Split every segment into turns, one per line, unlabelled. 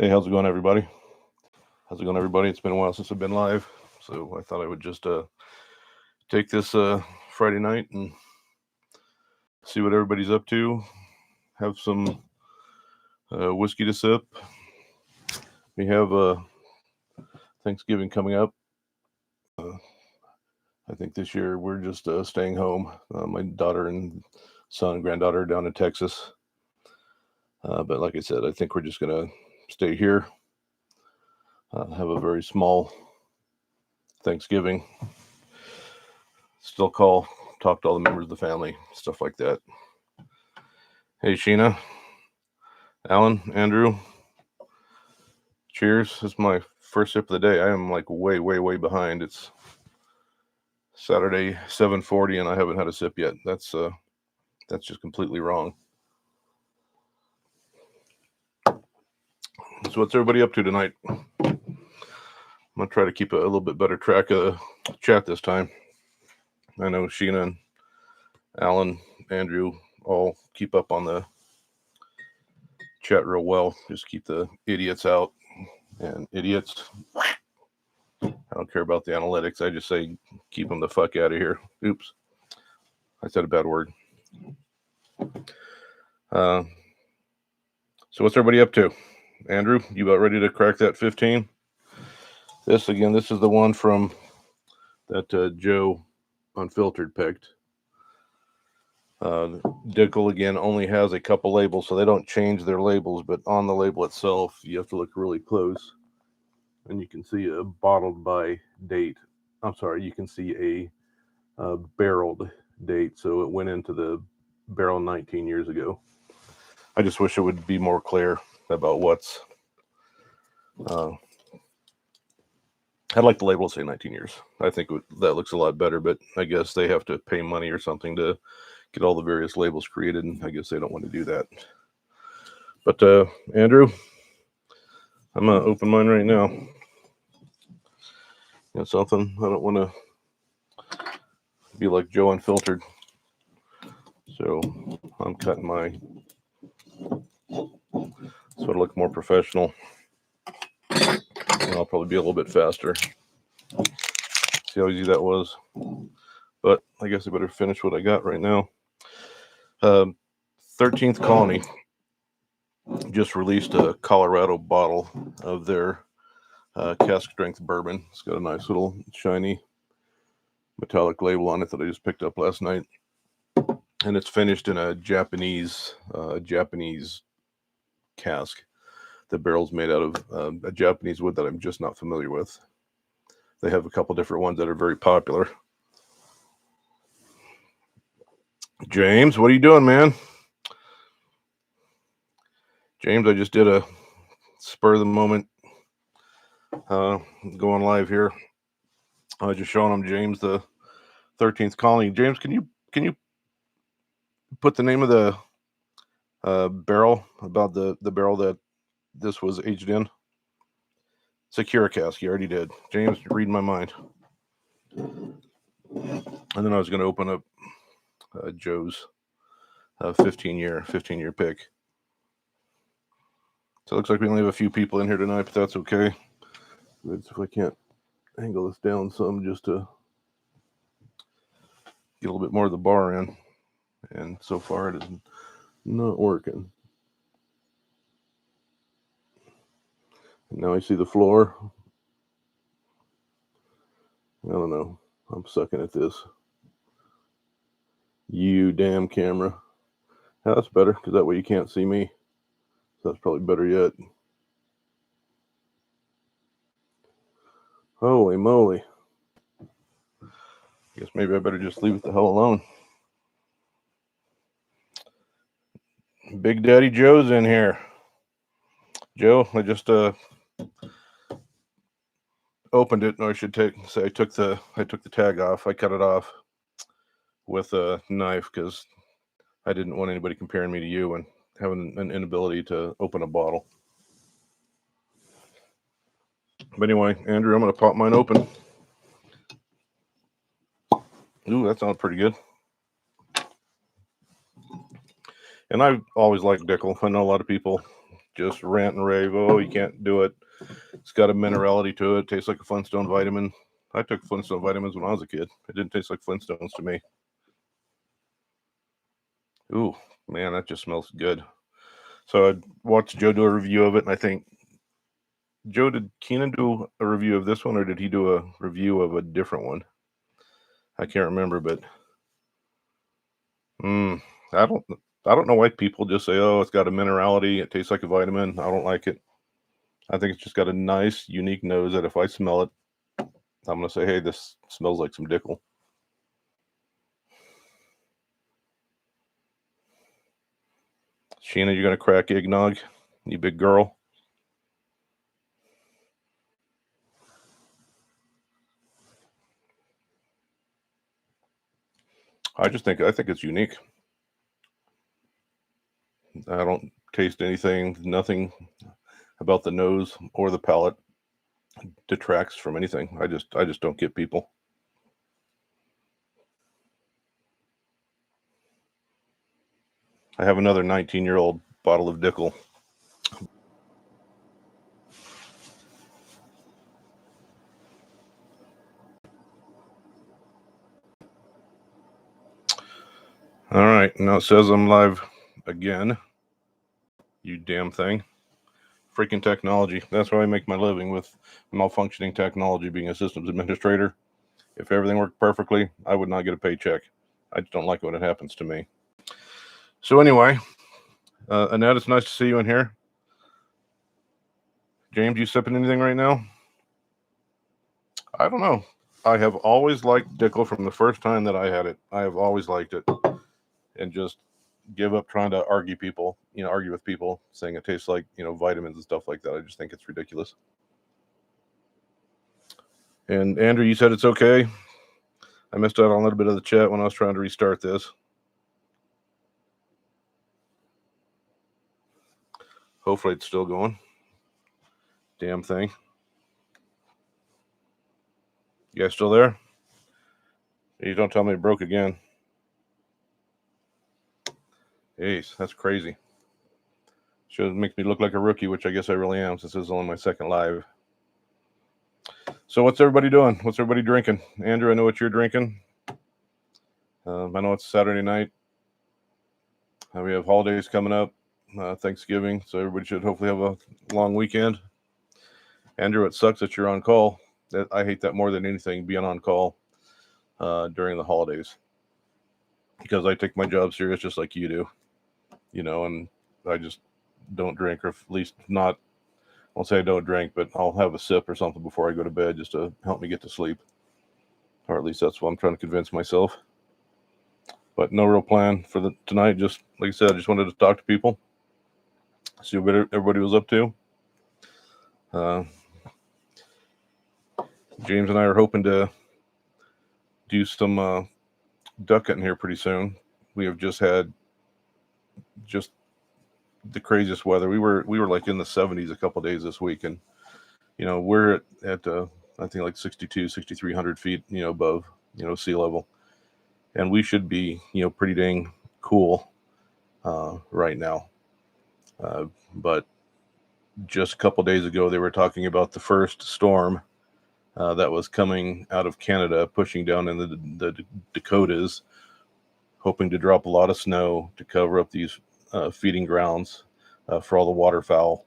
Hey, how's it going, everybody? How's it going, everybody? It's been a while since I've been live, so I thought I would just take this Friday night and see what everybody's up to. Have some whiskey to sip. We have Thanksgiving coming up. I think this year we're just staying home. My daughter and son and granddaughter are down in Texas. But like I said, I think we're just going to stay here, have a very small Thanksgiving. Still talk to all the members of the family, stuff like that. Hey, Sheena, Alan, Andrew, cheers. This is my first sip of the day. I am like way behind. It's Saturday, 7:40, and I haven't had a sip yet. That's just completely wrong. So what's everybody up to tonight? I'm gonna try to keep a little bit better track of the chat this time. I know Sheena and Alan, Andrew all keep up on the chat real well. Just keep the idiots out and idiots. I don't care about the analytics. I just say keep them the fuck out of here. Oops, I said a bad word. So what's everybody up to? Andrew, you about ready to crack that 15? This is the one from that Joe Unfiltered picked. Dickel again only has a couple labels, so they don't change their labels, but on the label itself, you have to look really close, and you can see a bottled by date. I'm sorry, you can see a barreled date, so it went into the barrel 19 years ago. I just wish it would be more clear about what's. I'd like the label to say 19 years. I think that looks a lot better, but I guess they have to pay money or something to get all the various labels created, and I guess they don't want to do that. But Andrew, I'm gonna open mine right now. You know something? I don't want to be like Joe Unfiltered, so I'm cutting my so it'll look more professional. And I'll probably be a little bit faster. See how easy that was? But I guess I better finish what I got right now. 13th Colony just released a Colorado bottle of their cask strength bourbon. It's got a nice little shiny metallic label on it that I just picked up last night, and it's finished in a Japanese cask. The barrel's made out of a Japanese wood that I'm just not familiar with. They have a couple different ones that are very popular. James, what are you doing, man? James, I just did a spur of the moment going live here. I was just showing him James the 13th Colony. James, can you put the name of the barrel about the barrel that this was aged in? Secura cask. You already did. James, you're reading my mind. And then I was going to open up Joe's 15-year pick. So it looks like we only have a few people in here tonight, but that's okay. Let's see if I can't angle this down some just to get a little bit more of the bar in. And so far it is not working. And now I see the floor. I don't know. I'm sucking at this. You damn camera. Yeah, that's better because that way you can't see me. So that's probably better yet. Holy moly. I guess maybe I better just leave it the hell alone. Big Daddy Joe's in here. Joe, I just opened it. No, I should say I took the tag off. I cut it off with a knife because I didn't want anybody comparing me to you and having an inability to open a bottle. But anyway, Andrew, I'm going to pop mine open. Ooh, that sounds pretty good. And I've always liked Dickel. I know a lot of people just rant and rave. Oh, you can't do it. It's got a minerality to it. Tastes like a Flintstone vitamin. I took Flintstone vitamins when I was a kid. It didn't taste like Flintstones to me. Ooh, man, that just smells good. So I watched Joe do a review of it, and I think, Joe, did Keenan do a review of this one, or did he do a review of a different one? I can't remember, but I don't know why people just say, "Oh, it's got a minerality. It tastes like a vitamin." I don't like it. I think it's just got a nice, unique nose that if I smell it, I'm gonna say, "Hey, this smells like some Dickel." Sheena, you gonna crack eggnog? You big girl. I think it's unique. I don't taste anything. Nothing about the nose or the palate detracts from anything. I just don't get people. I have another 19-year-old bottle of Dickel. All right, now it says I'm live again. You damn thing. Freaking technology. That's why I make my living, with malfunctioning technology, being a systems administrator. If everything worked perfectly, I would not get a paycheck. I just don't like it when it happens to me. So anyway, Annette, it's nice to see you in here. James, you sipping anything right now? I don't know. I have always liked Dickel from the first time that I had it. I have always liked it, and just give up trying to argue with people saying it tastes like, vitamins and stuff like that. I just think it's ridiculous. And Andrew, you said it's okay. I missed out on a little bit of the chat when I was trying to restart this. Hopefully it's still going. Damn thing. You guys still there? You don't tell me it broke again. Jeez, that's crazy. Should make me look like a rookie, which I guess I really am, since this is only my second live. So what's everybody doing? What's everybody drinking? Andrew, I know what you're drinking. I know it's Saturday night. We have holidays coming up, Thanksgiving, so everybody should hopefully have a long weekend. Andrew, it sucks that you're on call. I hate that more than anything, being on call during the holidays, because I take my job serious just like you do, and I just don't drink, or at least not. I'll say I don't drink, but I'll have a sip or something before I go to bed just to help me get to sleep, or at least that's what I'm trying to convince myself. But no real plan for tonight. Just like I said, I just wanted to talk to people, see what everybody was up to. James and I are hoping to do some duck hunting here pretty soon. We have just had the craziest weather. We were like in the 70s a couple days this week, and we're at I think like 6,300 feet above sea level, and we should be pretty dang cool right now. But just a couple days ago, they were talking about the first storm that was coming out of Canada, pushing down in the Dakotas, hoping to drop a lot of snow to cover up these feeding grounds for all the waterfowl,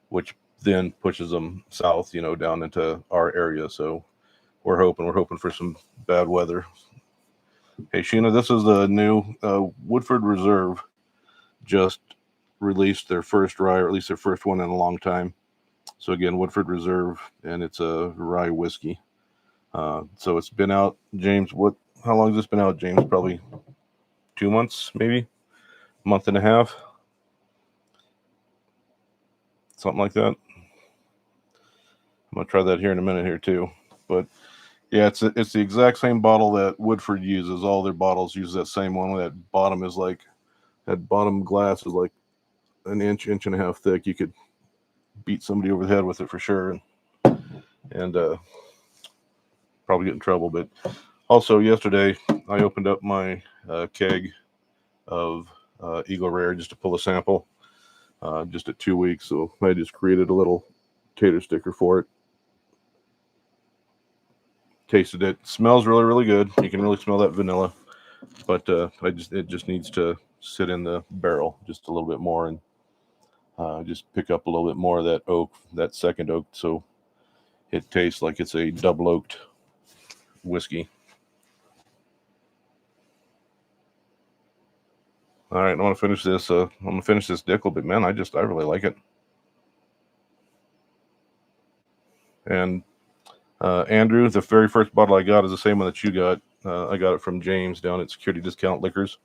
which then pushes them south, down into our area. So we're hoping for some bad weather. Hey, Sheena, this is the new Woodford Reserve just released their first rye, or at least their first one in a long time. So again, Woodford Reserve, and it's a rye whiskey. So it's been out, James. How long has this been out, James? Probably 2 months, maybe a month and a half, something like that. I'm gonna try that here in a minute here too. But yeah, it's the exact same bottle that Woodford uses. All their bottles use that same one. That bottom glass is like an inch and a half thick. You could beat somebody over the head with it for sure, and probably get in trouble. But also yesterday, I opened up my keg of Eagle Rare just to pull a sample. just at 2 weeks. So I just created a little tater sticker for it. Tasted it. Smells really, really good. You can really smell that vanilla, but it just needs to sit in the barrel just a little bit more and just pick up a little bit more of that oak, that second oak, so it tastes like it's a double oaked whiskey. All right, I want to finish this. I'm gonna finish this Dickel, but man, I really like it. And Andrew, the very first bottle I got is the same one that you got. I got it from James down at Security Discount Liquors,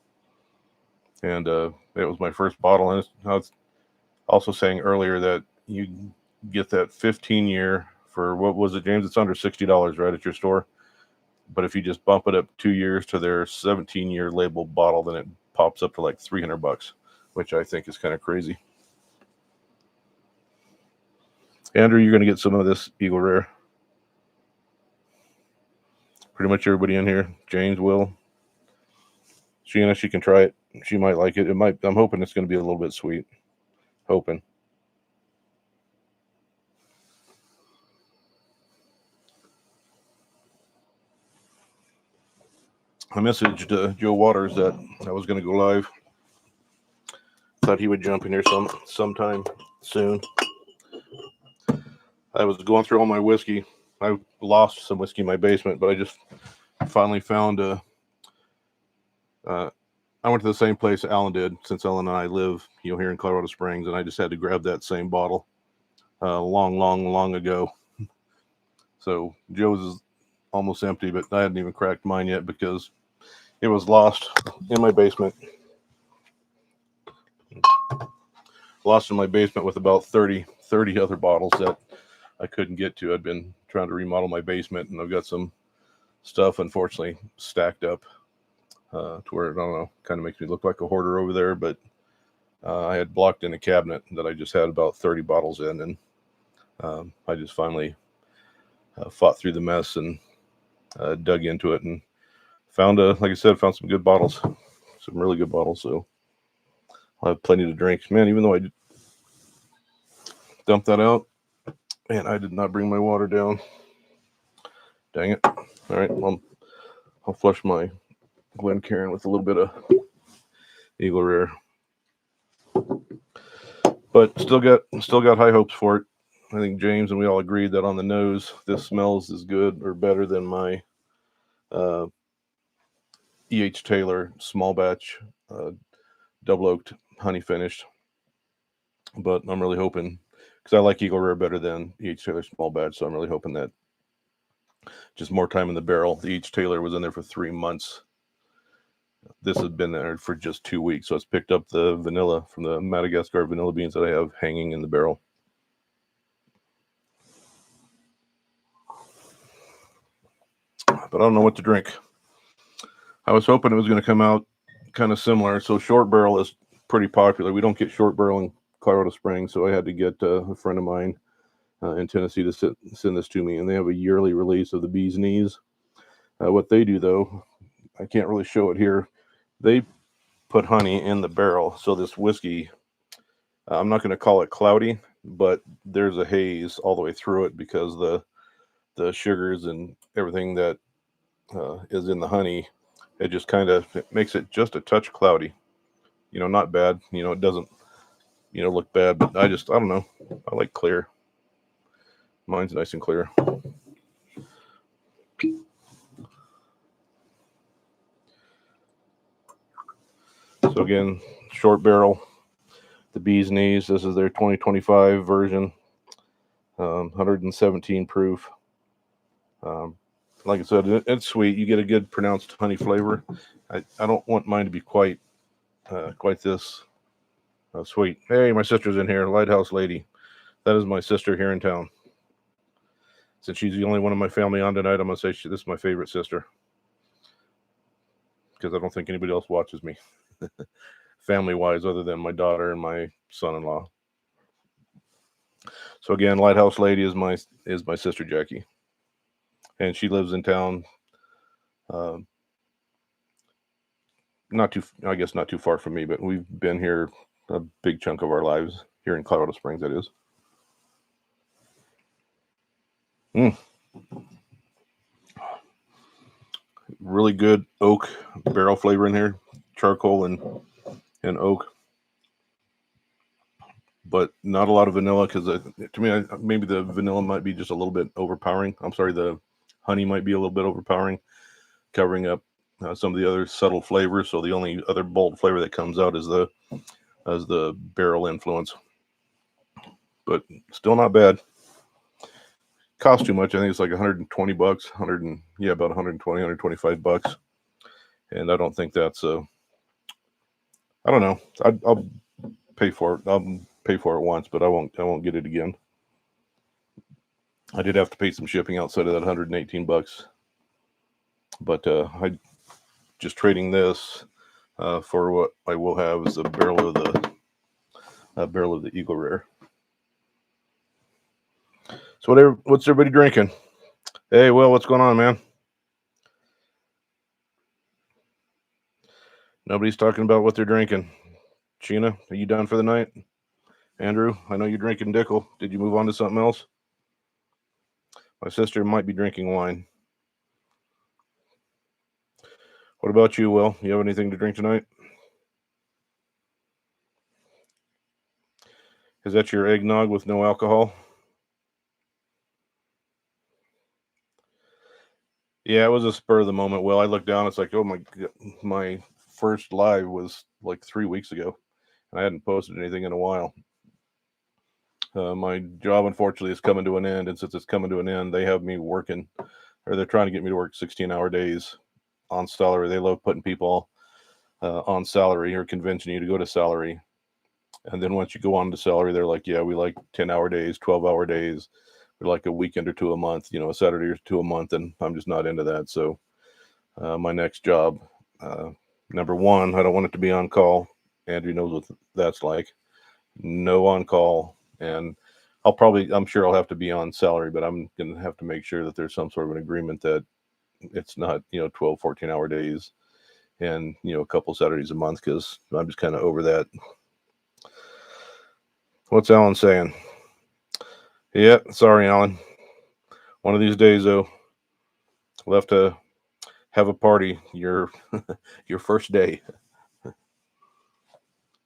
and it was my first bottle. And I was also saying earlier that you get that 15-year for, what was it, James? It's under $60, right, at your store. But if you just bump it up 2 years to their 17-year label bottle, then it pops up to like $300, which I think is kind of crazy. Andrew, you're going to get some of this Eagle Rare. Pretty much everybody in here. James will. Sheena, she can try it. She might like it. I'm hoping it's going to be a little bit sweet. Hoping. I messaged Joe Waters that I was going to go live. Thought he would jump in here sometime soon. I was going through all my whiskey. I lost some whiskey in my basement, but I just finally found I went to the same place Alan did, since Alan and I live, here in Colorado Springs, and I just had to grab that same bottle long ago. So Joe's is almost empty, but I hadn't even cracked mine yet because it was lost in my basement. Lost in my basement with about 30 other bottles that I couldn't get to. I'd been trying to remodel my basement, and I've got some stuff, unfortunately, stacked up to where, I don't know, kind of makes me look like a hoarder over there. But I had blocked in a cabinet that I just had about 30 bottles in, and I just finally fought through the mess and dug into it and found some good bottles, some really good bottles. So I'll have plenty to drink. Man, even though I dumped that out, man, I did not bring my water down. Dang it. All right, well, I'll flush my Glencairn with a little bit of Eagle Rare. But still got high hopes for it. I think James and we all agreed that on the nose, this smells as good or better than my E.H. Taylor small batch double oaked honey finished. But I'm really hoping, because I like Eagle Rare better than E.H. Taylor small batch, so I'm really hoping that just more time in the barrel. The E.H. Taylor was in there for 3 months. This has been there for just 2 weeks, so it's picked up the vanilla from the Madagascar vanilla beans that I have hanging in the barrel. But I don't know what to drink. I was hoping it was going to come out kind of similar. So short barrel is pretty popular. We don't get short barrel in Colorado Springs, so I had to get a friend of mine in Tennessee to send this to me, and they have a yearly release of the Bee's Knees. What they do, though, I can't really show it here. They put honey in the barrel, so this whiskey, I'm not going to call it cloudy, but there's a haze all the way through it because the sugars and everything that is in the honey, it just kind of makes it just a touch cloudy. Not bad. It doesn't, look bad, but I don't know. I like clear. Mine's nice and clear. So again, short barrel, the Bee's Knees. This is their 2025 version, 117 proof. Like I said, it's sweet. You get a good pronounced honey flavor. I don't want mine to be quite this sweet. Hey, my sister's in here, Lighthouse Lady. That is my sister here in town. Since she's the only one of my family on tonight, I'm going to say this is my favorite sister. Because I don't think anybody else watches me. Family-wise, other than my daughter and my son-in-law. So again, Lighthouse Lady is my sister Jackie. And she lives in town. Not too far from me, but we've been here a big chunk of our lives here in Colorado Springs, that is. Really good oak barrel flavor in here, charcoal and oak, but not a lot of vanilla because to me, maybe the vanilla might be just a little bit overpowering. I'm sorry, the honey might be a little bit overpowering, covering up some of the other subtle flavors. So the only other bold flavor that comes out is the barrel influence, but still not bad. Cost too much. I think it's like $120, about 120, 125 bucks. And I don't think that's I don't know. I'll pay for it. I'll pay for it once, but I won't get it again. I did have to pay some shipping outside of that 118 bucks. But I just trading this for what I will have is a barrel of the Eagle Rare. So what's everybody drinking? Hey, Will, what's going on, man? Nobody's talking about what they're drinking. Sheena, are you done for the night? Andrew, I know you're drinking Dickel. Did you move on to something else? My sister might be drinking wine. What about you, Will? You have anything to drink tonight? Is that your eggnog with no alcohol? Yeah, it was a spur of the moment. Well, I looked down. It's like, oh my first live was like 3 weeks ago. I hadn't posted anything in a while. My job, unfortunately, is coming to an end. And since it's coming to an end, they have me working, or they're trying to get me to work 16-hour days on salary. They love putting people on salary or convincing you to go to salary. And then once you go on to salary, they're like, yeah, we like 10-hour days, 12-hour days. We're like a weekend or two a month, a Saturday or two a month. And I'm just not into that. So my next job, number one, I don't want it to be on call. Andrew knows what that's like. No on call. And I'm sure I'll have to be on salary, but I'm going to have to make sure that there's some sort of an agreement that it's not, 12, 14-hour days and, a couple Saturdays a month, because I'm just kind of over that. What's Alan saying? Yeah, sorry, Alan. One of these days, though, we'll have to have a party. Your first day.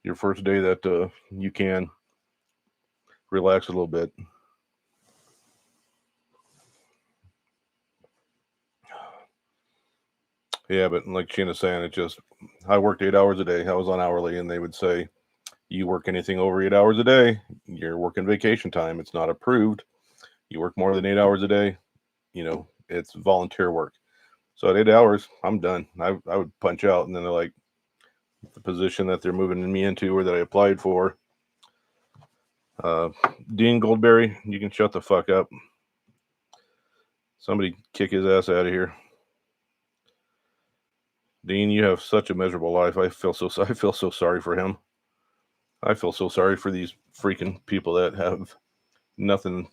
Your first day that you can relax a little bit. Yeah, but like Sheena's saying, I worked 8 hours a day. I was on hourly, and they would say, you work anything over 8 hours a day, you're working vacation time. It's not approved. You work more than 8 hours a day, it's volunteer work. So at 8 hours, I'm done. I would punch out, and then they're like, the position that they're moving me into or that I applied for, Dean Goldberry, you can shut the fuck up. Somebody kick his ass out of here. Dean, you have such a miserable life. I feel so sorry for him. I feel so sorry for these freaking people that have nothing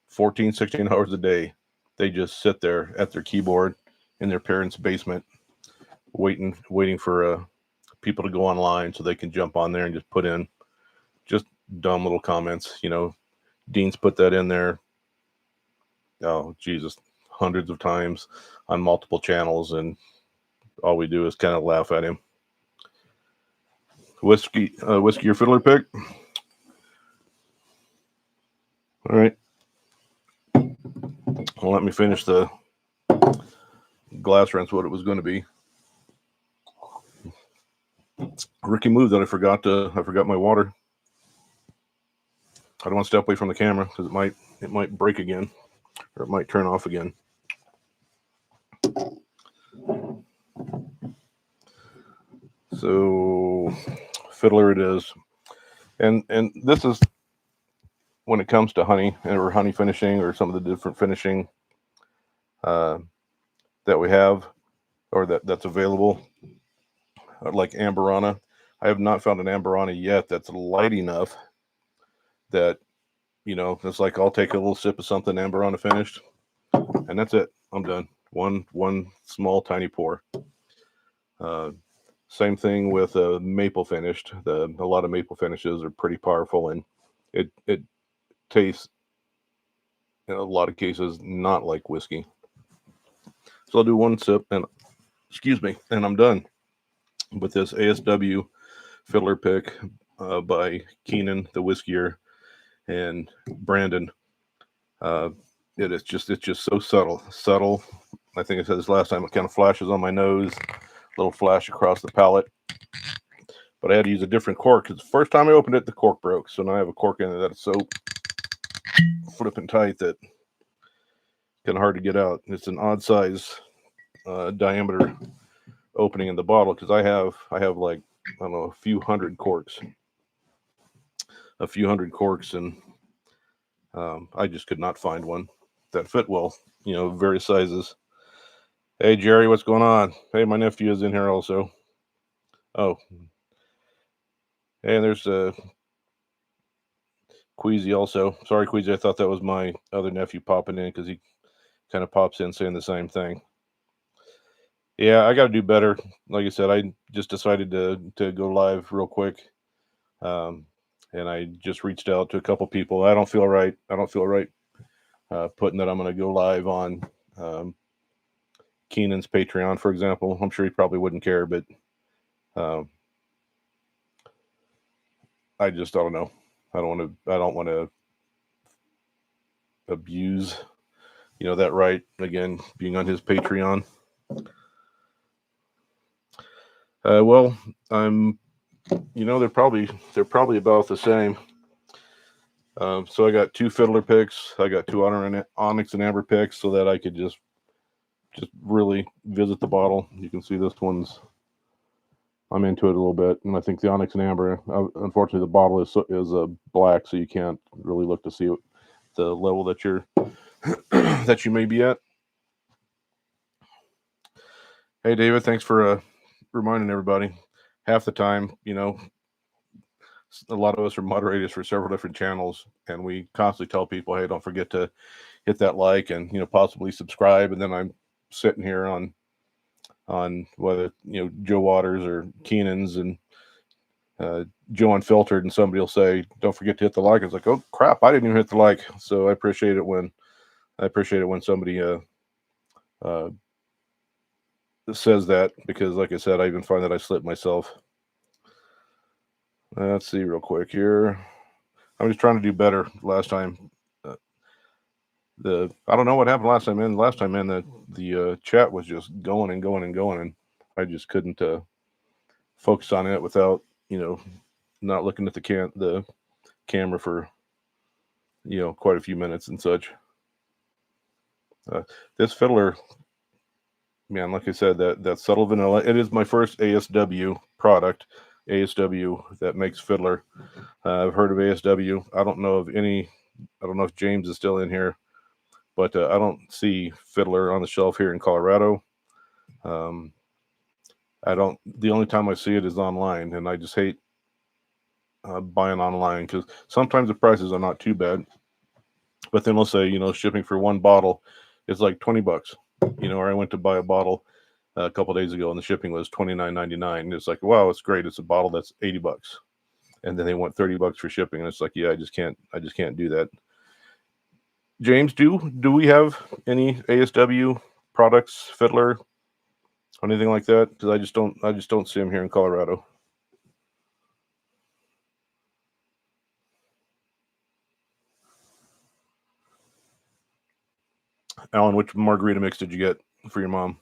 14, 16 hours a day. They just sit there at their keyboard in their parents' basement waiting for people to go online so they can jump on there and just put in just dumb little comments. Dean's put that in there, oh Jesus, hundreds of times on multiple channels, and all we do is kind of laugh at him. Whiskey your fiddler pick. All right. Well, let me finish the glass rinse what it was going to be. Ricky moved that I forgot my water. I don't want to step away from the camera because it might break again, or it might turn off again. So fiddler it is. And this is when it comes to honey or honey finishing or some of the different finishing that we have or that's available, like Amburana. I have not found an Amburana yet that's light enough that, it's like I'll take a little sip of something Amburana finished, and that's it. I'm done. One small tiny pour. Same thing with maple finished. A lot of maple finishes are pretty powerful, and it tastes in a lot of cases not like whiskey. So I'll do one sip, and excuse me, and I'm done with this ASW Fiddler pick by Keenan the Whiskyer and Brandon. It's just so subtle. I think I said this last time. It kind of flashes on my nose, little flash across the palate. But I had to use a different cork because the first time I opened it, the cork broke. So now I have a cork in there that's so flipping tight that kind of hard to get out. It's an odd size diameter opening in the bottle because I have like, I don't know, a few hundred corks, and I just could not find one that fit well. Various sizes. Hey Jerry, what's going on? Hey, my nephew is in here also. Oh, hey, there's Queasy also. Sorry, Queasy, I thought that was my other nephew popping in because he kind of pops in saying the same thing. Yeah, I got to do better. Like I said, I just decided to go live real quick, and I just reached out to a couple people. I don't feel right putting that I'm going to go live on Keenan's Patreon, for example. I'm sure he probably wouldn't care, but I don't know. I don't want to abuse, that right. Again, being on his Patreon. Well, I'm, they're probably about the same. So I got 2 Fiddler picks. I got 2 Onyx and Amber picks so that I could just really visit the bottle. You can see this one's, I'm into it a little bit, and I think the Onyx and Amber. Unfortunately, the bottle is black, so you can't really look to see the level that you're that you may be at. Hey, David, thanks for reminding everybody. Half the time, a lot of us are moderators for several different channels, and we constantly tell people, hey, don't forget to hit that like and possibly subscribe. And then I'm sitting here on whether Joe Waters or Keenan's and Joe Unfiltered, and somebody will say, don't forget to hit the like. It's like, oh crap, I didn't even hit the like. So I appreciate it when somebody says that, because like I said, I even find that I slip myself. Let's see real quick here. I'm just trying to do better. Last time, I don't know what happened last time in. The chat was just going and going and going, and I just couldn't focus on it without not looking at the camera for quite a few minutes and such. This Fiddler, man, like I said, that subtle vanilla. It is my first ASW product. ASW that makes Fiddler. I've heard of ASW. I don't know if James is still in here, but I don't see Fiddler on the shelf here in Colorado. The only time I see it is online, and I just hate buying online because sometimes the prices are not too bad, but then let's say shipping for one bottle is like $20. Or I went to buy a bottle a couple days ago, and the shipping was $29.99. It's like, wow, it's great. It's a bottle that's $80, and then they want $30 for shipping, and it's like, yeah, I just can't do that. James, do we have any ASW products, Fiddler, anything like that? Because I just don't see them here in Colorado. Alan, which margarita mix did you get for your mom?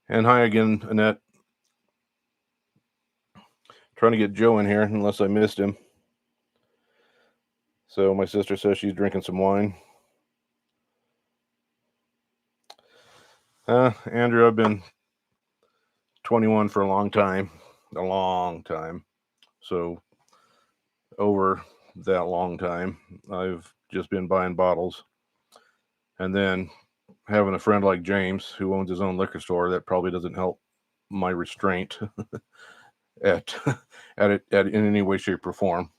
And hi again, Annette. Trying to get Joe in here, unless I missed him. So my sister says she's drinking some wine. Andrew, I've been 21 for a long time. So over that long time, I've just been buying bottles. And then having a friend like James, who owns his own liquor store, that probably doesn't help my restraint at it in any way, shape, or form.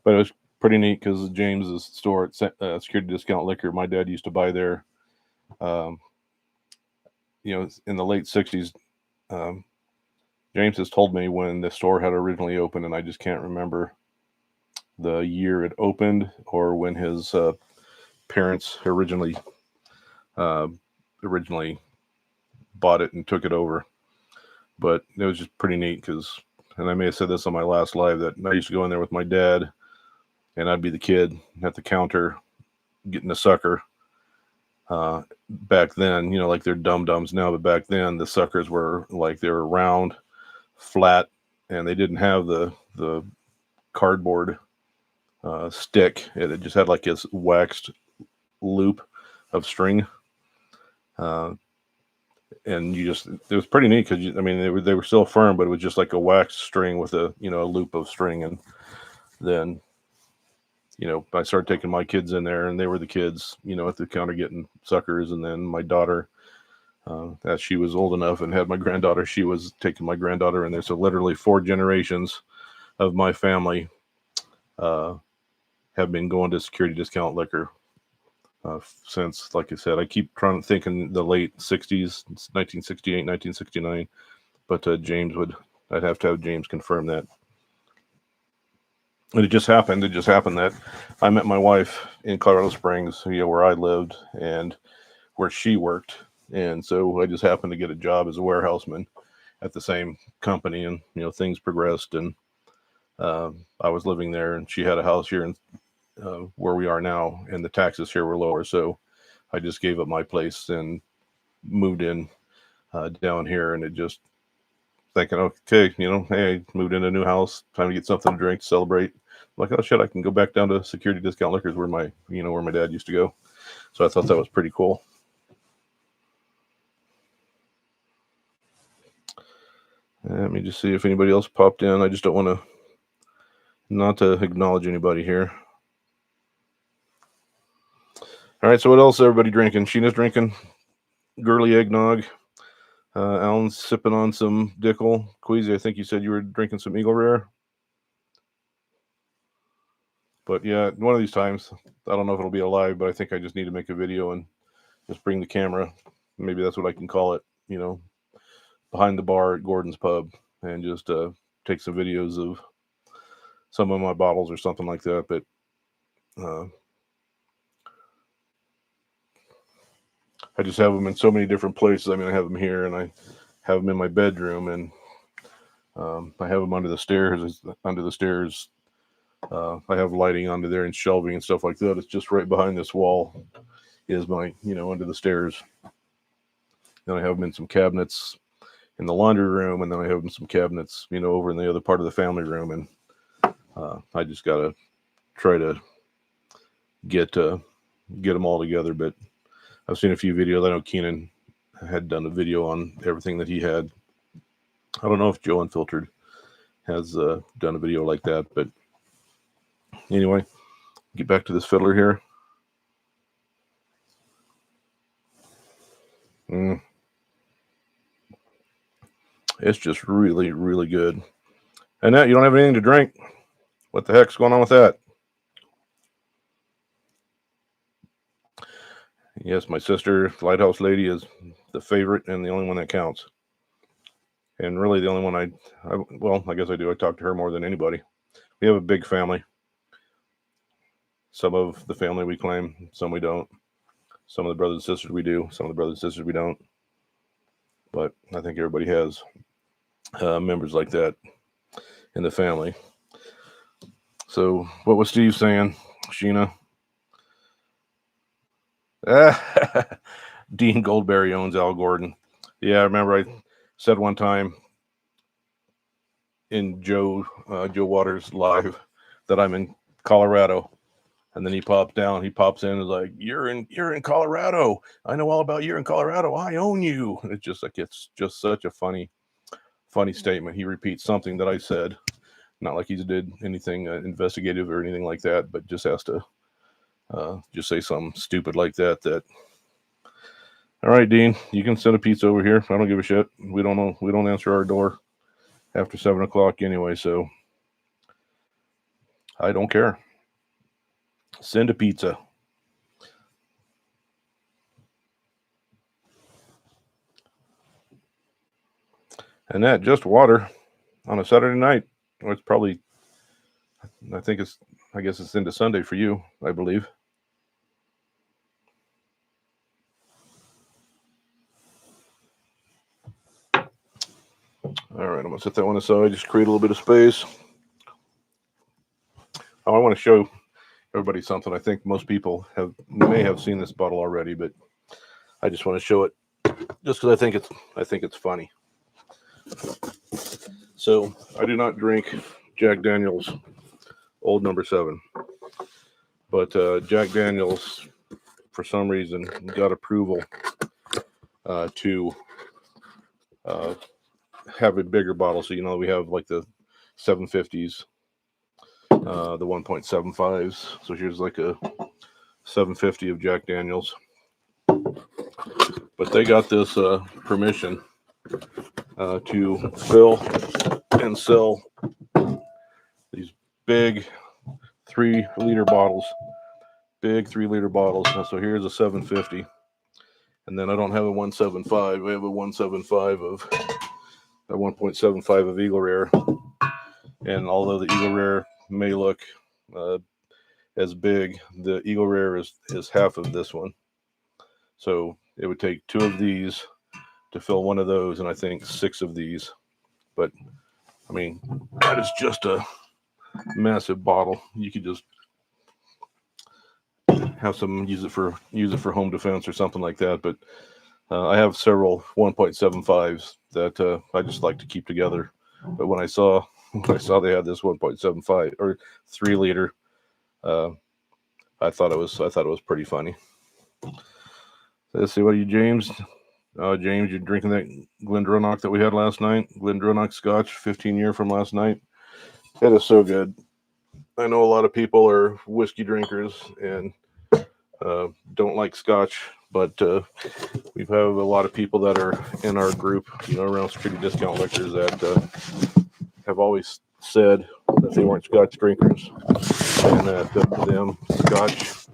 But it was pretty neat because James's store at Security Discount Liquor, my dad used to buy there, in the late 60s, James has told me when the store had originally opened, and I just can't remember the year it opened or when his parents originally bought it and took it over. But it was just pretty neat because, and I may have said this on my last live, that I used to go in there with my dad, and I'd be the kid at the counter getting a sucker. Back then, like they're dum dums now, but back then the suckers were like they were round, flat, and they didn't have the cardboard stick. It just had like this waxed loop of string. Uh, and it was pretty neat because they were still firm, but it was just like a wax string with a loop of string. And then I started taking my kids in there, and they were the kids at the counter getting suckers. And then my daughter, as she was old enough and had my granddaughter, she was taking my granddaughter in there. So literally 4 generations of my family have been going to Security Discount Liquor since, like I said, I keep trying to think in the late 60s, 1968, 1969, but I'd have to have James confirm that. And it just happened that I met my wife in Colorado Springs, where I lived and where she worked. And so I just happened to get a job as a warehouseman at the same company, and, things progressed, and I was living there, and she had a house here in where we are now, and the taxes here were lower. So I just gave up my place and moved in down here, and it just thinking, okay, hey, I moved in a new house, time to get something to drink, to celebrate. I'm like, oh shit, I can go back down to Security Discount Liquors where my dad used to go. So I thought that was pretty cool. Let me just see if anybody else popped in. I just don't want not to acknowledge anybody here. All right, so what else is everybody drinking? Sheena's drinking girly eggnog. Alan's sipping on some Dickel. Queasy, I think you said you were drinking some Eagle Rare. But yeah, one of these times, I don't know if it'll be alive, but I think I just need to make a video and just bring the camera. Maybe that's what I can call it, behind the bar at Gordon's Pub, and just take some videos of some of my bottles or something like that. But I just have them in so many different places. I have them here, and I have them in my bedroom, and I have them under the stairs. I have lighting under there and shelving and stuff like that. It's just right behind this wall is my, under the stairs. Then I have them in some cabinets in the laundry room, and then I have them some cabinets, over in the other part of the family room. And I just got to try to get them all together. But I've seen a few videos. I know Keenan had done a video on everything that he had. I don't know if Joe Unfiltered has done a video like that, but anyway, get back to this fiddler here. It's just really, really good. And now you don't have anything to drink. What the heck's going on with that? Yes, my sister, Lighthouse Lady, is the favorite and the only one that counts. And really the only one I guess I do. I talk to her more than anybody. We have a big family. Some of the family we claim, some we don't. Some of the brothers and sisters we do. Some of the brothers and sisters we don't. But I think everybody has members like that in the family. So what was Steve saying, Sheena? Dean Goldberry owns Al Gordon. Yeah, I remember I said one time in Joe Waters live that I'm in Colorado, and then he pops in and is like, you're in Colorado. I know all about you're in Colorado. I own you. And it's just such a funny statement. He repeats something that I said, not like he did anything investigative or anything like that, but just has to just say something stupid like that. All right, Dean, you can send a pizza over here. I don't give a shit. We don't know. We don't answer our door after 7 o'clock anyway, so I don't care. Send a pizza. And that just water on a Saturday night. Or it's probably, I guess it's into Sunday for you, I believe. All right, I'm going to set that one aside, just create a little bit of space. I want to show everybody something. I think most people may have seen this bottle already, but I just want to show it just because I think it's funny. So I do not drink Jack Daniel's Old Number 7, but Jack Daniel's, for some reason, got approval to have a bigger bottle. So, we have like the 750s, the 1.75s. So here's like a 750 of Jack Daniel's. But they got this permission to fill and sell these big 3-liter bottles. Big 3-liter bottles. So here's a 750. And then I don't have a 175. I have a 175 of a 1.75 of Eagle Rare. And although the Eagle Rare may look as big, the Eagle Rare is half of this one. So it would take 2 of these to fill one of those, and I think 6 of these. But I mean, that is just a massive bottle. You could just have some use it for home defense or something like that. But I have several 1.75s that I just like to keep together. But when I saw they had this 1.75 or 3-liter, I thought it was pretty funny. Let's see, what are you, James? James, you're drinking that Glendronach that we had last night. Glendronach Scotch, 15-year from last night. It is so good. I know a lot of people are whiskey drinkers and don't like Scotch, but we have a lot of people that are in our group, around Security Discount Liquors, that have always said that they weren't Scotch drinkers, and that to them Scotch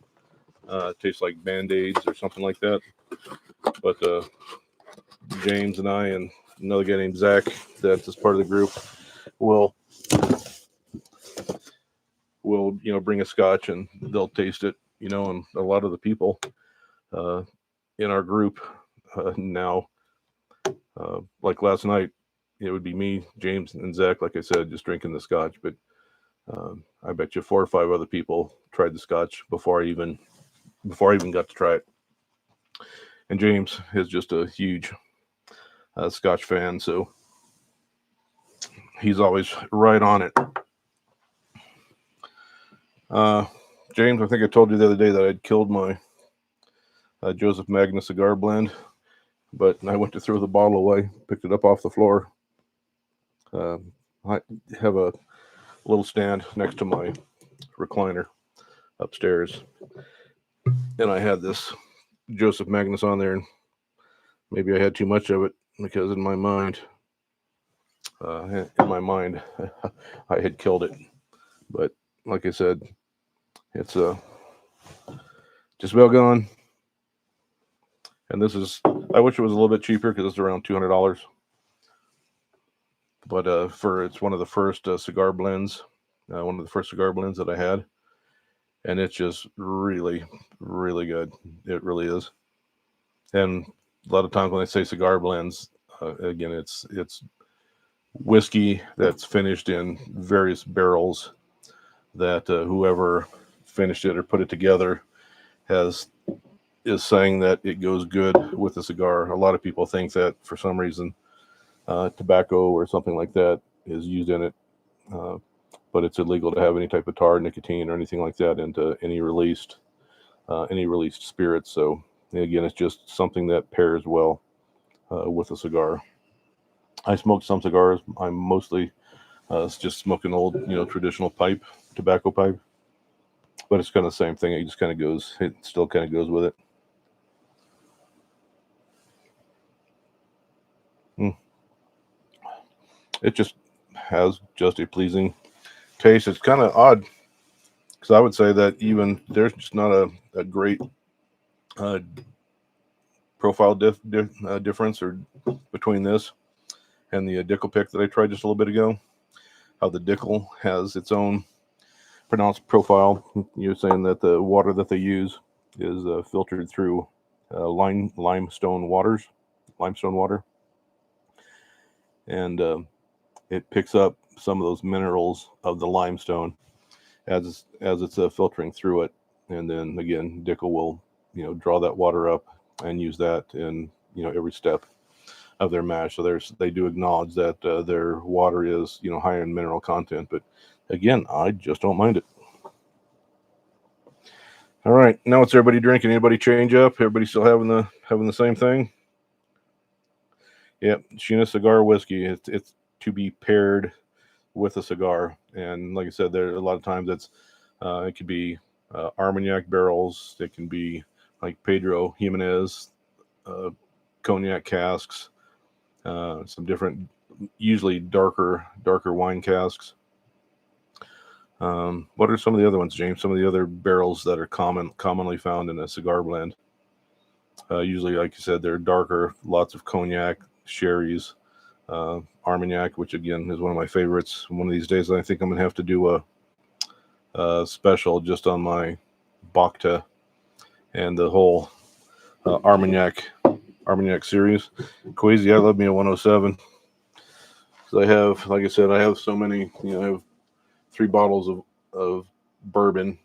tastes like Band-Aids or something like that. But James and I and another guy named Zach, that's part of the group, will bring a Scotch and they'll taste it, and a lot of the people in our group now, like last night, it would be me, James, and Zach, like I said, just drinking the Scotch. But I bet you 4 or 5 other people tried the Scotch before I even got to try it. And James is just a huge Scotch fan, so he's always right on it. James, I think I told you the other day that I'd killed my Joseph Magnus cigar blend, but I went to throw the bottle away, picked it up off the floor. I have a little stand next to my recliner upstairs, and I had this Joseph Magnus on there, and maybe I had too much of it because in my mind, I had killed it. But like I said, it's just about gone. And this is, I wish it was a little bit cheaper because it's around $200. But it's one of the first cigar blends, that I had, and it's just really, really good. It really is. And a lot of times when I say cigar blends, again, it's whiskey that's finished in various barrels that whoever finished it or put it together is saying that it goes good with the cigar. A lot of people think that for some reason tobacco or something like that is used in it, but it's illegal to have any type of tar, nicotine, or anything like that into any released spirits. So again, it's just something that pairs well with a cigar. I smoke some cigars. I'm mostly just smoking old, traditional tobacco pipe, but it's kind of the same thing. It still kind of goes with it. It just has just a pleasing taste. It's kind of odd because I would say that even there's just not a great profile difference or between this and the Dickel pick that I tried just a little bit ago, how the Dickel has its own pronounced profile. You're saying that the water that they use is filtered through limestone water, and it picks up some of those minerals of the limestone as it's filtering through it, and then again, Dickel will draw that water up and use that in every step of their mash. So they do acknowledge that their water is higher in mineral content, but again, I just don't mind it. All right, now what's everybody drinking? Anybody change up? Everybody still having the same thing? Yep, Sheena Cigar Whiskey. It's to be paired with a cigar, and like I said, there a lot of times it could be Armagnac barrels. It can be like Pedro Jimenez cognac casks. Some different, usually darker wine casks. What are some of the other ones, James? Some of the other barrels that are commonly found in a cigar blend. Usually, like you said, they're darker, lots of cognac, sherries, Armagnac, which again is one of my favorites. One of these days, I think I'm gonna have to do a special just on my Bacta and the whole Armagnac series. Queasy, I love me a 107. So I have, like I said, I have so many. I have 3 bottles of bourbon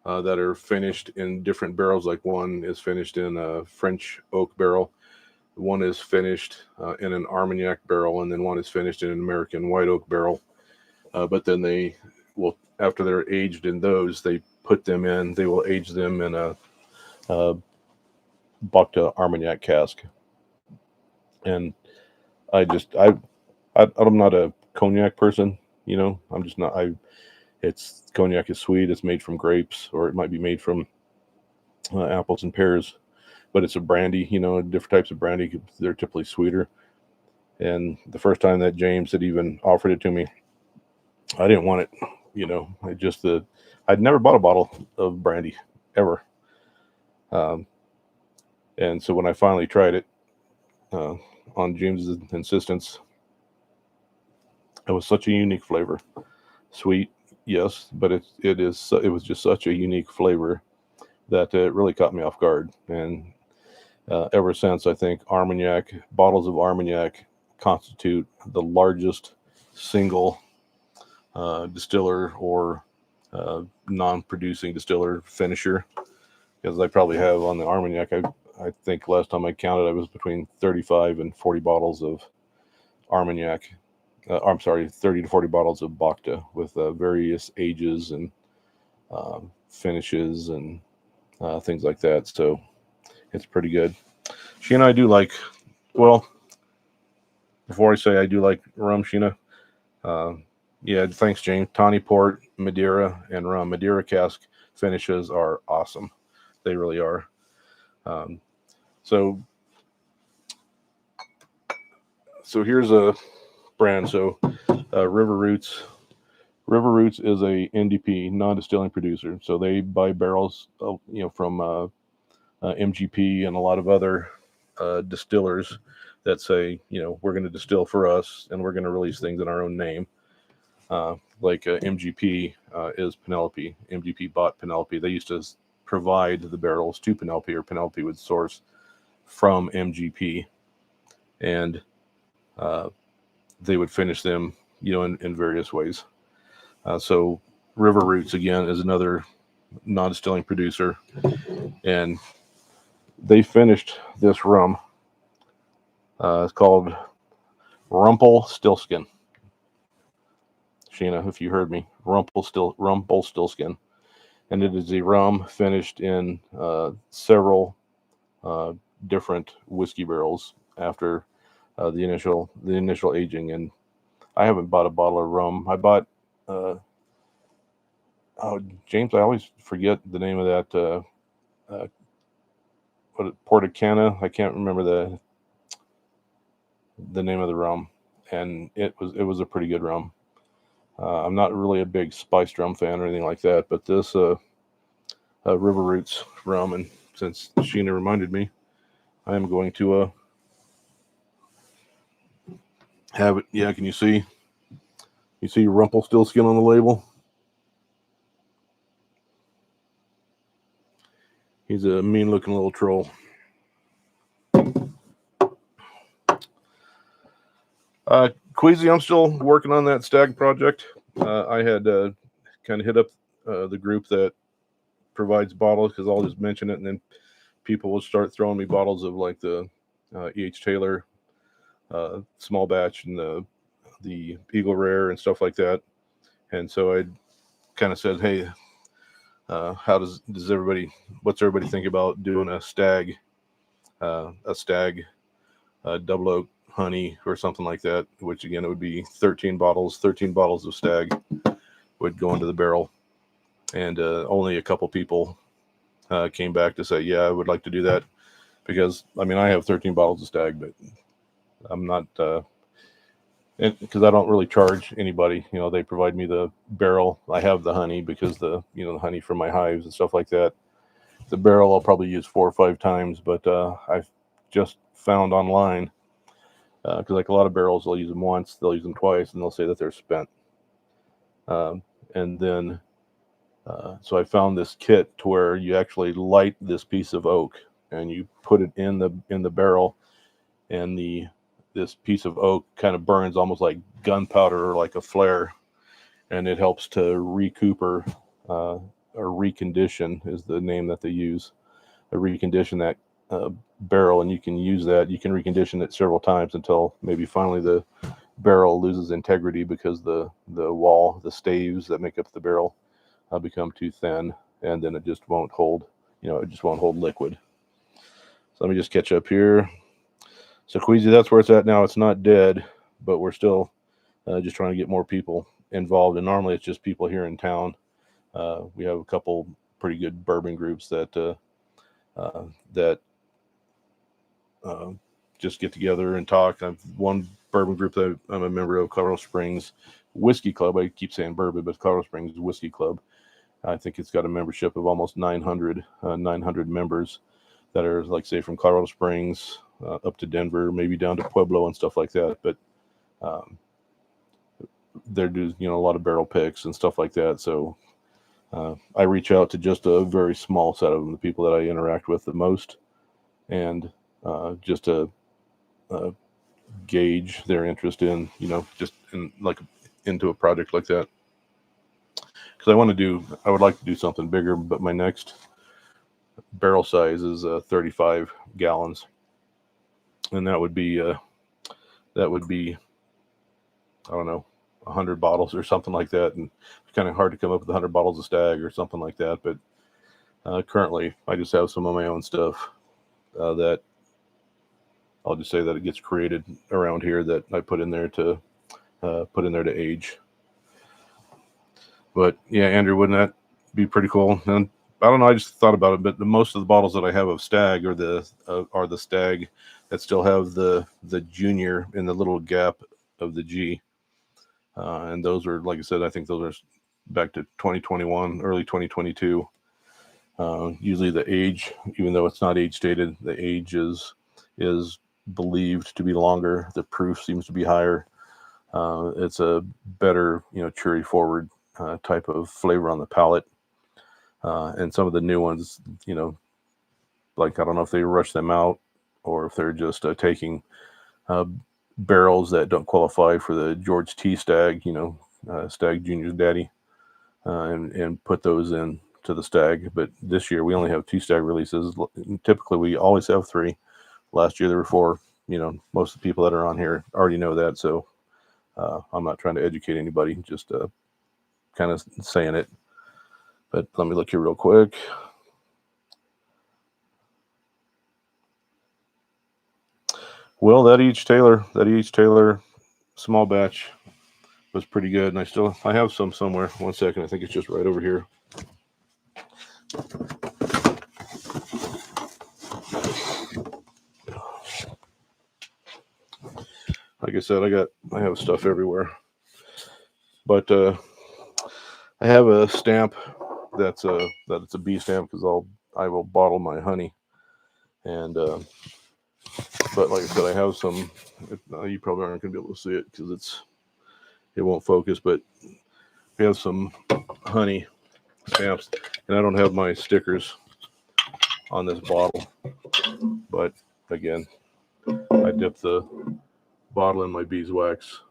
that are finished in different barrels. Like one is finished in a French oak barrel, one is finished in an Armagnac barrel, and then one is finished in an American white oak barrel. But then they will, after they're aged in those, they will age them in a Bacta Armagnac cask. And I'm not a cognac person, I'm just not. Cognac is sweet. It's made from grapes, or it might be made from apples and pears, but it's a brandy. Different types of brandy, they're typically sweeter. And the first time that James had even offered it to me, I didn't want it. I'd never bought a bottle of brandy ever. And so when I finally tried it on James's insistence, it was such a unique flavor. Sweet, yes, but it was just such a unique flavor that it really caught me off guard. And ever since, I think bottles of Armagnac constitute the largest single distiller or non-producing distiller finisher, because I probably have on the Armagnac, I think last time I counted, I was between 35 and 40 bottles of Armagnac. 30 to 40 bottles of Bacta with various ages and finishes and things like that. So it's pretty good. Sheena, I do like, well, before I say I do like rum, Sheena, yeah, thanks, James. Tawny Port, Madeira, and rum. Madeira cask finishes are awesome. They really are. So here's a brand. So River Roots is a NDP, non-distilling producer. So they buy barrels, from MGP and a lot of other distillers that say, we're going to distill for us and we're going to release things in our own name. MGP is Penelope. MGP bought Penelope. They used to provide the barrels to Penelope, or Penelope would source from MGP, and they would finish them, in various ways. So River Roots, again, is another non-distilling producer, and they finished this rum. It's called Rumpelstiltskin. Sheena, if you heard me, Rumpelstiltskin. And it is a rum finished in several different whiskey barrels after the initial aging. And I haven't bought a bottle of rum. I bought James, I always forget the name of that Portocana. I can't remember the name of the rum, and it was a pretty good rum. I'm not really a big spiced rum fan or anything like that, but this River Roots rum, and since Sheena reminded me, I am going to have it. Yeah, can you see? You see Rumpelstiltskin on the label? He's a mean-looking little troll. Queasy, I'm still working on that stag project. I had kind of hit up the group that provides bottles, because I'll just mention it, and then people will start throwing me bottles of like the E.H. Taylor small batch and the Eagle Rare and stuff like that. And so I kind of said, hey, how does everybody, what's everybody think about doing a stag double oak honey or something like that, which again, it would be 13 bottles of stag would go into the barrel. And only a couple people came back to say, yeah, I would like to do that, because I mean, I have 13 bottles of stag, but I'm not, because I don't really charge anybody. You know, they provide me the barrel. I have the honey because the honey from my hives and stuff like that. The barrel I'll probably use 4 or 5 times, but I've just found online, because like a lot of barrels, they'll use them once, they'll use them twice, and they'll say that they're spent. And then, so I found this kit to where you actually light this piece of oak and you put it in the barrel, and this piece of oak kind of burns almost like gunpowder or like a flare, and it helps to recooper or recondition is the name that they use. Recondition that barrel, and you can use that. You can recondition it several times until maybe finally the barrel loses integrity because the wall, the staves that make up the barrel, become too thin, and then it just won't hold. It just won't hold liquid. So let me just catch up here. So Queasy, that's where it's at now. It's not dead, but we're still just trying to get more people involved. And normally it's just people here in town. We have a couple pretty good bourbon groups that just get together and talk. I've one bourbon group that I'm a member of, Colorado Springs Whiskey Club. I keep saying bourbon, but Colorado Springs Whiskey Club. I think it's got a membership of almost 900 members that are, like, say, from Colorado Springs up to Denver, maybe down to Pueblo and stuff like that. But they're doing, a lot of barrel picks and stuff like that. So I reach out to just a very small set of them, the people that I interact with the most, and just to gauge their interest in, just in like into a project like that. Because I would like to do something bigger, but my next barrel size is 35 gallons, and that would be I don't know, 100 bottles or something like that. And it's kind of hard to come up with 100 bottles of stag or something like that. But currently, I just have some of my own stuff that I'll just say that it gets created around here that I put in there to age. But yeah, Andrew, wouldn't that be pretty cool? And I don't know, I just thought about it, but most of the bottles that I have of stag are the stag that still have the junior in the little gap of the G. And those are, like I said, I think those are back to 2021, early 2022. Usually the age, even though it's not age stated, the age is believed to be longer. The proof seems to be higher. It's a better, cherry forward type of flavor on the palate. And some of the new ones, like, I don't know if they rush them out or if they're just taking barrels that don't qualify for the George T. Stag, Stag Junior's daddy, and put those in to the stag. But this year we only have 2 stag releases. Typically we always have 3. Last year there were 4. Most of the people that are on here already know that, so I'm not trying to educate anybody, just kind of saying it. But let me look here real quick. Well, that E.H. Taylor small batch was pretty good, and I have some somewhere. One second, I think it's just right over here. Like I said, I have stuff everywhere, but I have a stamp that it's a B stamp, because I will bottle my honey, and But like I said, I have some. You probably aren't going to be able to see it because it won't focus. But we have some honey stamps, and I don't have my stickers on this bottle. But again, I dip the bottle in my beeswax.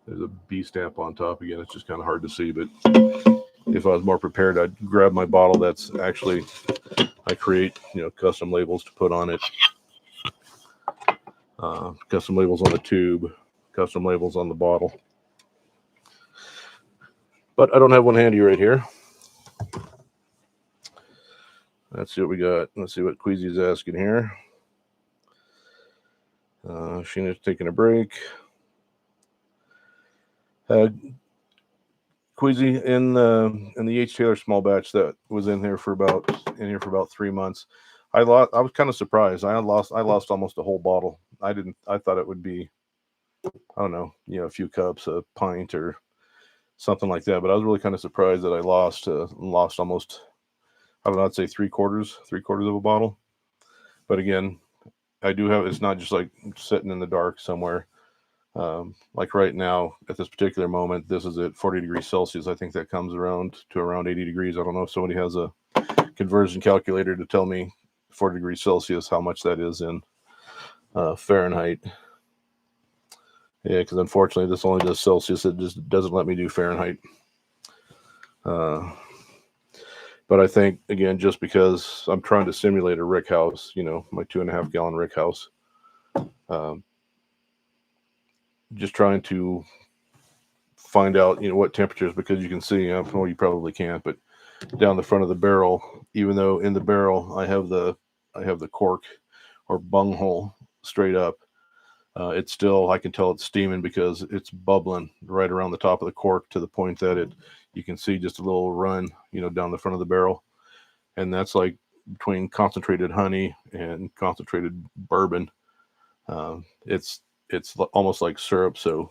There's a bee stamp on top. Again, it's just kind of hard to see, but if I was more prepared, I'd grab my bottle. That's actually, I create, custom labels to put on it. Custom labels on the tube, custom labels on the bottle. But I don't have one handy right here. Let's see what we got. Let's see what Queasy's asking here. Sheena's taking a break. Queasy in the H. Taylor small batch that was in here for about 3 months. I was kind of surprised. I lost almost a whole bottle. I thought it would be, I don't know, a few cups, a pint or something like that. But I was really kind of surprised that I lost almost, I don't know, I'd say three quarters of a bottle. But again, I do have, it's not just like sitting in the dark somewhere. Like right now, at this particular moment, this is at 40 degrees Celsius. I think that comes around 80 degrees. I don't know if somebody has a conversion calculator to tell me 40 degrees Celsius, how much that is in Fahrenheit. Yeah, because unfortunately, this only does Celsius. It just doesn't let me do Fahrenheit. But I think, again, just because I'm trying to simulate a rick house, my 2.5 gallon rick house, just trying to find out, what temperatures, because you can see, well, you probably can't, but down the front of the barrel, even though in the barrel I have the cork or bunghole straight up, it's still, I can tell it's steaming because it's bubbling right around the top of the cork to the point that you can see just a little run, down the front of the barrel. And that's like between concentrated honey and concentrated bourbon. It's almost like syrup. So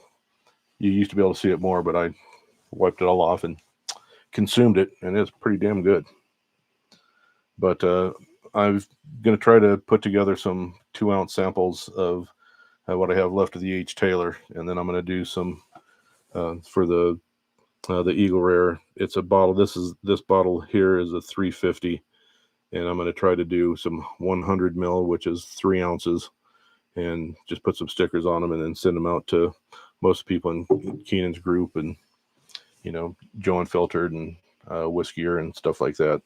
you used to be able to see it more, but I wiped it all off and consumed it, and it's pretty damn good. But I'm going to try to put together some 2-ounce samples of what I have left of the H. Taylor, and then I'm going to do some for the Eagle Rare. It's a bottle. This bottle here is a 350, and I'm going to try to do some 100 ml, which is 3 ounces, and just put some stickers on them, and then send them out to most people in Keenan's group, and Joe Unfiltered and Whiskey and stuff like that.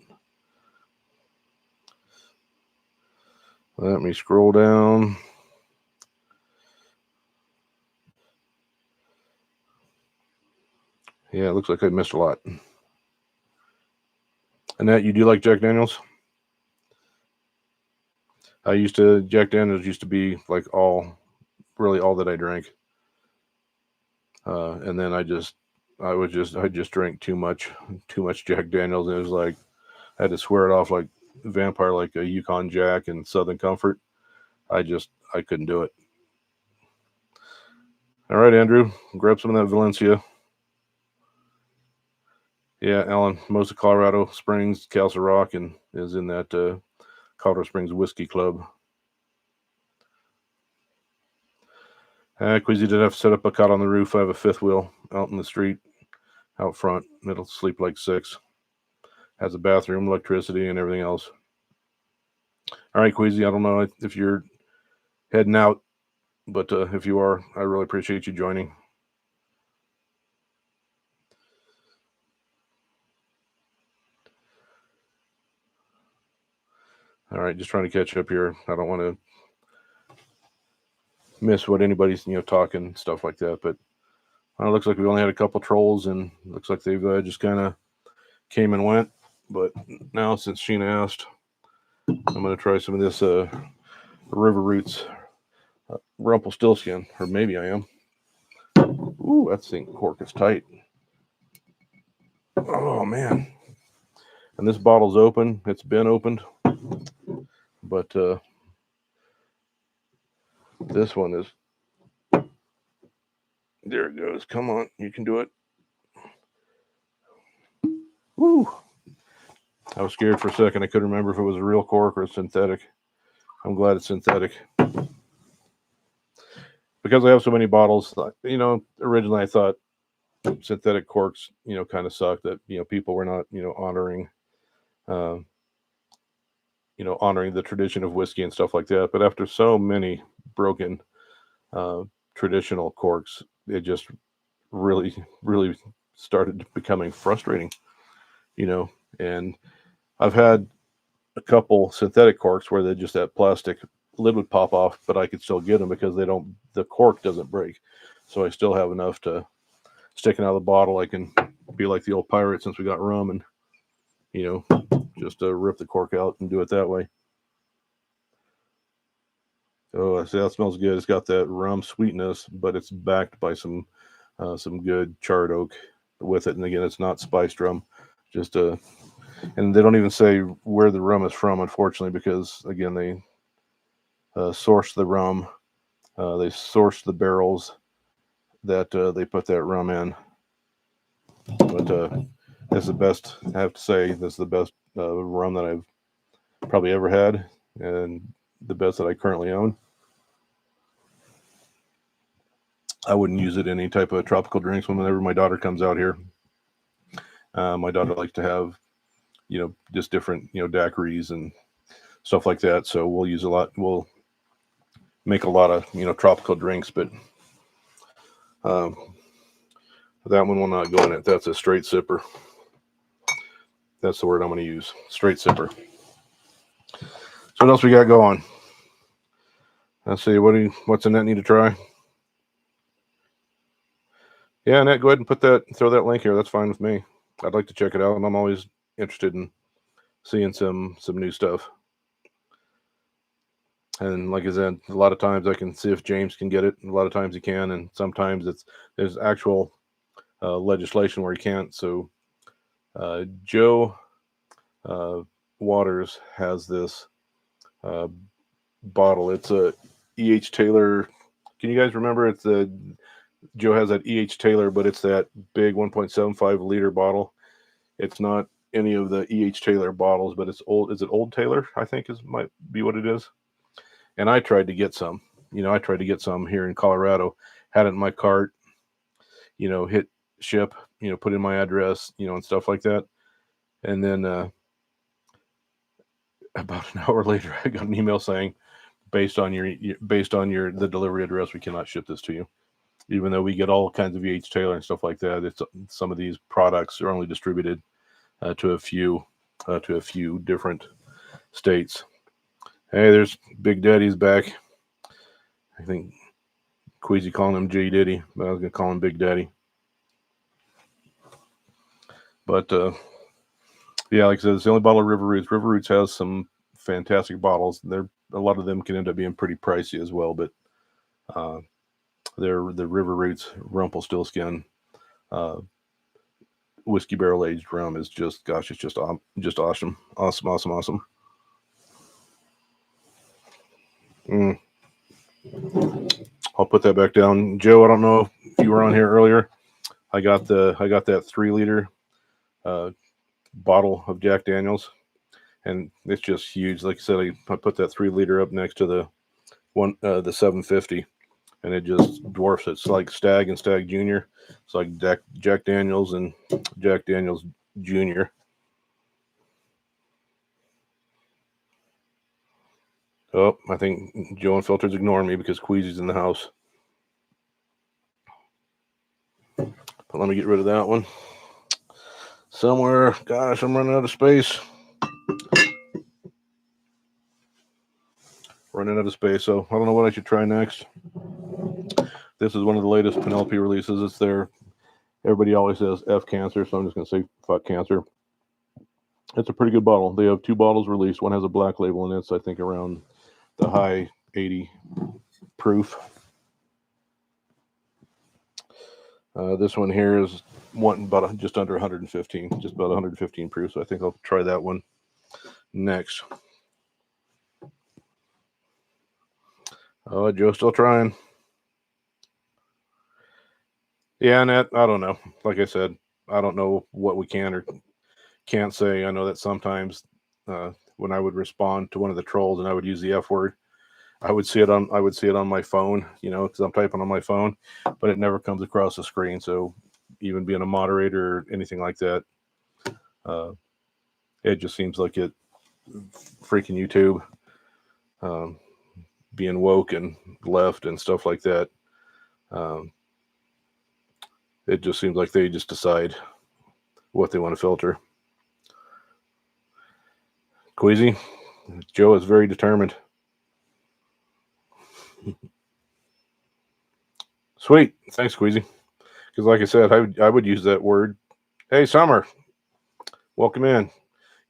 Let me scroll down. Yeah, it looks like I missed a lot. Annette, you do like Jack Daniels? Jack Daniels used to be like really all that I drank. And then I just drank too much Jack Daniels, and it was like I had to swear it off like vampire, like a Yukon Jack and Southern Comfort. I couldn't do it. All right, Andrew, grab some of that Valencia. Yeah, Alan, most of Colorado Springs, Castle Rock, and is in that Colorado Springs Whiskey Club. Queasy did have to set up a cot on the roof. I have a fifth wheel out in the street, out front. It'll sleep like 6. Has a bathroom, electricity, and everything else. All right, Queasy, I don't know if you're heading out, but if you are, I really appreciate you joining. All right, just trying to catch up here. I don't want to miss what anybody's talking, stuff like that. But it looks like we only had a couple trolls, and looks like they've just kind of came and went. But now, since Sheena asked, I'm going to try some of this River Roots Rumpelstiltskin, or maybe I am. Ooh, that thing cork is tight. Oh man! And this bottle's open. It's been opened, but this one is. There it goes. Come on, you can do it. Woo! I was scared for a second. I couldn't remember if it was a real cork or a synthetic. I'm glad it's synthetic. because I have so many bottles, originally I thought synthetic corks, kind of sucked, that, people were not, honoring, uh, honoring the tradition of whiskey and stuff like that. But after so many broken uh, traditional corks, it just really, really started becoming frustrating, and I've had a couple synthetic corks where they just, that plastic lid would pop off, but I could still get them because the cork doesn't break. So I still have enough to sticking out of the bottle. I can be like the old pirate since we got rum and, just rip the cork out and do it that way. Oh, I see, that smells good. It's got that rum sweetness, but it's backed by some good charred oak with it. And again, it's not spiced rum, just and they don't even say where the rum is from, unfortunately, because again, they source the rum, they source the barrels that they put that rum in. But that's the best. I have to say, that's the best rum that I've probably ever had, and the best that I currently own. I wouldn't use it in any type of tropical drinks. Whenever my daughter comes out here, my daughter likes to have, just different, daiquiris and stuff like that. So we'll use a lot. We'll make a lot of, tropical drinks, but that one will not go in it. That's a straight sipper. That's the word I'm going to use. Straight sipper. So what else we got going? Let's see. What's Annette need to try? Yeah, Annette, go ahead and throw that link here. That's fine with me. I'd like to check it out, and I'm always interested in seeing some new stuff. And like I said, a lot of times I can see if James can get it. A lot of times he can, and sometimes there's actual legislation where he can't. So Joe Waters has this bottle. It's a E.H. Taylor. Can you guys remember? Joe has that E.H. Taylor, but it's that big 1.75 liter bottle. It's not any of the E.H. Taylor bottles, but it's old. Is it Old Taylor? I think might be what it is. And I tried to get some. I tried to get some here in Colorado. Had it in my cart. Hit ship. Put in my address. And stuff like that. And then about an hour later, I got an email saying, based on the delivery address, we cannot ship this to you. Even though we get all kinds of E.H. Taylor and stuff like that, some of these products are only distributed to a few different states. Hey, there's Big Daddy's back. I think Queasy calling him J Diddy, but I was gonna call him Big Daddy. But yeah, like I said, it's the only bottle of River Roots. River Roots has some fantastic bottles. A lot of them can end up being pretty pricey as well, but the River Roots Rumpelstiltskin whiskey barrel aged rum is just, gosh, it's just awesome. I'll put that back down. Joe, I don't know if you were on here earlier. I got that 3 liter bottle of Jack Daniels, and it's just huge. Like I said, I put that 3 liter up next to the 750, and it just dwarfs it. It's like Stag and Stag Junior. It's like Jack Daniels and Jack Daniels Junior. Oh, I think Joe and Filter's ignoring me because Queasy's in the house. But let me get rid of that one. Somewhere, gosh, I'm running out of space. So I don't know what I should try next. This is one of the latest Penelope releases. It's there. Everybody always says F cancer, so I'm just going to say fuck cancer. It's a pretty good bottle. They have 2 bottles released. One has a black label, and it's, I think, around the high 80 proof. This one here is about just under 115, just about 115 proof. So I think I'll try that one next. Oh, Joe's still trying. Yeah, Annette, I don't know. Like I said, I don't know what we can or can't say. I know that sometimes when I would respond to one of the trolls and I would use the F word, I would see it on my phone, because I'm typing on my phone, but it never comes across the screen. So even being a moderator or anything like that, it just seems like it freaking YouTube, um, being woke and left and stuff like that. Um, it just seems like they just decide what they want to filter. Queasy, Joe is very determined. Sweet, thanks, Queasy. Because like I said, I would use that word. Hey, Summer, welcome in.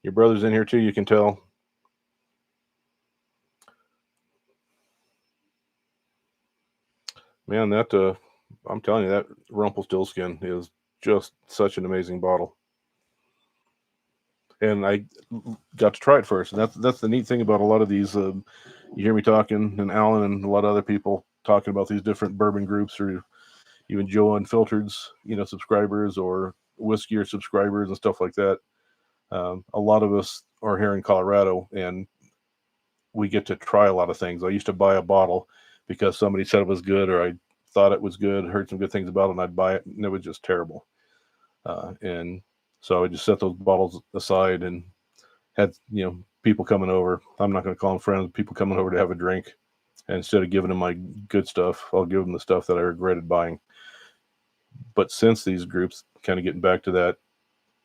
Your brother's in here too. You can tell. Man, that I'm telling you, that Rumpelstiltskin is just such an amazing bottle. And I got to try it first, and that's the neat thing about a lot of these. You hear me talking, and Alan and a lot of other people talking about these different bourbon groups, or even Joe Unfiltered's, subscribers, or Whiskey or subscribers and stuff like that. A lot of us are here in Colorado, and we get to try a lot of things. I used to buy a bottle because somebody said it was good, or I thought it was good, heard some good things about it, and I'd buy it, and it was just terrible. And so I just set those bottles aside and had people coming over. I'm not going to call them friends. People coming over to have a drink, and instead of giving them my good stuff, I'll give them the stuff that I regretted buying. But since these groups kind of getting back to that,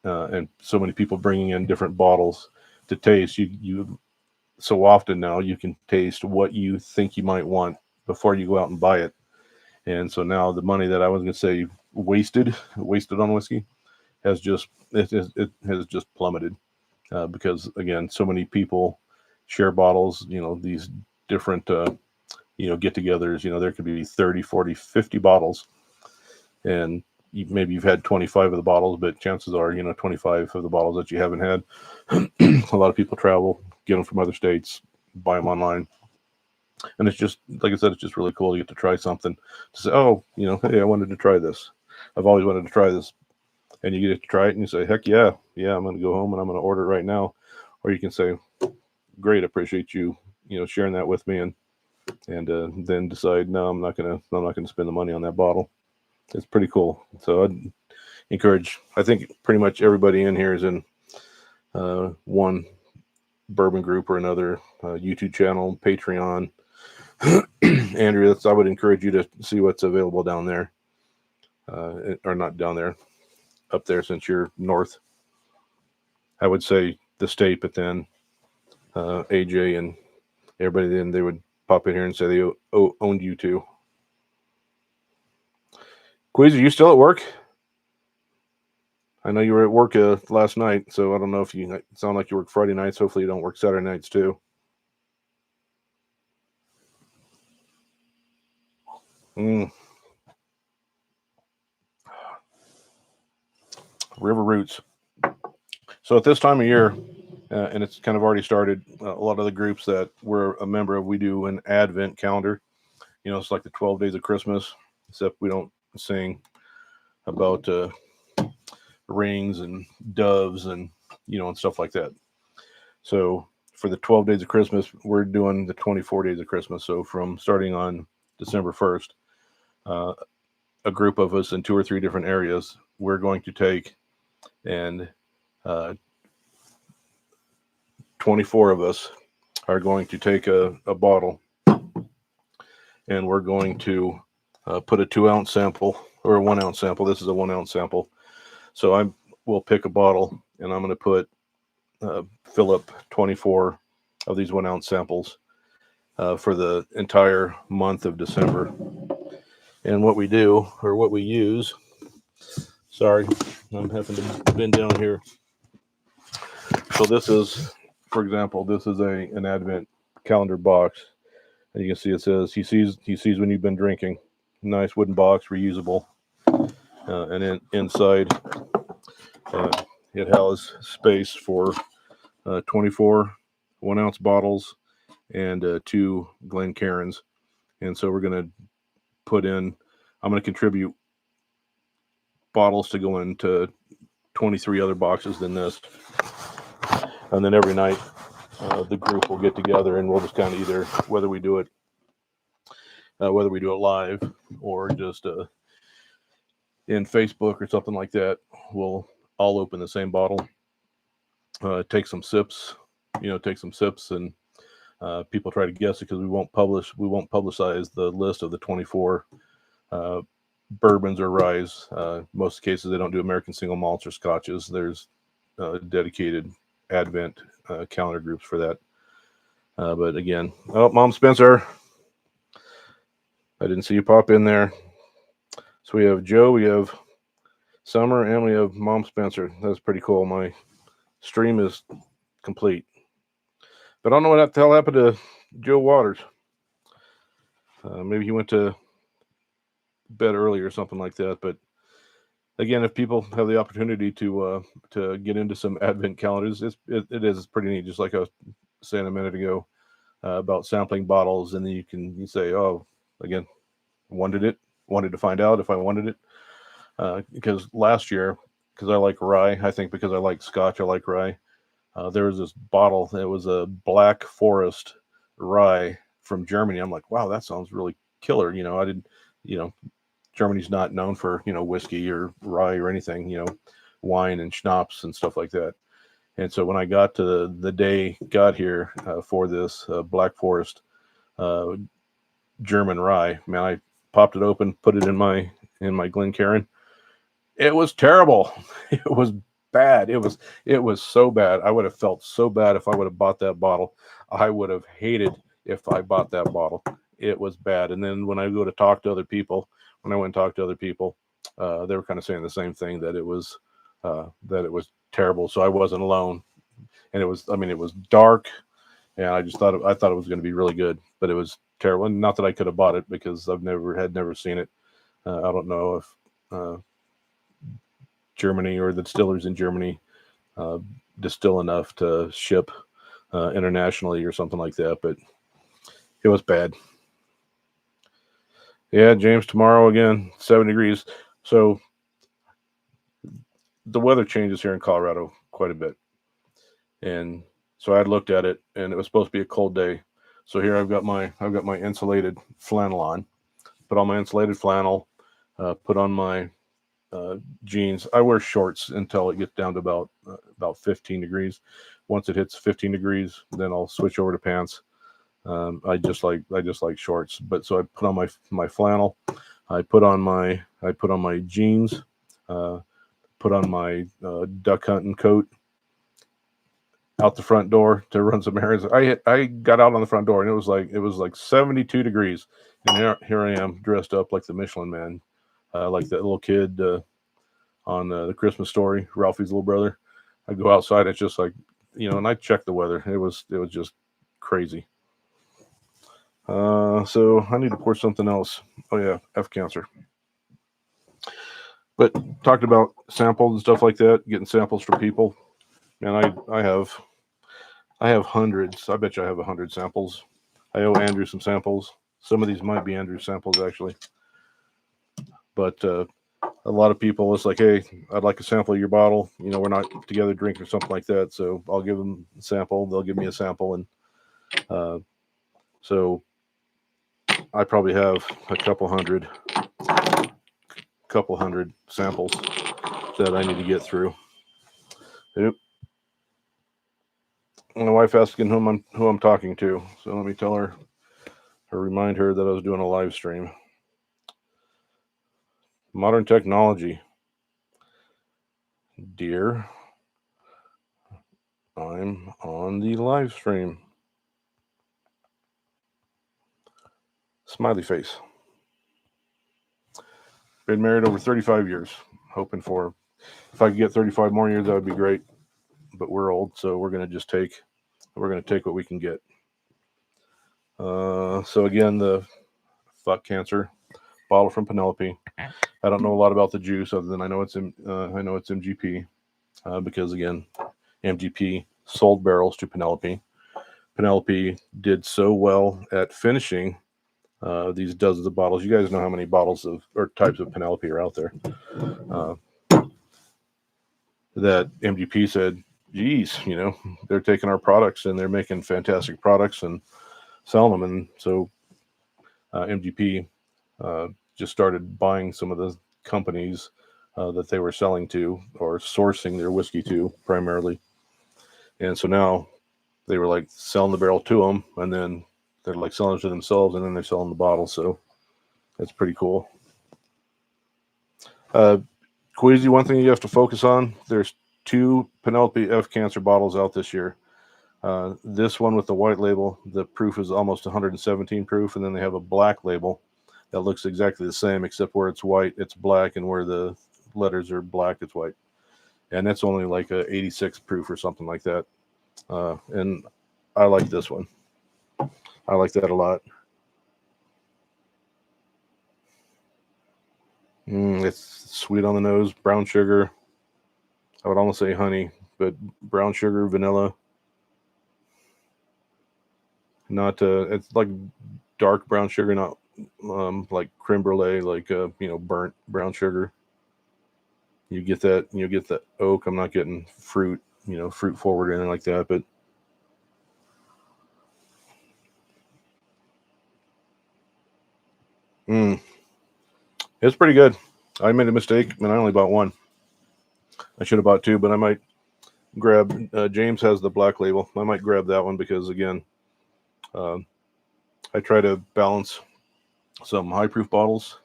and so many people bringing in different bottles to taste, you so often now you can taste what you think you might want before you go out and buy it. And so now the money that I was going to say wasted on whiskey has just it has just plummeted, because again, so many people share bottles. These different get-togethers. There could be 30, 40, 50 bottles, and maybe you've had 25 of the bottles, but chances are 25 of the bottles that you haven't had. A lot of people travel, get them from other states, buy them online. And it's just, like I said, it's just really cool to get to try something, to say, oh, hey, I wanted to try this. I've always wanted to try this. And you get to try it and you say, heck yeah, I'm going to go home and I'm going to order it right now. Or you can say, great, I appreciate you, sharing that with me, and then decide, no, I'm not going to spend the money on that bottle. It's pretty cool. So I'd encourage, I think pretty much everybody in here is in one bourbon group or another, YouTube channel, Patreon. Andrew, I would encourage you to see what's available down there, or not down there, up there, since you're north. I would say the state, but then AJ and everybody, then they would pop in here and say they owned you too. Quiz, are you still at work? I know you were at work last night, so I don't know if you sound like you work Friday nights. Hopefully you don't work Saturday nights too. River Roots. So at this time of year, and it's kind of already started, a lot of the groups that we're a member of, we do an Advent calendar. It's like the 12 days of Christmas, except we don't sing about rings and doves and and stuff like that. So for the 12 days of Christmas, we're doing the 24 days of Christmas. So from starting on December 1st, a group of us in 2 or 3 different areas, we're going to take, and 24 of us are going to take a bottle, and we're going to put a 2-ounce sample or a 1-ounce sample. This is a 1-ounce sample. So we'll pick a bottle, and I'm going to put fill up 24 of these 1-ounce samples for the entire month of December. And what we do, or what we use, sorry, I'm having to bend down here. So this is, for example, this is an Advent calendar box. And you can see it says, he sees when you've been drinking. Nice wooden box, reusable. And then inside, it has space for 24 1-ounce bottles and 2 Glencairns. And so we're going to put in, I'm going to contribute bottles to go into 23 other boxes than this. And then every night the group will get together and we'll just kind of either whether we do it live or just in Facebook or something like that, we'll all open the same bottle, take some sips, and people try to guess it because we won't publicize the list of the 24 bourbons or ryes. Most cases they don't do American single malts or scotches. There's dedicated Advent calendar groups for that. But again, Mom Spencer, I didn't see you pop in there. So we have Joe, we have Summer, and we have Mom Spencer. That's pretty cool. My stream is complete. But I don't know what the hell happened to Joe Waters. Maybe he went to bed early or something like that. But again, if people have the opportunity to get into some Advent calendars, it is pretty neat. Just like I was saying a minute ago about sampling bottles, and then you say, oh, again, wanted to find out if I wanted it. Because last year, because I like rye, I think because I like Scotch, I like rye. There was this bottle. It was a Black Forest rye from Germany. I'm like, wow, that sounds really killer. I didn't, Germany's not known for, whiskey or rye or anything, wine and schnapps and stuff like that. And so when I got to the day got here for this Black Forest German rye, man, I popped it open, put it in my Glencairn. It was terrible. It was bad. It was so bad. I would have felt so bad if I would have bought that bottle. I would have hated if I bought that bottle. It was bad. And then when I go to talk to other people, they were kind of saying the same thing, that it was terrible. So I wasn't alone. And it was dark, and I thought it was going to be really good, but it was terrible. And not that I could have bought it because I've never seen it. I don't know if Germany or the distillers in Germany distill enough to ship internationally or something like that, but it was bad. Yeah, James, tomorrow again, 7 degrees. So the weather changes here in Colorado quite a bit. And so I looked at it, and it was supposed to be a cold day. So here I've got my insulated flannel on. Put on my insulated flannel, put on my jeans. I wear shorts until it gets down to about 15 degrees. Once it hits 15 degrees, then I'll switch over to pants. I just like shorts. But so I put on my flannel. I put on my jeans. Put on my duck hunting coat. Out the front door to run some errands. I got out on the front door, and it was like 72 degrees, and here I am dressed up like the Michelin Man, like that little kid on the Christmas Story, Ralphie's little brother. I go outside, it's just like, and I check the weather. It was just crazy. So I need to pour something else. Oh yeah, F cancer. But talked about samples and stuff like that, getting samples from people. Man, I have hundreds. I bet you I have 100 samples. I owe Andrew some samples. Some of these might be Andrew's samples, actually. But a lot of people, it's like, hey, I'd like a sample of your bottle. We're not together drinking or something like that. So I'll give them a sample. They'll give me a sample. And so I probably have a couple hundred samples that I need to get through. Yep. My wife asking who I'm talking to, so let me tell her or remind her that I was doing a live stream. Modern technology. Dear, I'm on the live stream. Smiley face. Been married over 35 years. Hoping for, if I could get 35 more years, that would be great. But we're old, so we're going to take what we can get. So again, the fuck cancer bottle from Penelope. I don't know a lot about the juice other than I know it's MGP because again, MGP sold barrels to Penelope. Penelope did so well at finishing these dozens of bottles. You guys know how many bottles or types of Penelope are out there. That MGP said, geez, they're taking our products and they're making fantastic products and selling them. And so MGP just started buying some of the companies that they were selling to or sourcing their whiskey to primarily. And so now they were like selling the barrel to them, and then they're like selling it to themselves, and then they're selling the bottle. So that's pretty cool. Queasy, one thing you have to focus on, there's 2 Penelope F Cancer bottles out this year. This one with the white label, the proof is almost 117 proof, and then they have a black label that looks exactly the same, except where it's white, it's black, and where the letters are black, it's white. And that's only like a 86 proof or something like that. And I like this one. I like that a lot. It's sweet on the nose, brown sugar. I would almost say honey, but brown sugar, vanilla. Not it's like dark brown sugar, not like creme brulee, like burnt brown sugar. You get that, get the oak. I'm not getting fruit, fruit forward or anything like that, but it's pretty good. I made a mistake, and I only bought one. I should have bought 2, but I might grab. James has the black label. I might grab that one because again, I try to balance some high proof bottles,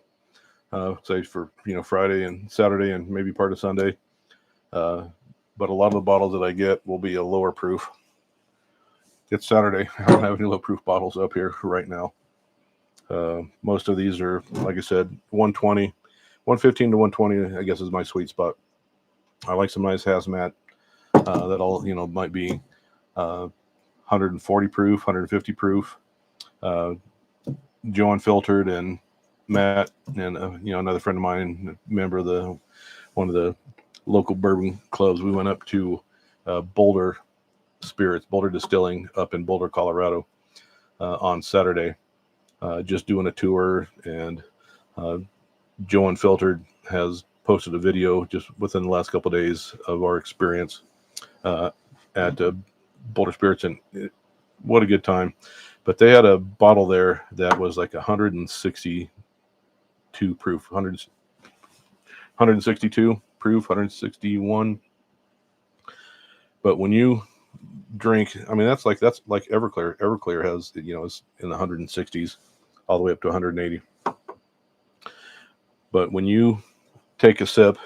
say for Friday and Saturday and maybe part of Sunday. But a lot of the bottles that I get will be a lower proof. It's Saturday. I don't have any low proof bottles up here right now. Most of these are, like I said, 120, 115 to 120. I guess is my sweet spot. I like some nice hazmat that'll might be 140 proof, 150 proof. Joe Unfiltered and Matt and another friend of mine, member of one of the local bourbon clubs. We went up to Boulder Spirits, Boulder Distilling up in Boulder, Colorado, on Saturday, just doing a tour. And Joe Unfiltered has posted a video just within the last couple of days of our experience at Boulder Spirits, and what a good time. But they had a bottle there that was like 162 proof, 162 proof, 161. But when you drink, I mean, that's like Everclear. Everclear has, is in the 160s all the way up to 180. But when you take a sip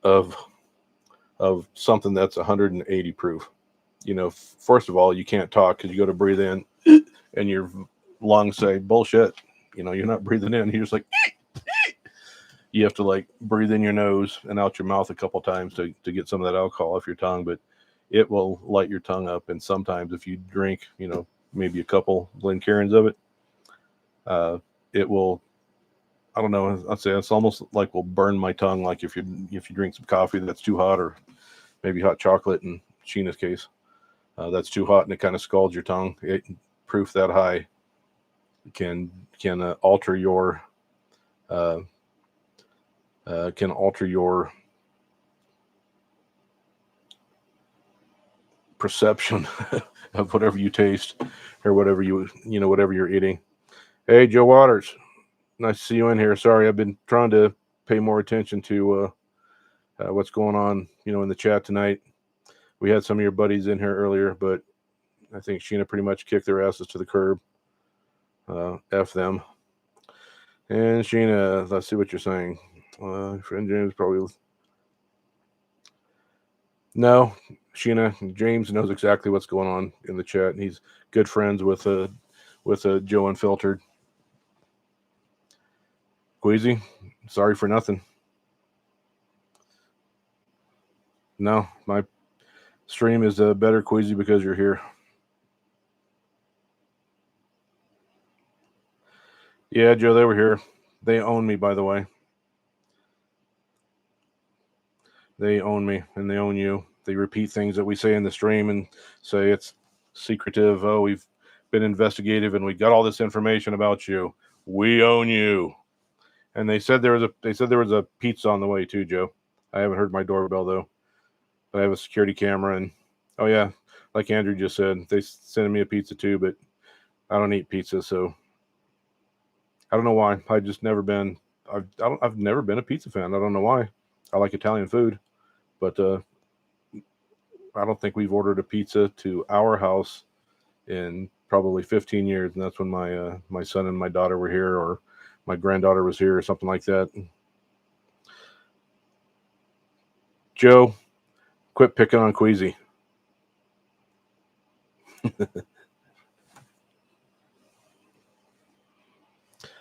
of something that's 180 proof, first of all, you can't talk because you go to breathe in and your lungs say bullshit. You're not breathing in. You're just like, you have to like breathe in your nose and out your mouth a couple times to get some of that alcohol off your tongue, but it will light your tongue up. And sometimes if you drink, maybe a couple Glencairns of it, it will, I don't know, I'd say it's almost like will burn my tongue. Like if you drink some coffee that's too hot, or maybe hot chocolate in Sheena's case, that's too hot and it kind of scalds your tongue. Proof that high can alter your perception of whatever you taste or whatever whatever you're eating. Hey, Joe Waters, nice to see you in here. Sorry, I've been trying to pay more attention to what's going on, in the chat tonight. We had some of your buddies in here earlier, but I think Sheena pretty much kicked their asses to the curb. F them. And Sheena, let's see what you're saying. Friend James probably. No, Sheena, James knows exactly what's going on in the chat. And he's good friends with Joe Unfiltered. Queasy, sorry for nothing. No, my stream is better, Queasy, because you're here. Yeah, Joe, they were here. They own me, by the way. They own me, and they own you. They repeat things that we say in the stream and say it's secretive. Oh, we've been investigative, and we got all this information about you. We own you. And they said there was a pizza on the way too, Joe. I haven't heard my doorbell though. But I have a security camera, and oh yeah, like Andrew just said, they sent me a pizza too, but I don't eat pizza, so I don't know why. I just never been. I've never been a pizza fan. I don't know why. I like Italian food, but I don't think we've ordered a pizza to our house in probably 15 years, and that's when my son and my daughter were here, or my granddaughter was here, or something like that. Joe, quit picking on Queasy.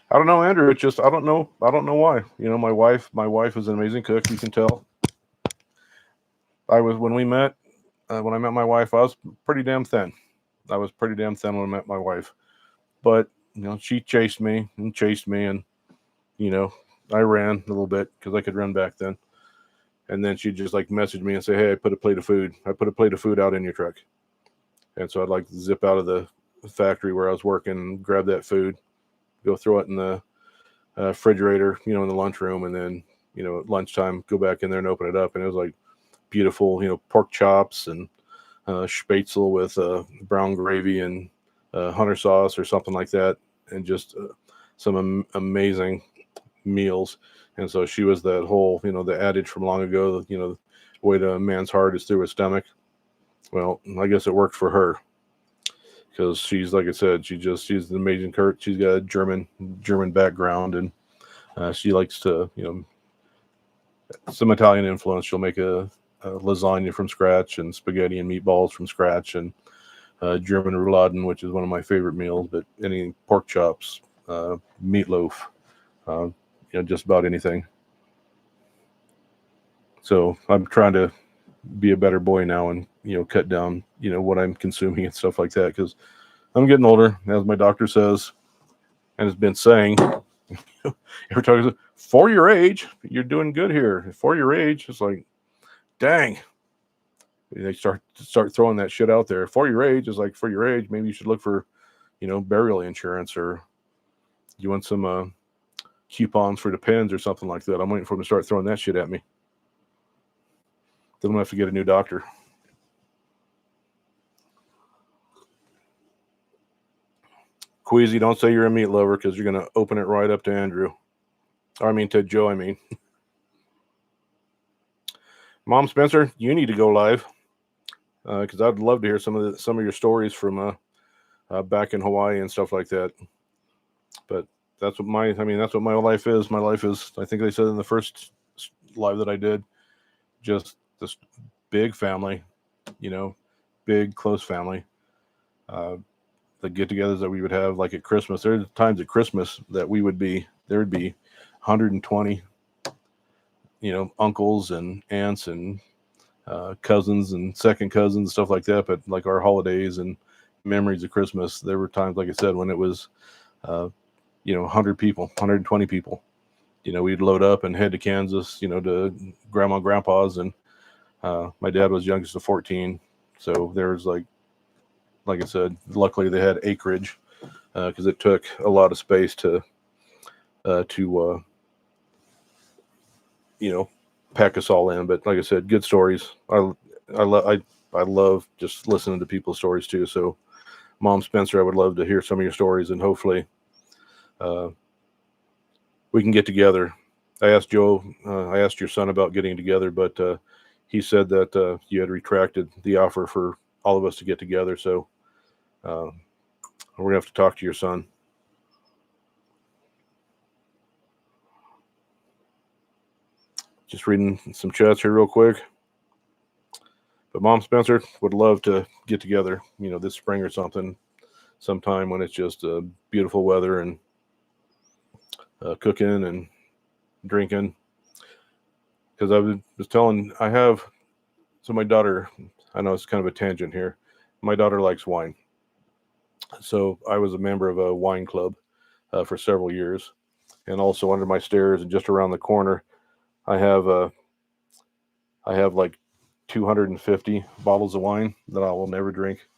I don't know, Andrew. It's just I don't know. I don't know why. You know, my wife is an amazing cook. You can tell. I was when we met. When I met my wife, I was pretty damn thin. I was pretty damn thin when I met my wife. But she chased me and chased me, and you know, I ran a little bit because I could run back then. And then she'd just like message me and say, "Hey, I put a plate of food. I put a plate of food out in your truck." And so I'd like zip out of the factory where I was working, grab that food, go throw it in the refrigerator, in the lunchroom, and then at lunchtime go back in there and open it up, and it was like beautiful, pork chops and spätzle with brown gravy and hunter sauce or something like that, and just some amazing meals. And so she was that whole, the adage from long ago, the way to a man's heart is through his stomach. Well, I guess it worked for her because she's, like I said, she's an amazing cook. She's got a German background, and she likes to, some Italian influence. She'll make a lasagna from scratch and spaghetti and meatballs from scratch, and German rouladen, which is one of my favorite meals. But any pork chops, meatloaf, just about anything. So I'm trying to be a better boy now and cut down what I'm consuming and stuff like that because I'm getting older, as my doctor says and has been saying. Every time for your age, you're doing good here. For your age, it's like, dang. They start throwing that shit out there. For your age, is like, for your age, maybe you should look for burial insurance, or you want some coupons for the pens or something like that. I'm waiting for them to start throwing that shit at me. Then I'm gonna have to get a new doctor. Queasy, don't say you're a meat lover because you're gonna open it right up to Andrew. Or, I mean to Joe. I mean, Mom Spencer, you need to go live because I'd love to hear some of your stories from back in Hawaii and stuff like that. But that's what my life is. My life is, I think they said in the first live that I did, just this big family, big close family. The get-togethers that we would have, like at Christmas. There are times at Christmas that there would be 120, uncles and aunts and cousins and second cousins, stuff like that. But like our holidays and memories of Christmas, there were times, like I said, when it was 100 people, 120 people. We'd load up and head to Kansas, to grandma and grandpa's, and my dad was youngest of 14. So there was like I said, luckily they had acreage because it took a lot of space to pack us all in. But like I said, good stories. I love just listening to people's stories too. So, Mom Spencer, I would love to hear some of your stories, and hopefully we can get together. I asked Joe, I asked your son about getting together, but he said that you had retracted the offer for all of us to get together. So we're gonna have to talk to your son. Just reading some chats here real quick. But Mom Spencer would love to get together, this spring or something, sometime when it's just beautiful weather and cooking and drinking. Because I was telling, so my daughter, I know it's kind of a tangent here. My daughter likes wine. So I was a member of a wine club for several years. And also under my stairs and just around the corner, I have like 250 bottles of wine that I will never drink.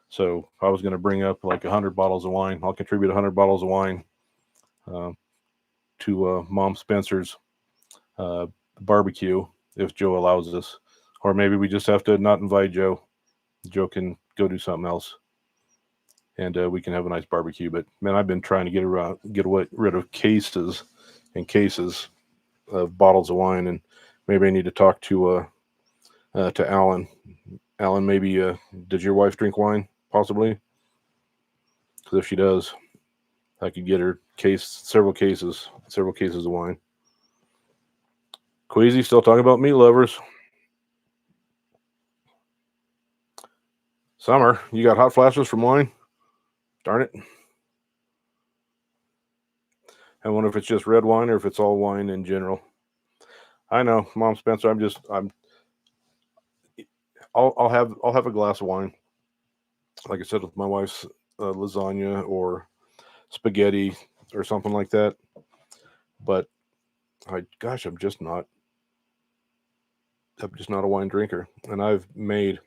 So I was going to bring up like 100 bottles of wine. I'll contribute 100 bottles of wine to Mom Spencer's barbecue if Joe allows us, or maybe we just have to not invite Joe. Joe can go do something else, and we can have a nice barbecue. But man, I've been trying to get rid of cases and cases of bottles of wine, and maybe I need to talk to Alan. Alan, maybe does your wife drink wine? Possibly, because if she does, I could get her several cases of wine. Queasy still talking about meat lovers. Summer, you got hot flashes from wine? Darn it. I wonder if it's just red wine or if it's all wine in general. I know, Mom Spencer. I'll have a glass of wine, like I said, with my wife's lasagna or spaghetti or something like that. But I'm just not a wine drinker, and I've made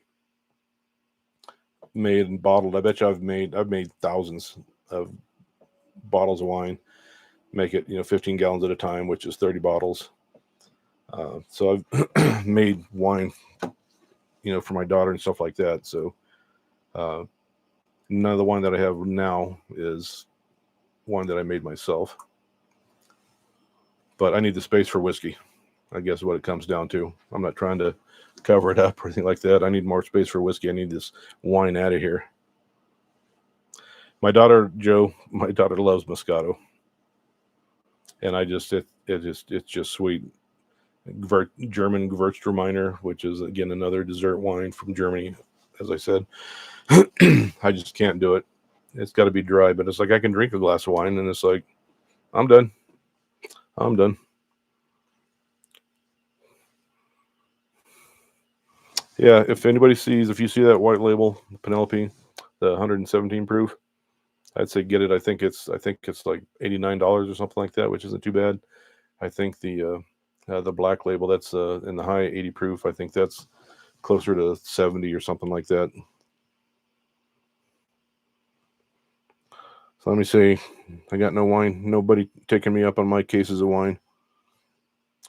and bottled. I bet you I've made thousands of bottles of wine. Make it 15 gallons at a time, which is 30 bottles. So I've made wine, for my daughter and stuff like that. So none of the wine that I have now is wine that I made myself. But I need the space for whiskey, I guess is what it comes down to. I'm not trying to cover it up or anything like that. I need more space for whiskey. I need this wine out of here. My daughter, Joe, loves Moscato. And it's just sweet. German Gewürztraminer, which is again another dessert wine from Germany, as I said. I just can't do it. It's got to be dry, but it's like I can drink a glass of wine and it's like, I'm done. Yeah, if you see that white label Penelope, the 117 proof, I'd say get it. I think it's like $89 or something like that, which isn't too bad. I think the black label that's in the high 80 proof, I think that's closer to 70 or something like that. So let me see. I got no wine. Nobody taking me up on my cases of wine.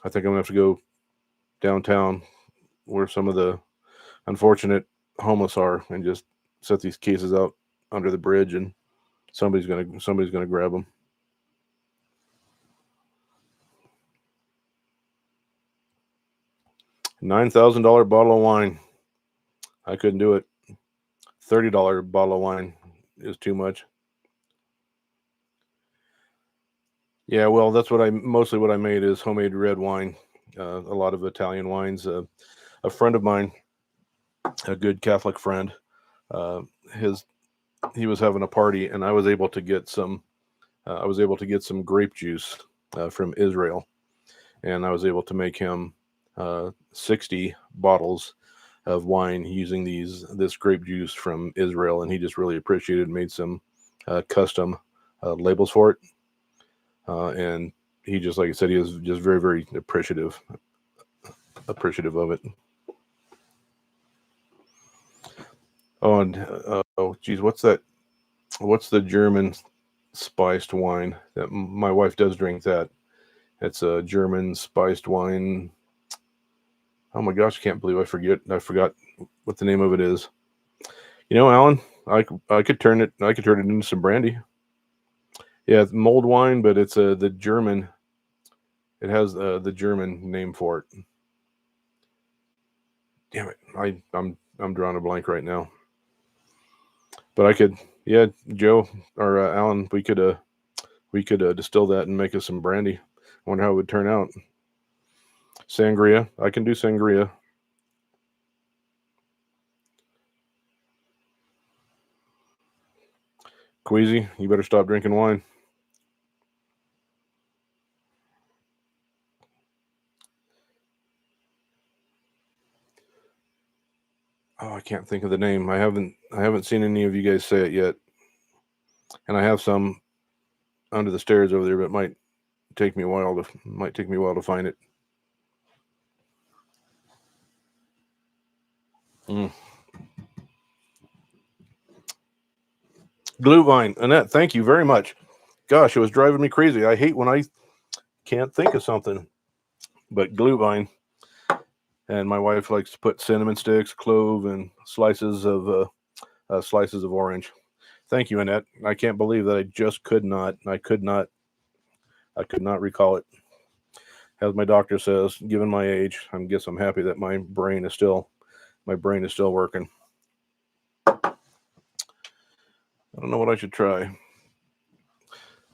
I think I'm gonna have to go downtown where some of the unfortunate homeless are and just set these cases out under the bridge, and somebody's gonna grab them. $9,000 bottle of wine. I couldn't do it. $30 bottle of wine is too much. Yeah, well, that's what I made is homemade red wine. A lot of Italian wines. A friend of mine, a good Catholic friend, he was having a party, and I was able to get some. I was able to get some grape juice from Israel, and I was able to make him 60 bottles of wine using this grape juice from Israel, and he just really appreciated it, made some custom labels for it. And he just, like I said, he was just very, very appreciative of it. Oh, and geez, what's that? What's the German spiced wine that my wife does drink? That it's a German spiced wine. Oh my gosh, I can't believe I forgot what the name of it is. Alan, I could turn it into some brandy. Yeah, it's mulled wine, but it's the German. It has the German name for it. Damn it, I'm drawing a blank right now. But I could, yeah, Joe or Alan, we could distill that and make us some brandy. I wonder how it would turn out. Sangria, I can do sangria. Queasy, you better stop drinking wine. Oh, I can't think of the name. I haven't seen any of you guys say it yet. And I have some under the stairs over there, but it might take me a while to find it. Glühwein. Annette, thank you very much. Gosh, it was driving me crazy. I hate when I can't think of something. But Glühwein. And my wife likes to put cinnamon sticks, clove, and slices of orange. Thank you, Annette. I can't believe that I just could not recall it. As my doctor says, given my age, I guess I'm happy that my brain is still working. I don't know what I should try.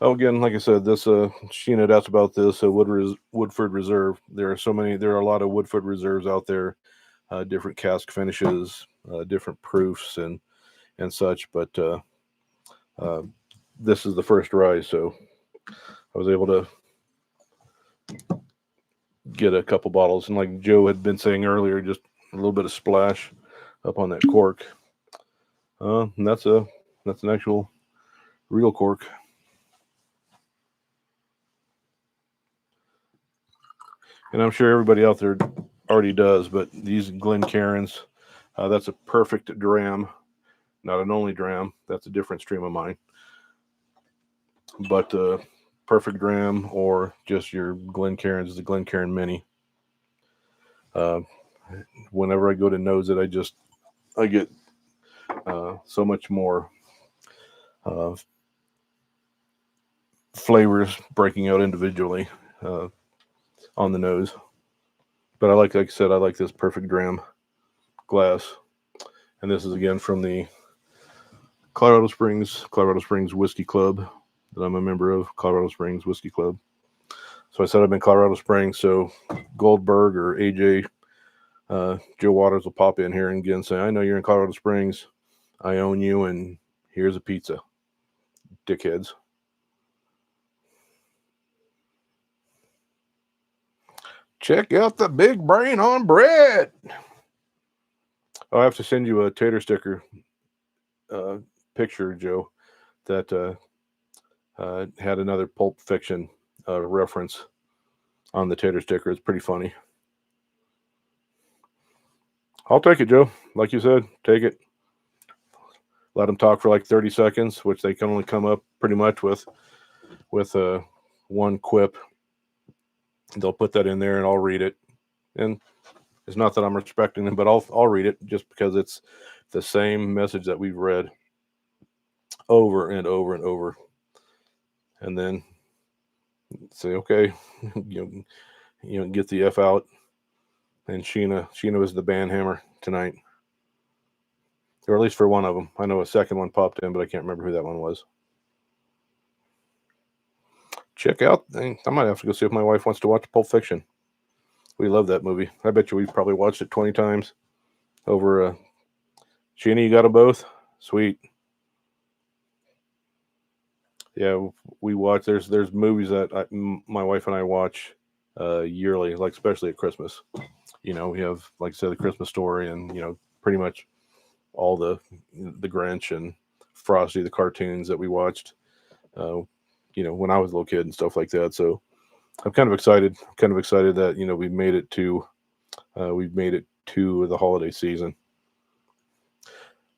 Oh, again, like I said, this Sheena had asked about this Woodford Reserve. There are a lot of Woodford Reserves out there, different cask finishes, different proofs, and such. But this is the first rye, so I was able to get a couple bottles. And like Joe had been saying earlier, just a little bit of splash up on that cork. And that's an actual real cork. And I'm sure everybody out there already does, but these Glencairns, that's a perfect dram. Not an only dram. That's a different stream of mine. But perfect dram or just your Glencairns, the Glencairn Mini. Whenever I go to nose it, I get so much more flavors breaking out individually on the nose. But like I said, I like this perfect dram glass. And this is again from the Colorado Springs Whiskey Club that I'm a member of, Colorado Springs Whiskey Club. So I said I'm in Colorado Springs, so Goldberg or AJ, Joe Waters will pop in here and again say, I know you're in Colorado Springs. I own you, and here's a pizza. Dickheads. Check out the big brain on bread. I'll have to send you a tater sticker picture, Joe, that had another Pulp Fiction reference on the tater sticker. It's pretty funny. I'll take it, Joe. Like you said, take it. Let them talk for like 30 seconds, which they can only come up pretty much with one quip. They'll put that in there, and I'll read it. And it's not that I'm respecting them, but I'll read it just because it's the same message that we've read over and over and over. And then say, okay, you know, get the F out. And Sheena was the band hammer tonight, or at least for one of them. I know a second one popped in, but I can't remember who that one was. Check out. I might have to go see if my wife wants to watch Pulp Fiction. We love that movie. I bet you we've probably watched it 20 times over. Sheena, you got them both? Sweet. Yeah, we watch. There's movies that my wife and I watch yearly, like especially at Christmas. You know, we have, like I said, the Christmas Story, and pretty much all the Grinch and Frosty, the cartoons that we watched. When I was a little kid and stuff like that. So I'm kind of excited. That we've made it to the holiday season.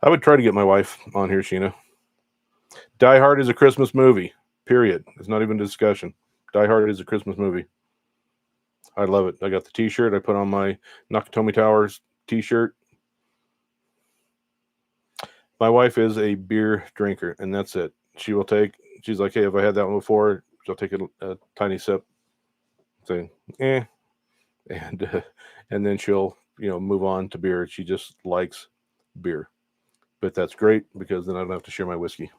I would try to get my wife on here, Sheena. Die Hard is a Christmas movie. Period. It's not even a discussion. Die Hard is a Christmas movie. I love it. I got the T-shirt. I put on my Nakatomi Towers T-shirt. My wife is a beer drinker, and that's it. She's like, hey, if I had that one before, she'll take a tiny sip, say, and then she'll move on to beer. She just likes beer, but that's great because then I don't have to share my whiskey.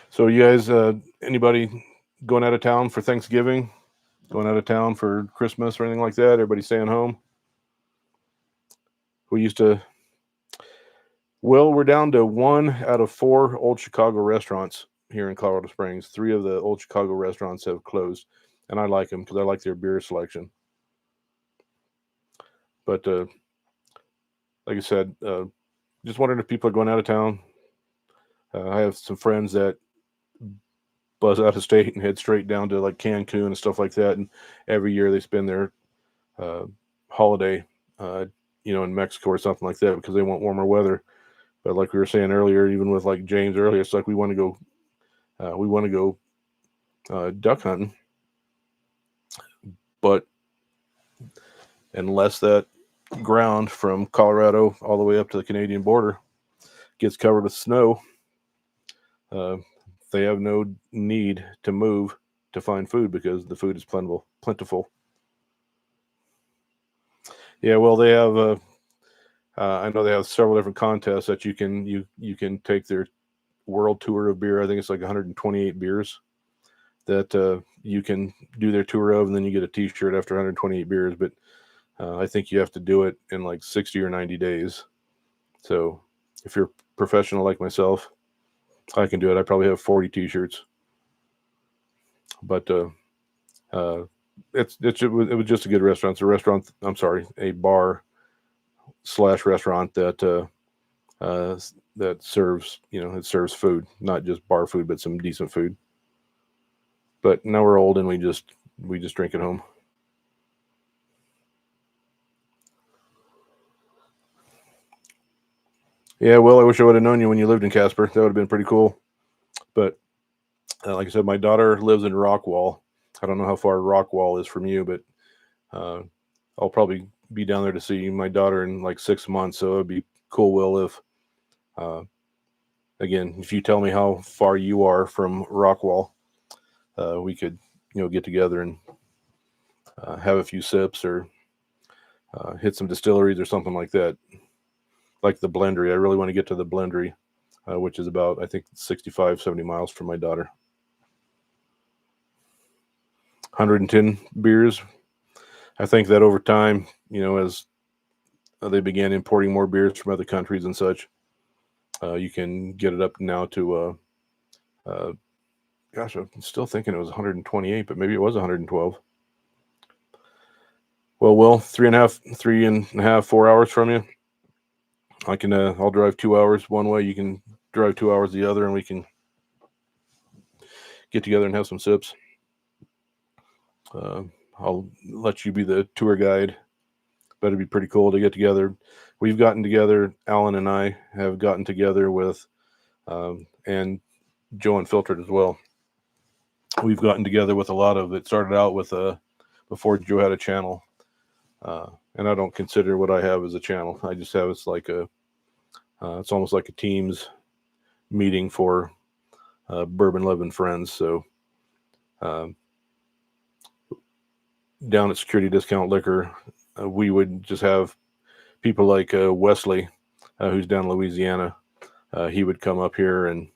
So you guys, anybody going out of town for Thanksgiving, going out of town for Christmas or anything like that? Everybody staying home? We're down to 1 out of 4 old Chicago restaurants here in Colorado Springs. 3 of the old Chicago restaurants have closed, and I like them because I like their beer selection. But like I said, just wondering if people are going out of town. I have some friends that buzz out of state and head straight down to like Cancun and stuff like that, and every year they spend their holiday, in Mexico or something like that because they want warmer weather. But like we were saying earlier, even with like James earlier, it's like we want to go duck hunting. But unless that ground from Colorado all the way up to the Canadian border gets covered with snow, uh, they have no need to move to find food because the food is plentiful. Yeah, well, they have. I know they have several different contests that you can take their world tour of beer. I think it's like 128 beers that you can do their tour of, and then you get a T-shirt after 128 beers. But I think you have to do it in like 60 or 90 days. So if you're a professional like myself, I can do it. I probably have 40 T-shirts. But it was just a good restaurant. It's a restaurant. I'm sorry, a bar slash restaurant uh, that serves it serves food, not just bar food, but some decent food. But now we're old and we just drink at home. Yeah, well, I wish I would have known you when you lived in Casper. That would have been pretty cool. But like I said, my daughter lives in Rockwall. I don't know how far Rockwall is from you, but uh, I'll probably be down there to see my daughter in like 6 months. So it'd be cool, Will, if uh, again, if you tell me how far you are from Rockwall, we could get together and have a few sips or hit some distilleries or something like that, like the Blendery. I really want to get to the Blendery, which is about, I think, 65, 70 miles from my daughter. 110 beers. I think that over time, as they began importing more beers from other countries and such, you can get it up now to, uh, gosh, I'm still thinking it was 128, but maybe it was 112. Well, Will, 3.5, 4 hours from you. I'll drive 2 hours one way. You can drive 2 hours the other, and we can get together and have some sips. Uh, I'll let you be the tour guide. But it'd be pretty cool to get together. We've gotten together. Alan and I have gotten together with, and Joe Unfiltered as well. We've gotten together with a lot of. It started out with before Joe had a channel, and I don't consider what I have as a channel. I just have it's like it's almost like a teams meeting for bourbon loving friends. So down at Security Discount Liquor, we would just have people like Wesley, who's down in Louisiana. He would come up here, and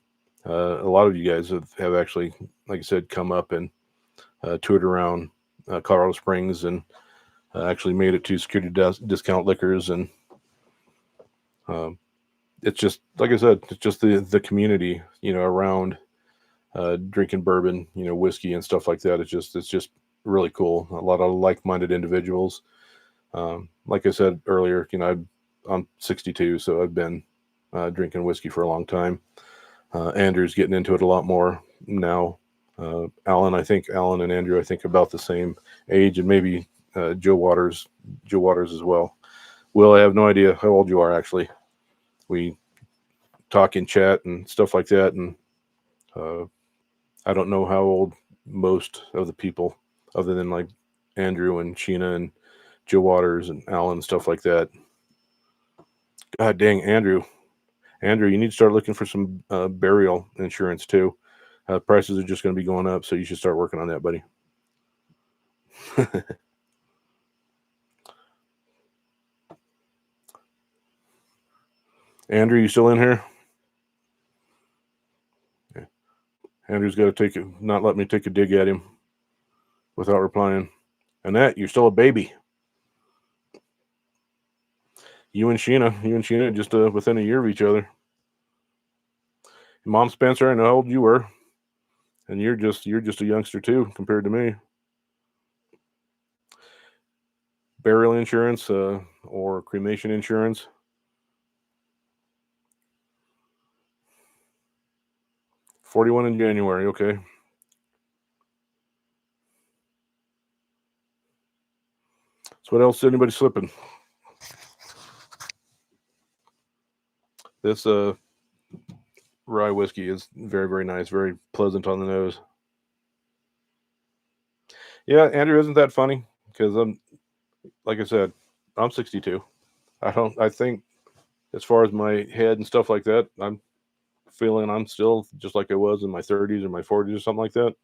a lot of you guys have actually, like I said, come up and toured around Colorado Springs and actually made it to Security Discount Liquors. And it's just, like I said, it's just the community, around drinking bourbon, whiskey and stuff like that. It's just really cool. A lot of like-minded individuals. Like I said earlier, I'm 62, so I've been drinking whiskey for a long time. Andrew's getting into it a lot more now. Alan and Andrew, I think about the same age, and maybe Joe Waters as well. Will, I have no idea how old you are actually. We talk in chat and stuff like that, and I don't know how old most of the people, other than like Andrew and Sheena and Joe Waters and Alan and stuff like that. God dang, Andrew, you need to start looking for some burial insurance too. Prices are just going to be going up, so you should start working on that, buddy. Andrew, you still in here? Yeah. Andrew's got to not let me take a dig at him without replying. Annette, you're still a baby. You and Sheena, just within a year of each other. Mom Spencer, I know how old you were, and you're just a youngster too compared to me. Burial insurance or cremation insurance. 41 in January. Okay. So what else is anybody slipping? This rye whiskey is very, very nice, very pleasant on the nose. Yeah, Andrew, isn't that funny? because like I said, I'm 62. I think as far as my head and stuff like that, I'm feeling I'm still just like I was in my 30s or my 40s or something like that.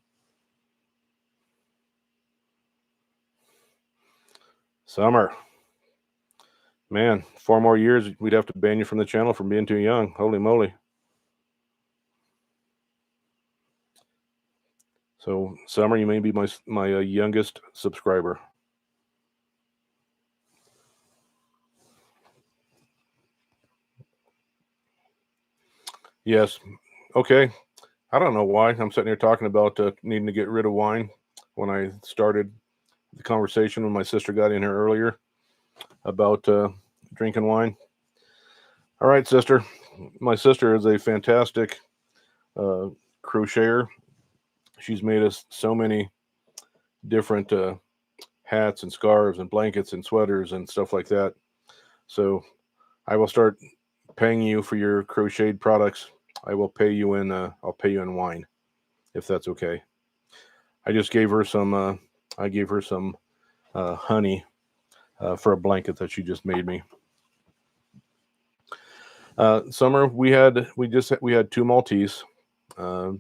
Summer, man, 4 more years, we'd have to ban you from the channel for being too young. Holy moly. So, Summer, you may be my youngest subscriber. Yes. Okay. I don't know why I'm sitting here talking about needing to get rid of wine when I started the conversation when my sister got in here earlier about drinking wine. All right, sister. My sister is a fantastic uh, crocheter. She's made us so many different hats and scarves and blankets and sweaters and stuff like that. So I will start paying you for your crocheted products. I will pay you in. I'll pay you in wine, if that's okay. I just gave her some. I gave her some honey for a blanket that she just made me. Summer, we had two Maltese. Uh,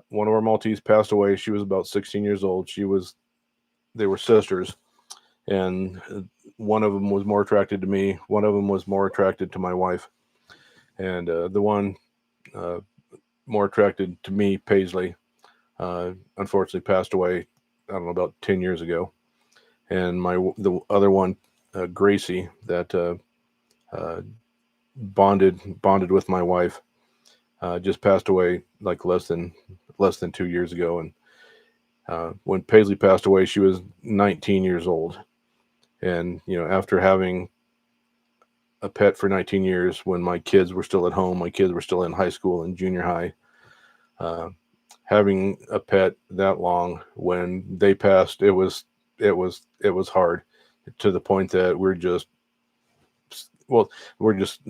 One of our Maltese passed away. She was about 16 years old. They were sisters, and one of them was more attracted to me. One of them was more attracted to my wife, and the one uh, more attracted to me, Paisley, unfortunately passed away. I don't know, about 10 years ago. And the other one, Gracie, that uh, bonded with my wife, just passed away like less than 2 years ago. And when Paisley passed away, she was 19 years old. And after having a pet for 19 years, when my kids were still at home, my kids were still in high school and junior high. Uh, Having a pet that long, when they passed, it was hard, to the point that we're just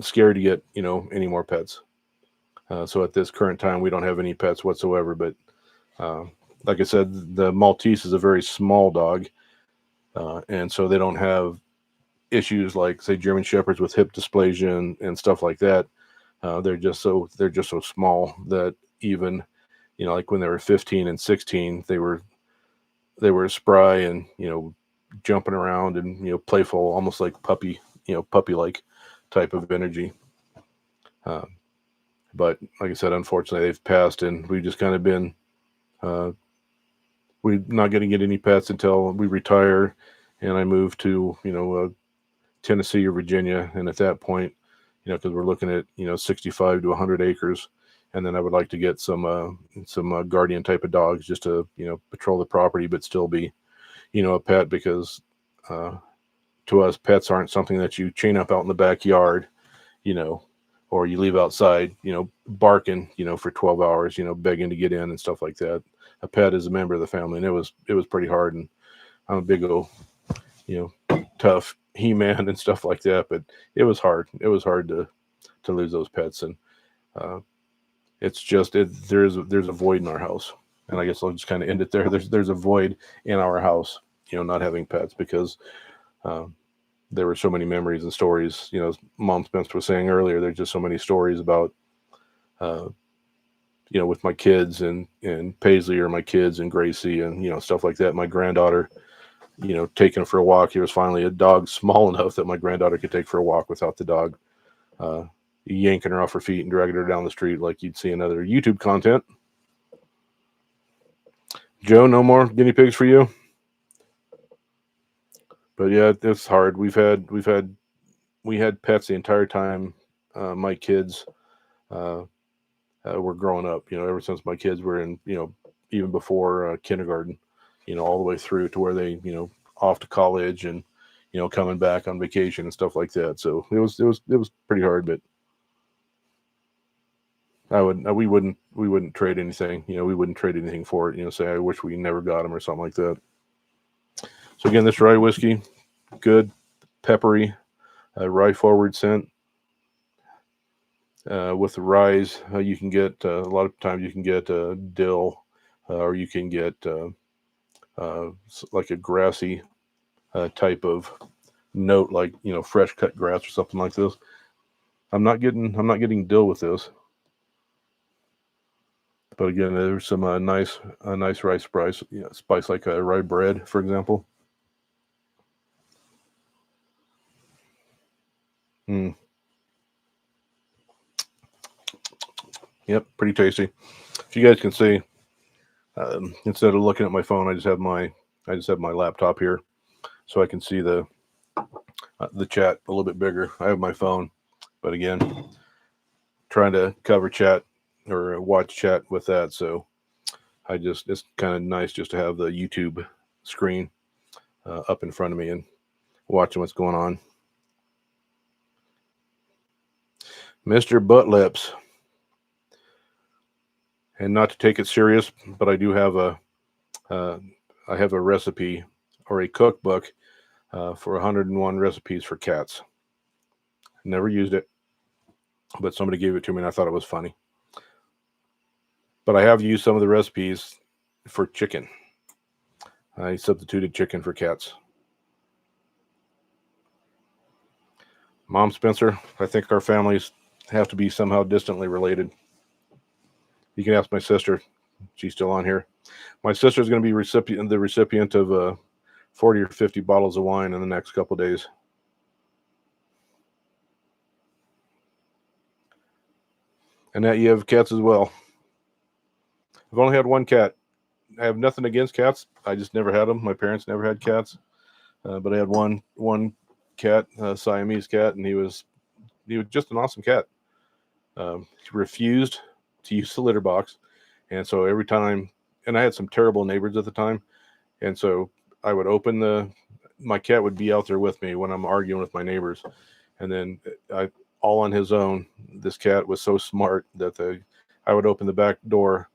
scared to get any more pets. So at this current time, we don't have any pets whatsoever. But uh, like I said, the Maltese is a very small dog, and so they don't have issues like, say, German Shepherds with hip dysplasia and stuff like that. They're just so small that even like when they were 15 and 16, they were spry and jumping around and playful, almost like puppy like type of energy. Uh, but like I said, unfortunately, they've passed, and we've just kind of been uh, we're not going to get any pets until we retire, and I move to Tennessee or Virginia, and at that point, because we're looking at 65 to 100 acres, and then I would like to get some guardian type of dogs just to patrol the property, but still be a pet, because uh, to us, pets aren't something that you chain up out in the backyard, you know, or you leave outside, barking, for 12 hours, begging to get in and stuff like that. A pet is a member of the family, and it was pretty hard. And I'm a big old, tough He-Man and stuff like that, but it was hard. It was hard to lose those pets, and uh, it's just there's a void in our house, and I guess I'll just kind of end it there. There's a void in our house, not having pets, because um, there were so many memories and stories. As Mom Spence was saying earlier, there's just so many stories about, uh, with my kids and Paisley, or my kids and Gracie, and stuff like that. My granddaughter, taking her for a walk. There was finally a dog small enough that my granddaughter could take for a walk without the dog uh, yanking her off her feet and dragging her down the street like you'd see in other YouTube content. Joe, no more guinea pigs for you. But yeah, it's hard. We had pets the entire time my kids uh, were growing up. Ever since my kids were in, even before kindergarten, all the way through to where they, off to college, and coming back on vacation and stuff like that. So it was pretty hard, but we wouldn't trade anything. We wouldn't trade anything for it. Say I wish we never got them or something like that. So again, this rye whiskey, good, peppery, rye forward scent. With the rye, you can get a lot of times you can get dill, or you can get like a grassy type of note, like fresh cut grass or something like this. I'm not getting dill with this. But again, there's some nice rye spice, spice like rye bread, for example. Mm. Yep, pretty tasty. If you guys can see, instead of looking at my phone, I just have my laptop here, so I can see the chat a little bit bigger. I have my phone, but again, trying to cover chat or watch chat with that, so it's kind of nice just to have the YouTube screen up in front of me and watching what's going on. Mr. Butt Lips. And not to take it serious, but I do have I have a recipe or a cookbook for 101 recipes for cats. Never used it, but somebody gave it to me and I thought it was funny. But I have used some of the recipes for chicken. I substituted chicken for cats. Mom Spencer, I think our families have to be somehow distantly related. You can ask my sister. She's still on here. My sister's going to be the recipient of 40 or 50 bottles of wine in the next couple of days. And that you have cats as well. I've only had one cat. I have nothing against cats. I just never had them. My parents never had cats. But I had one cat, Siamese cat, and he was just an awesome cat. He refused to use the litter box, and so every time, and I had some terrible neighbors at the time, and so I would open my cat would be out there with me when I'm arguing with my neighbors, and then all on his own. This cat was so smart that I would open the back door,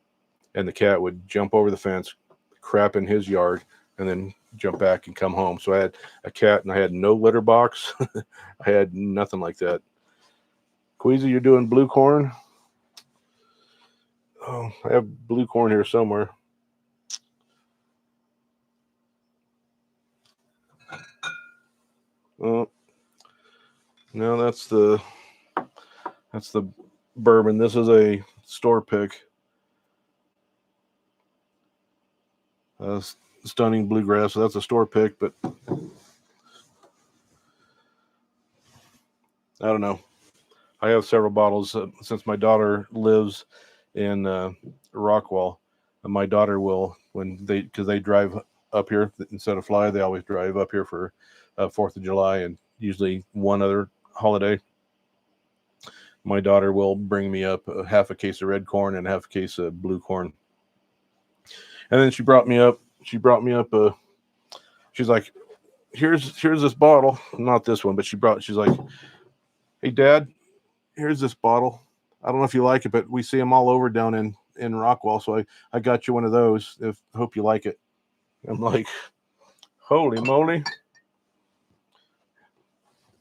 and the cat would jump over the fence, crap in his yard, and then jump back and come home. So I had a cat, and I had no litter box. I had nothing like that. Queasy, you're doing blue corn? Oh, I have blue corn here somewhere. Oh, no, that's the bourbon. This is a store pick. Stunning bluegrass. So that's a store pick, but I don't know. I have several bottles since my daughter lives in Rockwall. And my daughter will, because they drive up here instead of fly, they always drive up here for 4th of July and usually one other holiday. My daughter will bring me up half a case of red corn and half a case of blue corn. And then she brought me up. She's like, here's this bottle, not this one, but she's like, hey Dad, here's this bottle. I don't know if you like it, but we see them all over down in Rockwall, so I got you one of those. Hope you like it. I'm like, holy moly.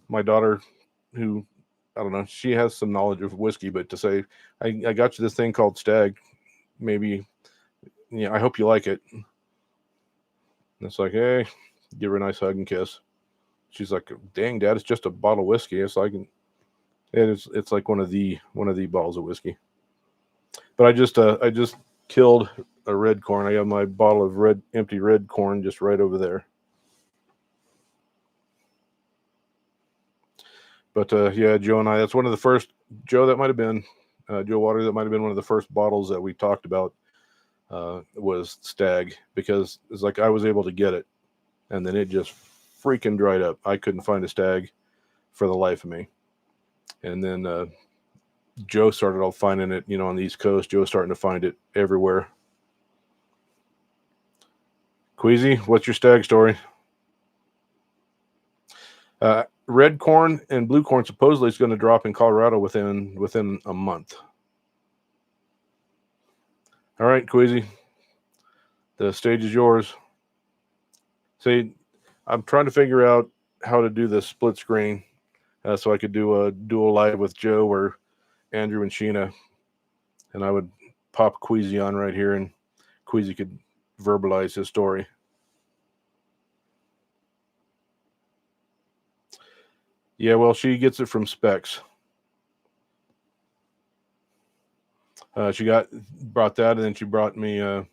My daughter, who I don't know, she has some knowledge of whiskey, but to say I got you this thing called Stag, maybe, I hope you like it. And it's like, hey, give her a nice hug and kiss. She's like, dang, Dad, it's just a bottle of whiskey. It's like, it's like one of the bottles of whiskey. But I just killed a red corn. I have my bottle of empty red corn just right over there. But yeah, Joe and I, that's one of the first, Joe, that might have been, Joe Water, that might have been one of the first bottles that we talked about was Stag, because it's like I was able to get it, and then it just freaking dried up. I couldn't find a Stag for the life of me. And then Joe started all finding it, on the East Coast. Joe's starting to find it everywhere. Queasy, what's your Stag story? Red corn and blue corn supposedly is going to drop in Colorado within a month. All right, Queasy, the stage is yours. See, I'm trying to figure out how to do this split screen so I could do a dual live with Joe or Andrew and Sheena, and I would pop Queasy on right here, and Queasy could verbalize his story. Yeah, well, she gets it from Specs. She brought that, and then she brought me a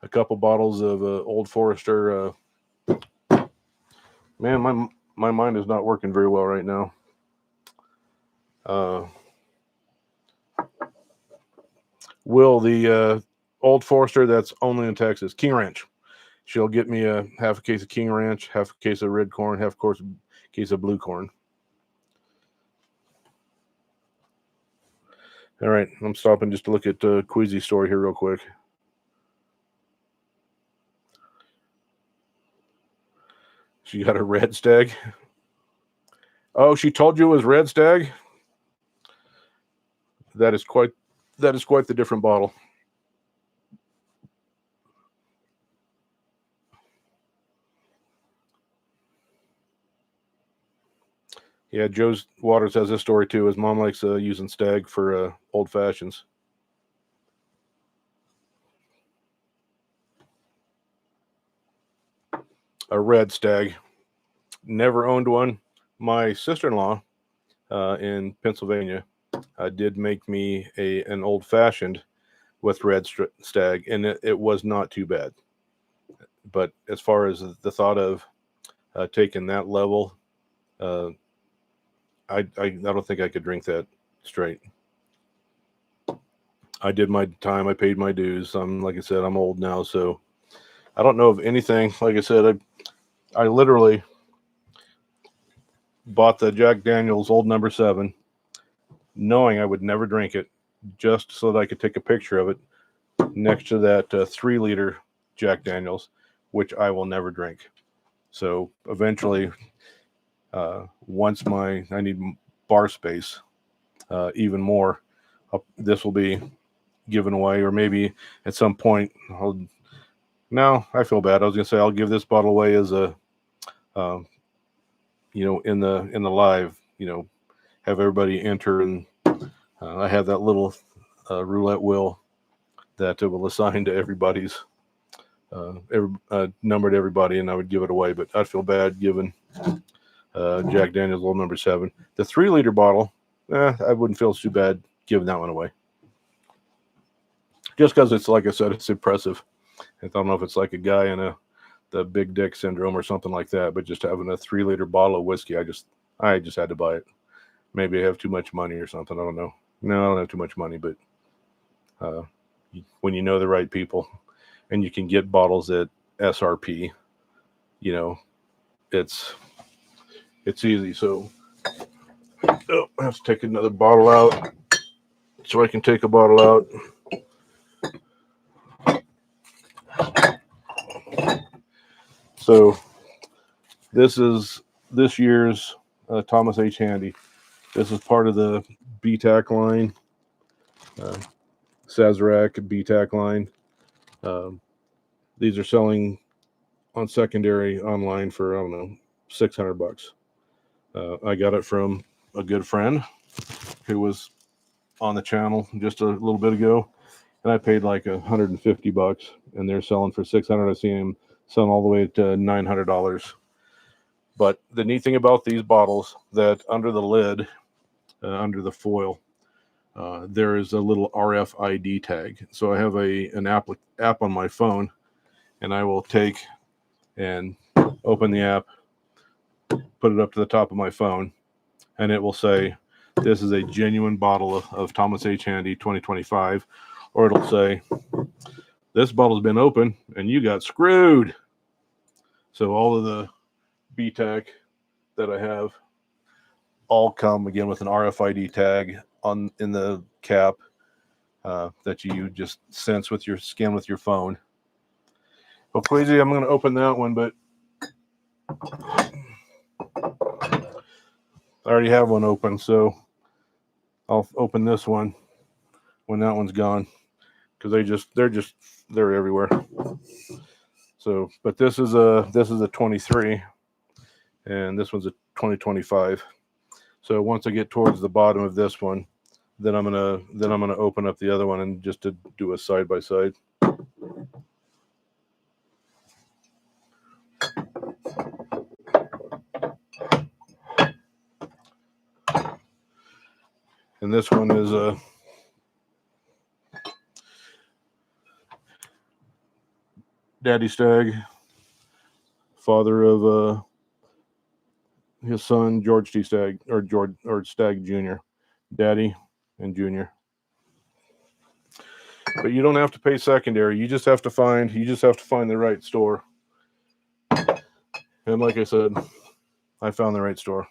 couple bottles of Old Forester. Man, my mind is not working very well right now. Will, the Old Forester that's only in Texas, King Ranch. She'll get me a half a case of King Ranch, half a case of red corn, half a case of blue corn. All right, I'm stopping just to look at Queasy's story here real quick. She got a red stag. Oh, she told you it was red stag? That is quite the different bottle. Yeah, Joe's Waters has this story too. His mom likes using stag for old fashions. A red stag. Never owned one. My sister-in-law in Pennsylvania did make me an old fashioned with red stag, and it was not too bad. But as far as the thought of taking that level, I don't think I could drink that straight. I did my time. I paid my dues. Like I said, I'm old now, so I don't know of anything. Like I said, I literally bought the Jack Daniel's Old Number 7, knowing I would never drink it, just so that I could take a picture of it next to that 3-liter Jack Daniel's, which I will never drink. So eventually, once I need bar space even more, this will be given away, or maybe at some point no, I feel bad. I was gonna say I'll give this bottle away as a in the live, have everybody enter, and I have that little roulette wheel that will assign to everybody's numbered everybody, and I would give it away. But I'd feel bad giving Jack Daniel's Old Number 7. The 3-liter bottle, I wouldn't feel too bad giving that one away. Just because it's, like I said, it's impressive. I don't know if it's like a guy in the big dick syndrome or something like that, but just having a 3-liter bottle of whiskey, I just had to buy it. Maybe I have too much money or something. I don't know. No, I don't have too much money, but when you know the right people and you can get bottles at SRP, it's easy. So I have to take another bottle out so I can take a bottle out. So this is this year's Thomas H. Handy. This is part of the BTAC line, Sazerac BTAC line. These are selling on secondary online for, I don't know, $600. I got it from a good friend who was on the channel just a little bit ago, and I paid like $150, and they're selling for $600. I see them selling all the way to $900. But the neat thing about these bottles, that under the lid, under the foil, there is a little RFID tag. So I have an app on my phone, and I will take and open the app, put it up to the top of my phone, and it will say, this is a genuine bottle of Thomas H. Handy 2025, or it'll say, this bottle's been open and you got screwed. So all of the BTAC that I have all come again with an RFID tag in the cap that you just scan with your phone. Well, Queasy, I'm going to open that one, but I already have one open, so I'll open this one when that one's gone, because they're everywhere. So, but this is a 23, and this one's a 2025. So once I get towards the bottom of this one, then I'm gonna open up the other one and just to do a side by side. And this one is Daddy Stagg, father of his son George T. Stagg, or Stagg Jr., Daddy and Junior. But you don't have to pay secondary. You just have to find the right store. And like I said, I found the right store.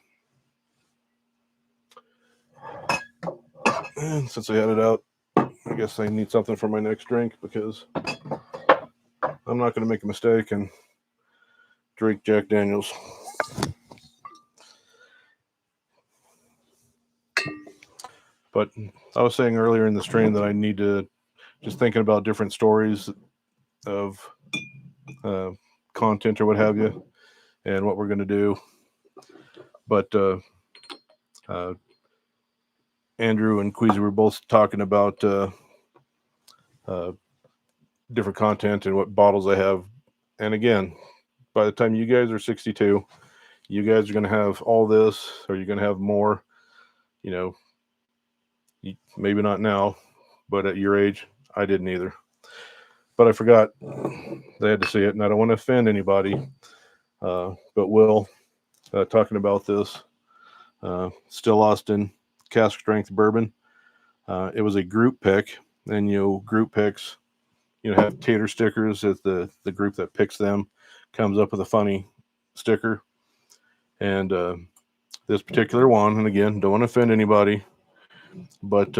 And since I had it out, I guess I need something for my next drink, because I'm not going to make a mistake and drink Jack Daniels. But I was saying earlier in the stream that I need to just thinking about different stories of content or what have you, and what we're going to do. But Andrew and Queasy were both talking about different content and what bottles I have. And again, by the time you guys are 62, you guys are going to have all this, or you're going to have more. You know, maybe not now, but at your age, I didn't either. But I forgot they had to see it, and I don't want to offend anybody. But Will, talking about this Still Austin cask strength bourbon. It was a group pick, and group picks, have tater stickers. As the group that picks them comes up with a funny sticker. And this particular one, and again, don't want to offend anybody, but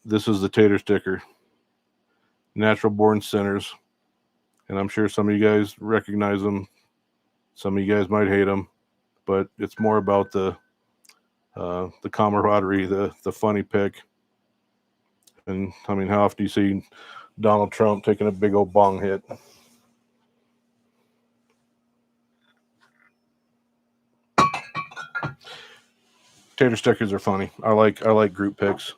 this is the tater sticker, Natural Born Sinners. And I'm sure some of you guys recognize them. Some of you guys might hate them, but it's more about the camaraderie, the funny pick. And I mean, how often do you see Donald Trump taking a big old bong hit? Tater stickers are funny. I like group picks.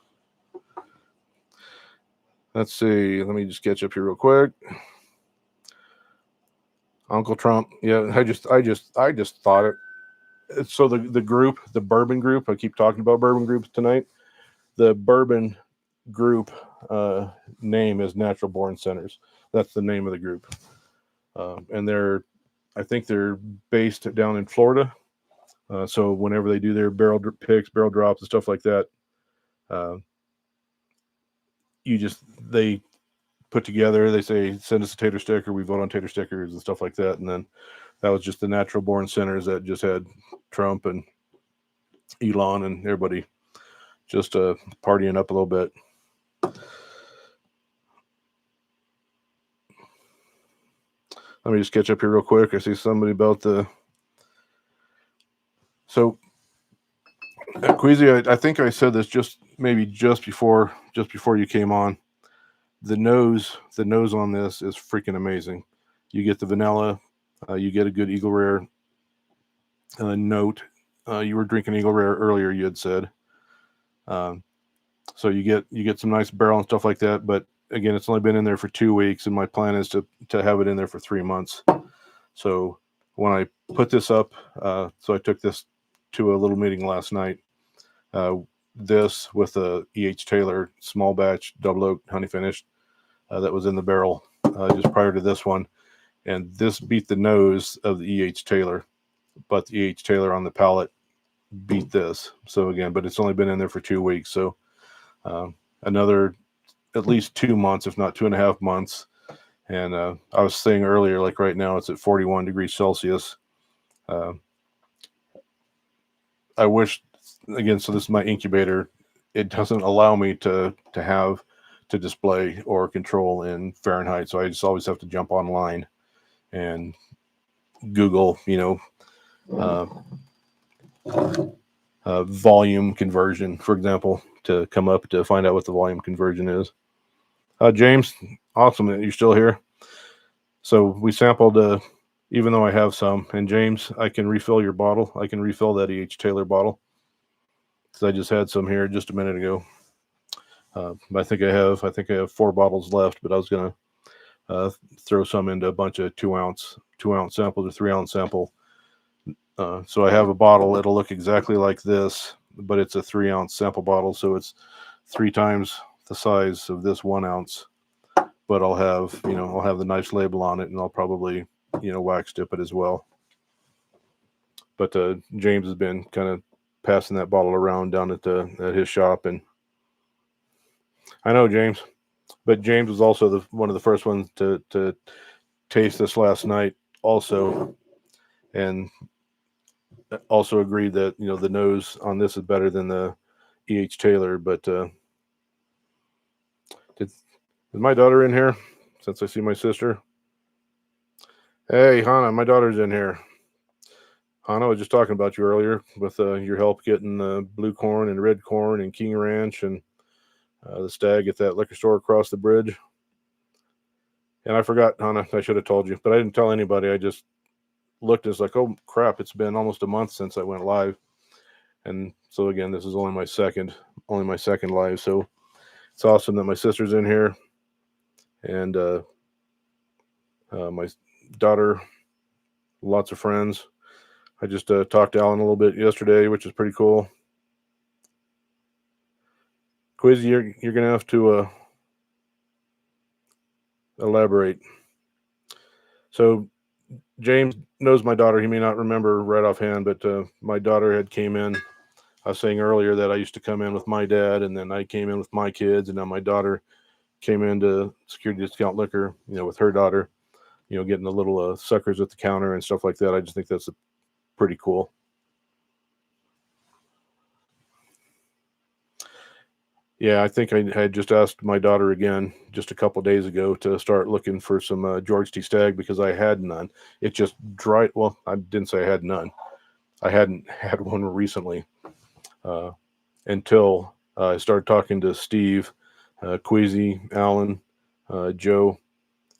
Let's see. Let me just catch up here real quick. Uncle Trump. Yeah, I just thought it. So the group, the bourbon group. I keep talking about bourbon groups tonight. The bourbon group name is Natural Born Sinners. That's the name of the group, and I think they're based down in Florida. So whenever they do their barrel picks, barrel drops, and stuff like that, they put together. They say, send us a tater sticker. We vote on tater stickers and stuff like that. And then that was just the Natural Born Sinners that just had Trump and Elon and everybody just partying up a little bit. Let me just catch up here real quick. I see somebody about so Queasy, I think I said this just before you came on. The nose on this is freaking amazing. You get the vanilla, you get a good Eagle Rare note. You were drinking Eagle Rare earlier, you had said. So you get some nice barrel and stuff like that. But again, it's only been in there for 2 weeks, and my plan is to have it in there for 3 months. So when I put this up, so I took this to a little meeting last night. This with a E.H. Taylor small batch double oak honey finished that was in the barrel just prior to this one, and this beat the nose of the E.H. Taylor, but the E.H. Taylor on the palate beat this. So again, but it's only been in there for 2 weeks, so another at least 2 months, if not 2.5 months. And I was saying earlier, like right now it's at 41 degrees Celsius. I wish, again, so this is my incubator. It doesn't allow me to display or control in Fahrenheit. So I just always have to jump online and Google, volume conversion, for example, to come up to find out what the volume conversion is. James, awesome that you're still here. So we sampled, even though I have some, and James, I can refill your bottle. I can refill that E.H. Taylor bottle because I just had some here just a minute ago. I think I have 4 bottles left, but I was gonna throw some into a bunch of 2 ounce samples or 3 ounce sample. So I have a bottle. It'll look exactly like this. but it's a 3-ounce sample bottle, so it's 3 times the size of this 1 ounce. But I'll have the nice label on it, and I'll probably wax dip it as well. But James has been kind of passing that bottle around down at his shop, and I know James, but James was also one of the first ones to taste this last night also, and also agreed that the nose on this is better than the E.H. Taylor. But is my daughter in here? Since I see my sister. Hey, Hannah, my daughter's in here. Hannah, I was just talking about you earlier with your help getting the blue corn and red corn and King Ranch and the stag at that liquor store across the bridge. And I forgot, Hannah, I should have told you, but I didn't tell anybody. I just looked and it's like, oh crap, it's been almost a month since I went live. And so again, this is only my second live. So it's awesome that my sister's in here, and my daughter, lots of friends. I just talked to Alan a little bit yesterday, which is pretty cool. Quizzy, you're gonna have to elaborate. So James knows my daughter. He may not remember right offhand, but my daughter had came in. I was saying earlier that I used to come in with my dad, and then I came in with my kids, and now my daughter came into Security Discount Liquor, with her daughter, getting the little suckers at the counter and stuff like that. I just think that's pretty cool. Yeah, I think I had just asked my daughter again just a couple days ago to start looking for some George T. Stagg because I had none. It just dried. Well, I didn't say I had none. I hadn't had one recently until I started talking to Steve, Queasy, Alan, Joe,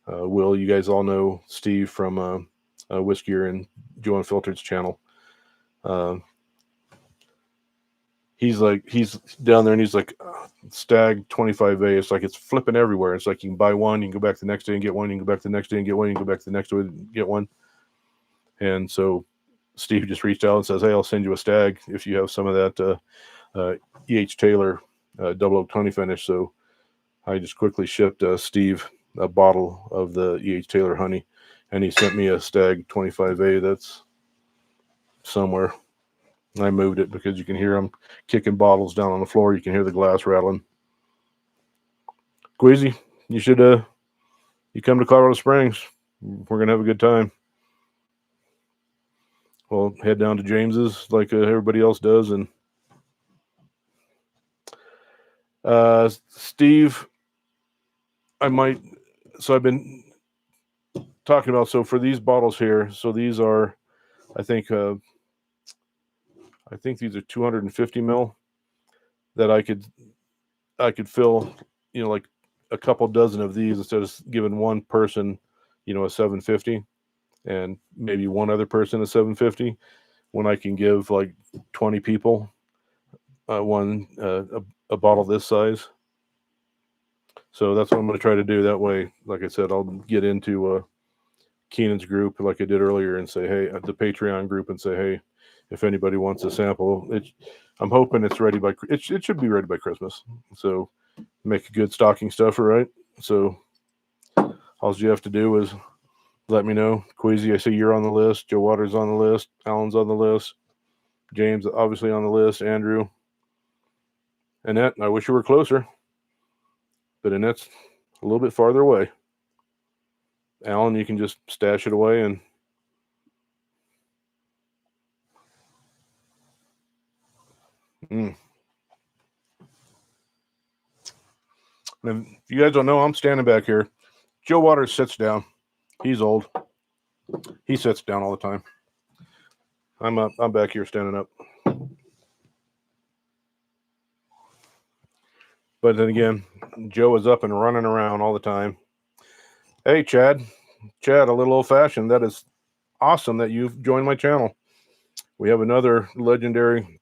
Will. You guys all know Steve from Whiskey and Joe Unfiltered's channel. He's down there and he's like, Stagg 25A. It's like it's flipping everywhere. It's like you can buy one, you can go back the next day and get one, you can go back the next day and get one, you can go back the next day and get one. And so Steve just reached out and says, hey, I'll send you a Stagg if you have some of that E.H. Taylor Double Oak Tony finish. So I just quickly shipped Steve a bottle of the E.H. Taylor honey, and he sent me a Stagg 25A that's somewhere. I moved it because you can hear them kicking bottles down on the floor. You can hear the glass rattling. Queasy, you should you come to Colorado Springs. We're gonna have a good time. We'll head down to James's like everybody else does, and Steve, I might. So I've been talking about. So for these bottles here, so these are, I think these are 250 ml that I could fill, like a couple dozen of these instead of giving one person, a 750 and maybe one other person a 750, when I can give like 20 people a bottle this size. So that's what I'm going to try to do. That way, like I said, I'll get into Keenan's group like I did earlier and say, hey, the Patreon group, and say, hey, if anybody wants a sample, I'm hoping it's ready by it should be ready by Christmas. So make a good stocking stuffer, right? So all you have to do is let me know. Queasy, I see you're on the list. Joe Waters on the list. Alan's on the list. James obviously on the list. Andrew. Annette, I wish you were closer, but Annette's a little bit farther away. Alan, you can just stash it away and if you guys don't know, I'm standing back here. Joe Waters sits down. He's old. He sits down all the time. I'm back here standing up. But then again, Joe is up and running around all the time. Hey, Chad, a little old-fashioned. That is awesome that you've joined my channel. We have another legendary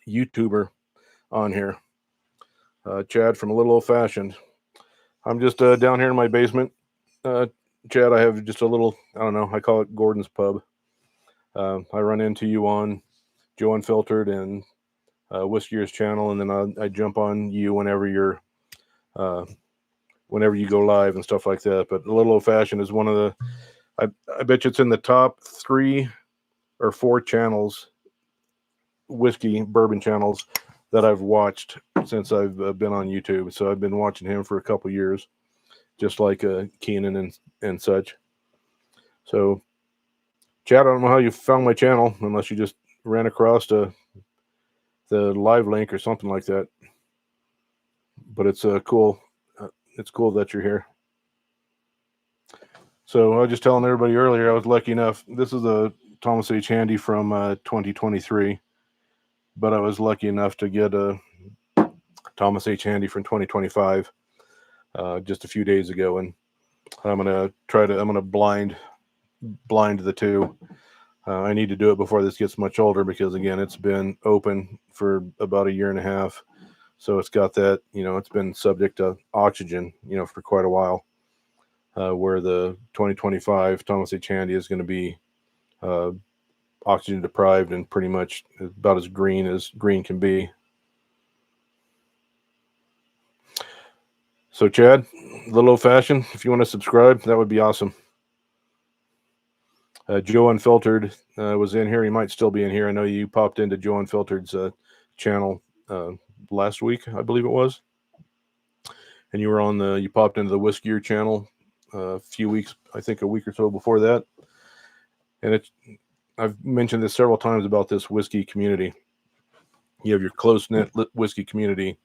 YouTuber on here. Chad from A Little Old Fashioned. I'm just down here in my basement. Chad, I have just a little, I don't know, I call it Gordon's Pub. I run into you on Joe Unfiltered and Whiskey's channel, and then I jump on you whenever you go live and stuff like that. But A Little Old Fashioned is one of the, I bet you it's in the top 3 or 4 channels, whiskey bourbon channels, that I've watched since I've been on YouTube. So I've been watching him for a couple years, just like Keenan and such. So, Chad, I don't know how you found my channel, unless you just ran across the live link or something like that. But it's cool. It's cool that you're here. So I was just telling everybody earlier, I was lucky enough. This is a Thomas H. Handy from 2023, but I was lucky enough to get a Thomas H. Handy from 2025 just a few days ago, and I'm gonna blind the two. I need to do it before this gets much older, because again, it's been open for about a year and a half, so it's got that, it's been subject to oxygen, for quite a while. Where the 2025 Thomas H. Handy is going to be oxygen deprived and pretty much about as green can be. So, Chad, A Little Old Fashioned, if you want to subscribe, that would be awesome. Joe Unfiltered was in here. He might still be in here. I know you popped into Joe Unfiltered's channel last week, I believe it was. And you popped into the Whiskey channel a few weeks, I think a week or so before that. And I've mentioned this several times about this whiskey community. You have your close-knit whiskey community,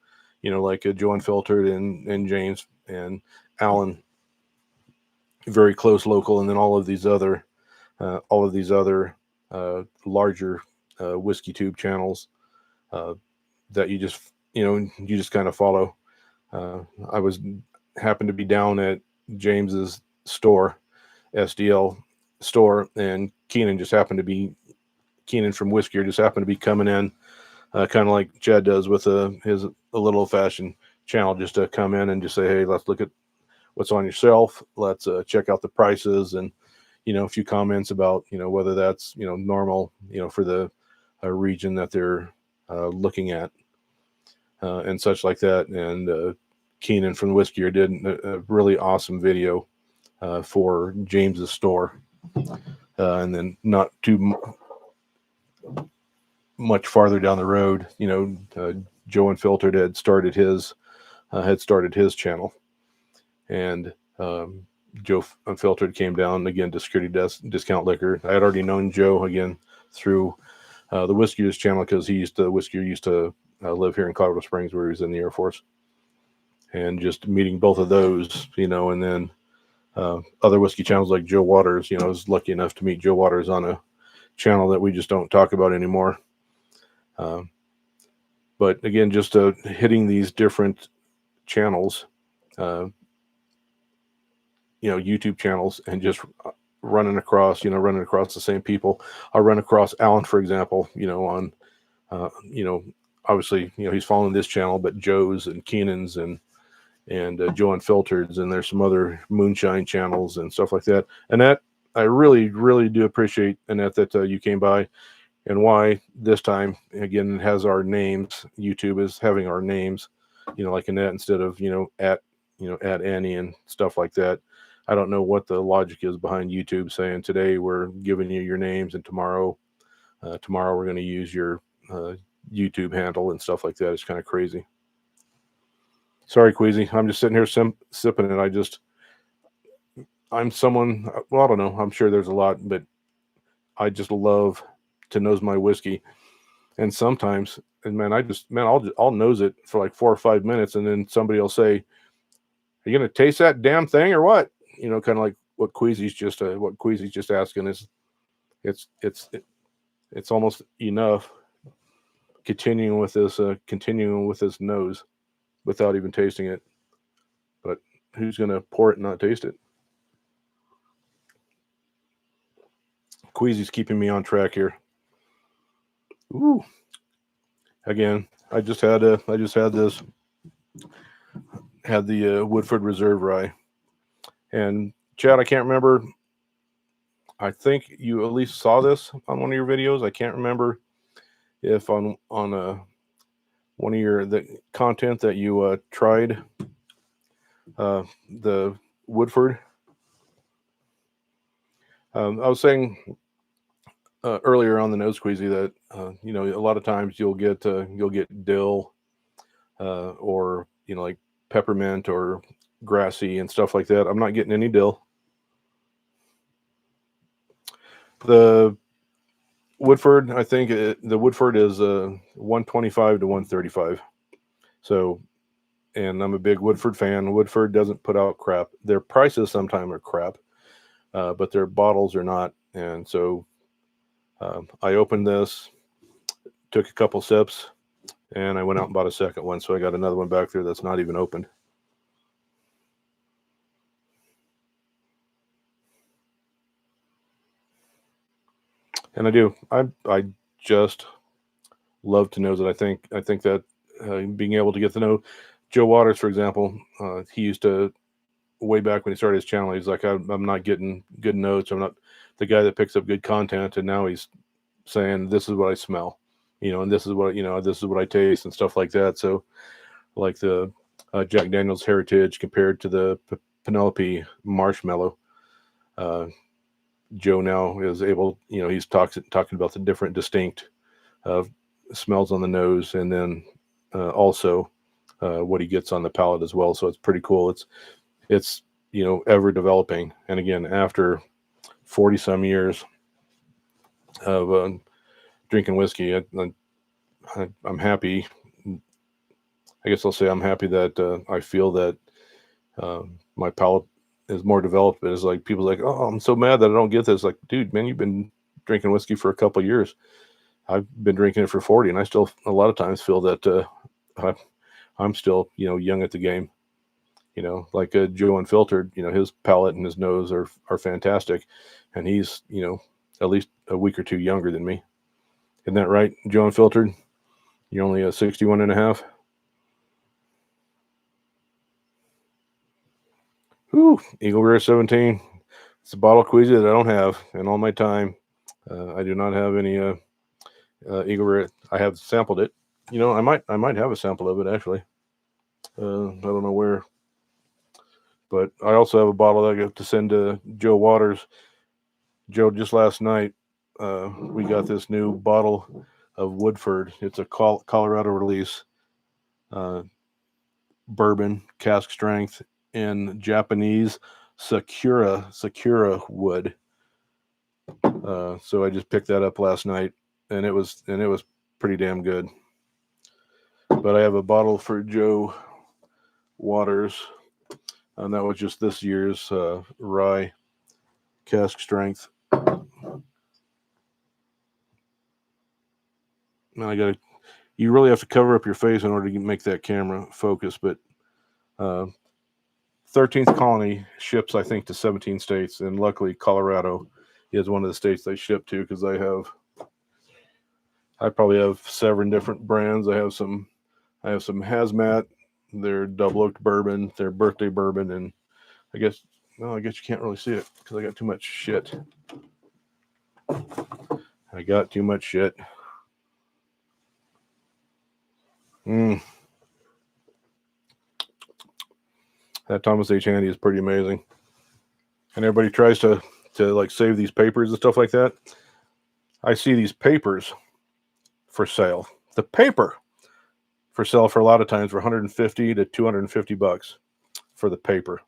like Joe Unfiltered and James and Alan, very close local, and then all of these other larger whiskey tube channels that you just kind of follow. I happened to be down at James's store, SDL store, and Keenan from Whiskey just happened to be coming in, kind of like Chad does with his A Little Old Fashioned channel, just to come in and just say, hey, let's look at what's on your shelf. Let's check out the prices, and a few comments about whether that's normal for the region that they're looking at, and such like that. And Keenan from Whiskey did a really awesome video for James's store, and then not too much farther down the road, Joe Unfiltered had started his channel, and Joe Unfiltered came down again to Security Discount Liquor. I had already known Joe again through the Whiskey's channel, because Whiskey used to live here in Colorado Springs, where he was in the Air Force, and just meeting both of those, and then other whiskey channels like Joe Waters. I was lucky enough to meet Joe Waters on a channel that we just don't talk about anymore. But again, just hitting these different channels, YouTube channels, and just running across the same people. I'll run across Alan, for example, on, obviously, he's following this channel, but Joe's and Keenan's and Joe Unfiltered's, and there's some other moonshine channels and stuff like that. Annette, I really, really do appreciate, Annette, that you came by, and why this time, again, it has our names. YouTube is having our names, like Annette, instead of, at Annie and stuff like that. I don't know what the logic is behind YouTube saying today we're giving you your names, and tomorrow we're going to use your YouTube handle and stuff like that. It's kind of crazy. Sorry, Queasy. I'm just sitting here sipping it. I'm someone, well, I don't know. I'm sure there's a lot, but I just love to nose my whiskey. And sometimes, and man, I'll nose it for like 4 or 5 minutes, and then somebody will say, "Are you going to taste that damn thing or what?" Kind of like what Queasy's just asking is, it's almost enough continuing with this nose without even tasting it. But who's going to pour it and not taste it? Queasy's keeping me on track here. Ooh. Again, I just had the Woodford Reserve Rye. And Chad, I can't remember. I think you at least saw this on one of your videos. I can't remember if on one of the content that you tried, the Woodford. I was saying earlier on the nose squeezy that a lot of times you'll get dill or like peppermint or grassy and stuff like that. I'm not getting any dill. The Woodford, I think the Woodford is 125 to 135. So, and I'm a big Woodford fan. Woodford doesn't put out crap. Their prices sometimes are crap, but their bottles are not. And so I opened this, took a couple sips, and I went out and bought a second one. So I got another one back there that's not even opened. And I just love to know that. I think that being able to get to know Joe Waters, for example, he used to, way back when he started his channel, he's like, I'm not getting good notes. I'm not the guy that picks up good content. And now he's saying, this is what I smell, and this is what, this is what I taste and stuff like that. So like the Jack Daniel's Heritage compared to the Penelope Marshmallow, Joe now is able, he's talking about the different distinct smells on the nose, and then also what he gets on the palate as well. So it's pretty cool. It's ever developing. And again, after 40 some years of drinking whiskey, I'm happy. I guess I'll say I'm happy that I feel that my palate is more developed. But it's like people's like, oh, I'm so mad that I don't get this. Like, dude, man, you've been drinking whiskey for a couple of years. I've been drinking it for 40, and I still a lot of times feel that I'm still young at the game. Like Joe Unfiltered, his palate and his nose are fantastic, and he's at least a week or two younger than me. Isn't that right, Joe Unfiltered? You're only a 61 and a half. Whew, Eagle Rare 17. It's a bottle queasy that I don't have in all my time. I do not have any Eagle Rare. I have sampled it. I might have a sample of it actually. I don't know where, but I also have a bottle that I got to send to Joe Waters. Joe, just last night, we got this new bottle of Woodford. It's a Colorado release bourbon, cask strength, in Japanese Sakura wood. So I just picked that up last night, and it was pretty damn good. But I have a bottle for Joe Waters, and that was just this year's rye cask strength. Now you really have to cover up your face in order to make that camera focus. But 13th Colony ships, I think, to 17 states, and luckily Colorado is one of the states they ship to, because I probably have 7 different brands. I have some Hazmat, their double oaked bourbon, their birthday bourbon, and I guess you can't really see it because I got too much shit. That Thomas H. Handy is pretty amazing. And everybody tries to like save these papers and stuff like that. I see these papers for sale. The paper for sale for a lot of times for 150 to 250 bucks for the paper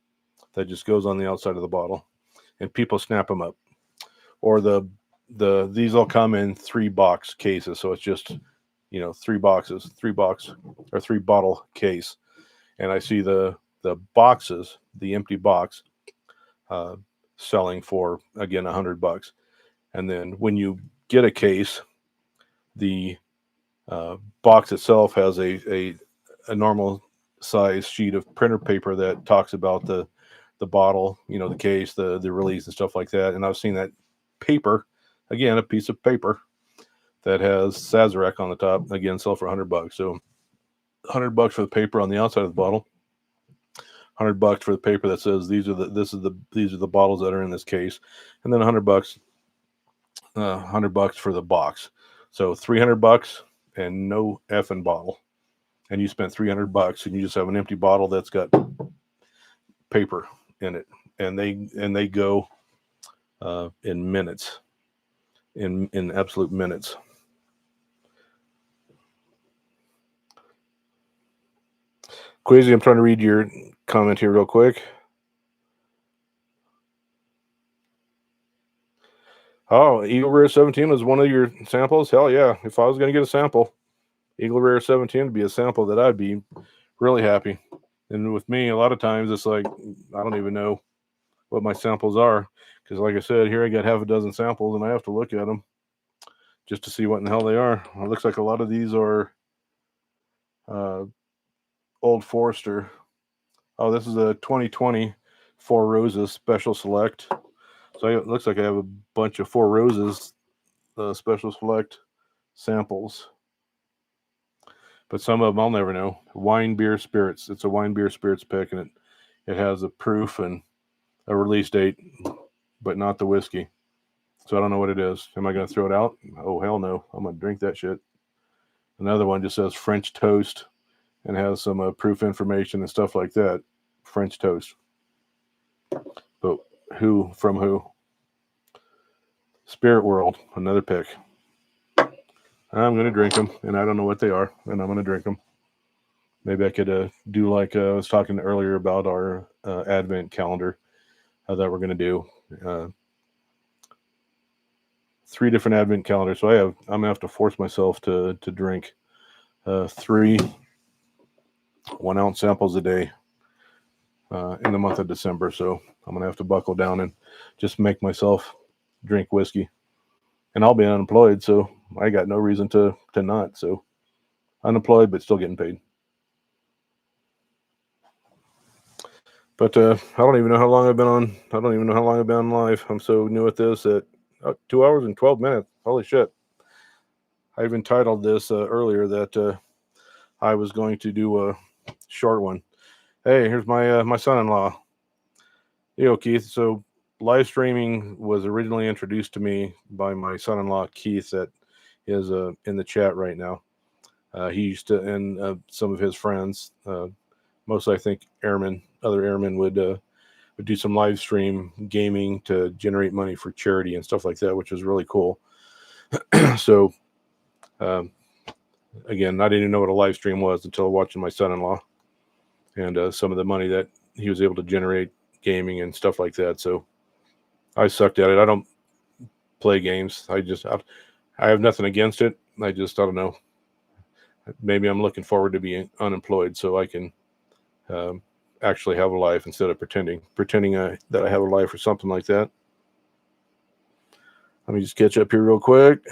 that just goes on the outside of the bottle, and people snap them up. Or these all come in 3-box cases, so it's just 3 boxes, 3 bottle case, and I see the boxes, the empty box, selling for again $100, and then when you get a case, the box itself has a normal size sheet of printer paper that talks about the bottle, the case, the release and stuff like that. And I've seen that paper, again, a piece of paper that has Sazerac on the top, again, sell for $100. So $100 for the paper on the outside of the bottle, $100 for the paper that says these are the bottles that are in this case, and then $100 for the box. So $300 and no effing bottle. and you spent $300 and you just have an empty bottle that's got paper in it, and they go in minutes, in absolute minutes. Queasy, I'm trying to read your comment here real quick. Oh, Eagle Rare 17 was one of your samples? Hell yeah. If I was going to get a sample, Eagle Rare 17 would be a sample that I'd be really happy. And with me, a lot of times it's like, I don't even know what my samples are. Because like I said, here I got half a dozen samples and I have to look at them just to see what in the hell they are. It looks like a lot of these are Old Forester. Oh, this is a 2020 Four Roses Special Select. So it looks like I have a bunch of Four Roses Special Select samples. But some of them I'll never know. Wine Beer Spirits. It's a Wine Beer Spirits pick, and it has a proof and a release date, but not the whiskey. So I don't know what it is. Am I going to throw it out? Oh, hell no. I'm going to drink that shit. Another one just says French Toast and has some proof information and stuff like that. French Toast. But who from who? Spirit World, another pick. I'm going to drink them, and I don't know what they are, and I'm going to drink them. Maybe I could do like I was talking earlier about our Advent calendar that we're going to do. 3 different Advent calendars. So I'm going to have to force myself to drink 3 1-ounce samples a day in the month of December. So I'm going to have to buckle down and just make myself drink whiskey. And I'll be unemployed, so I got no reason to not. So unemployed, but still getting paid. But I don't even know how long I've been on. I don't even know how long I've been on live. I'm so new at this. At 2 hours and 12 minutes. Holy shit! I even titled this earlier that I was going to do a short one. Hey, here's my son-in-law. Yo, Keith. So live streaming was originally introduced to me by my son-in-law Keith, that is in the chat right now. He used to, and some of his friends, mostly I think other airmen would do some live stream gaming to generate money for charity and stuff like that, which was really cool. So again, I didn't even know what a live stream was until watching my son-in-law and some of the money that he was able to generate gaming and stuff like that. So I sucked at it. I don't play games. I have nothing against it. I don't know. Maybe I'm looking forward to being unemployed so I can actually have a life instead of pretending that I have a life or something like that. Let me just catch up here real quick.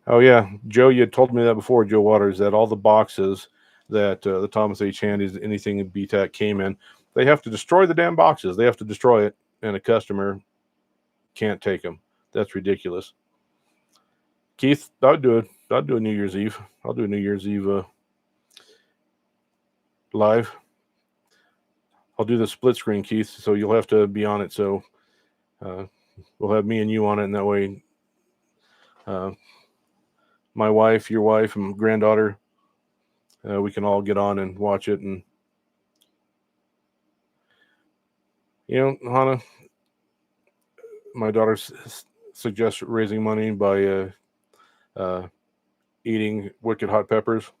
Oh yeah, Joe, you had told me that before, Joe Waters, that all the boxes that the Thomas H. Handy's, anything in BTAC came in, they have to destroy the damn boxes. They have to destroy it, and a customer can't take them. That's ridiculous. Keith, I'll do a New Year's Eve. I'll do a New Year's Eve live. I'll do the split screen, Keith, so you'll have to be on it. So we'll have me and you on it, and that way my wife, your wife, and granddaughter, we can all get on and watch it. And Hannah, my daughter suggests raising money by eating wicked hot peppers.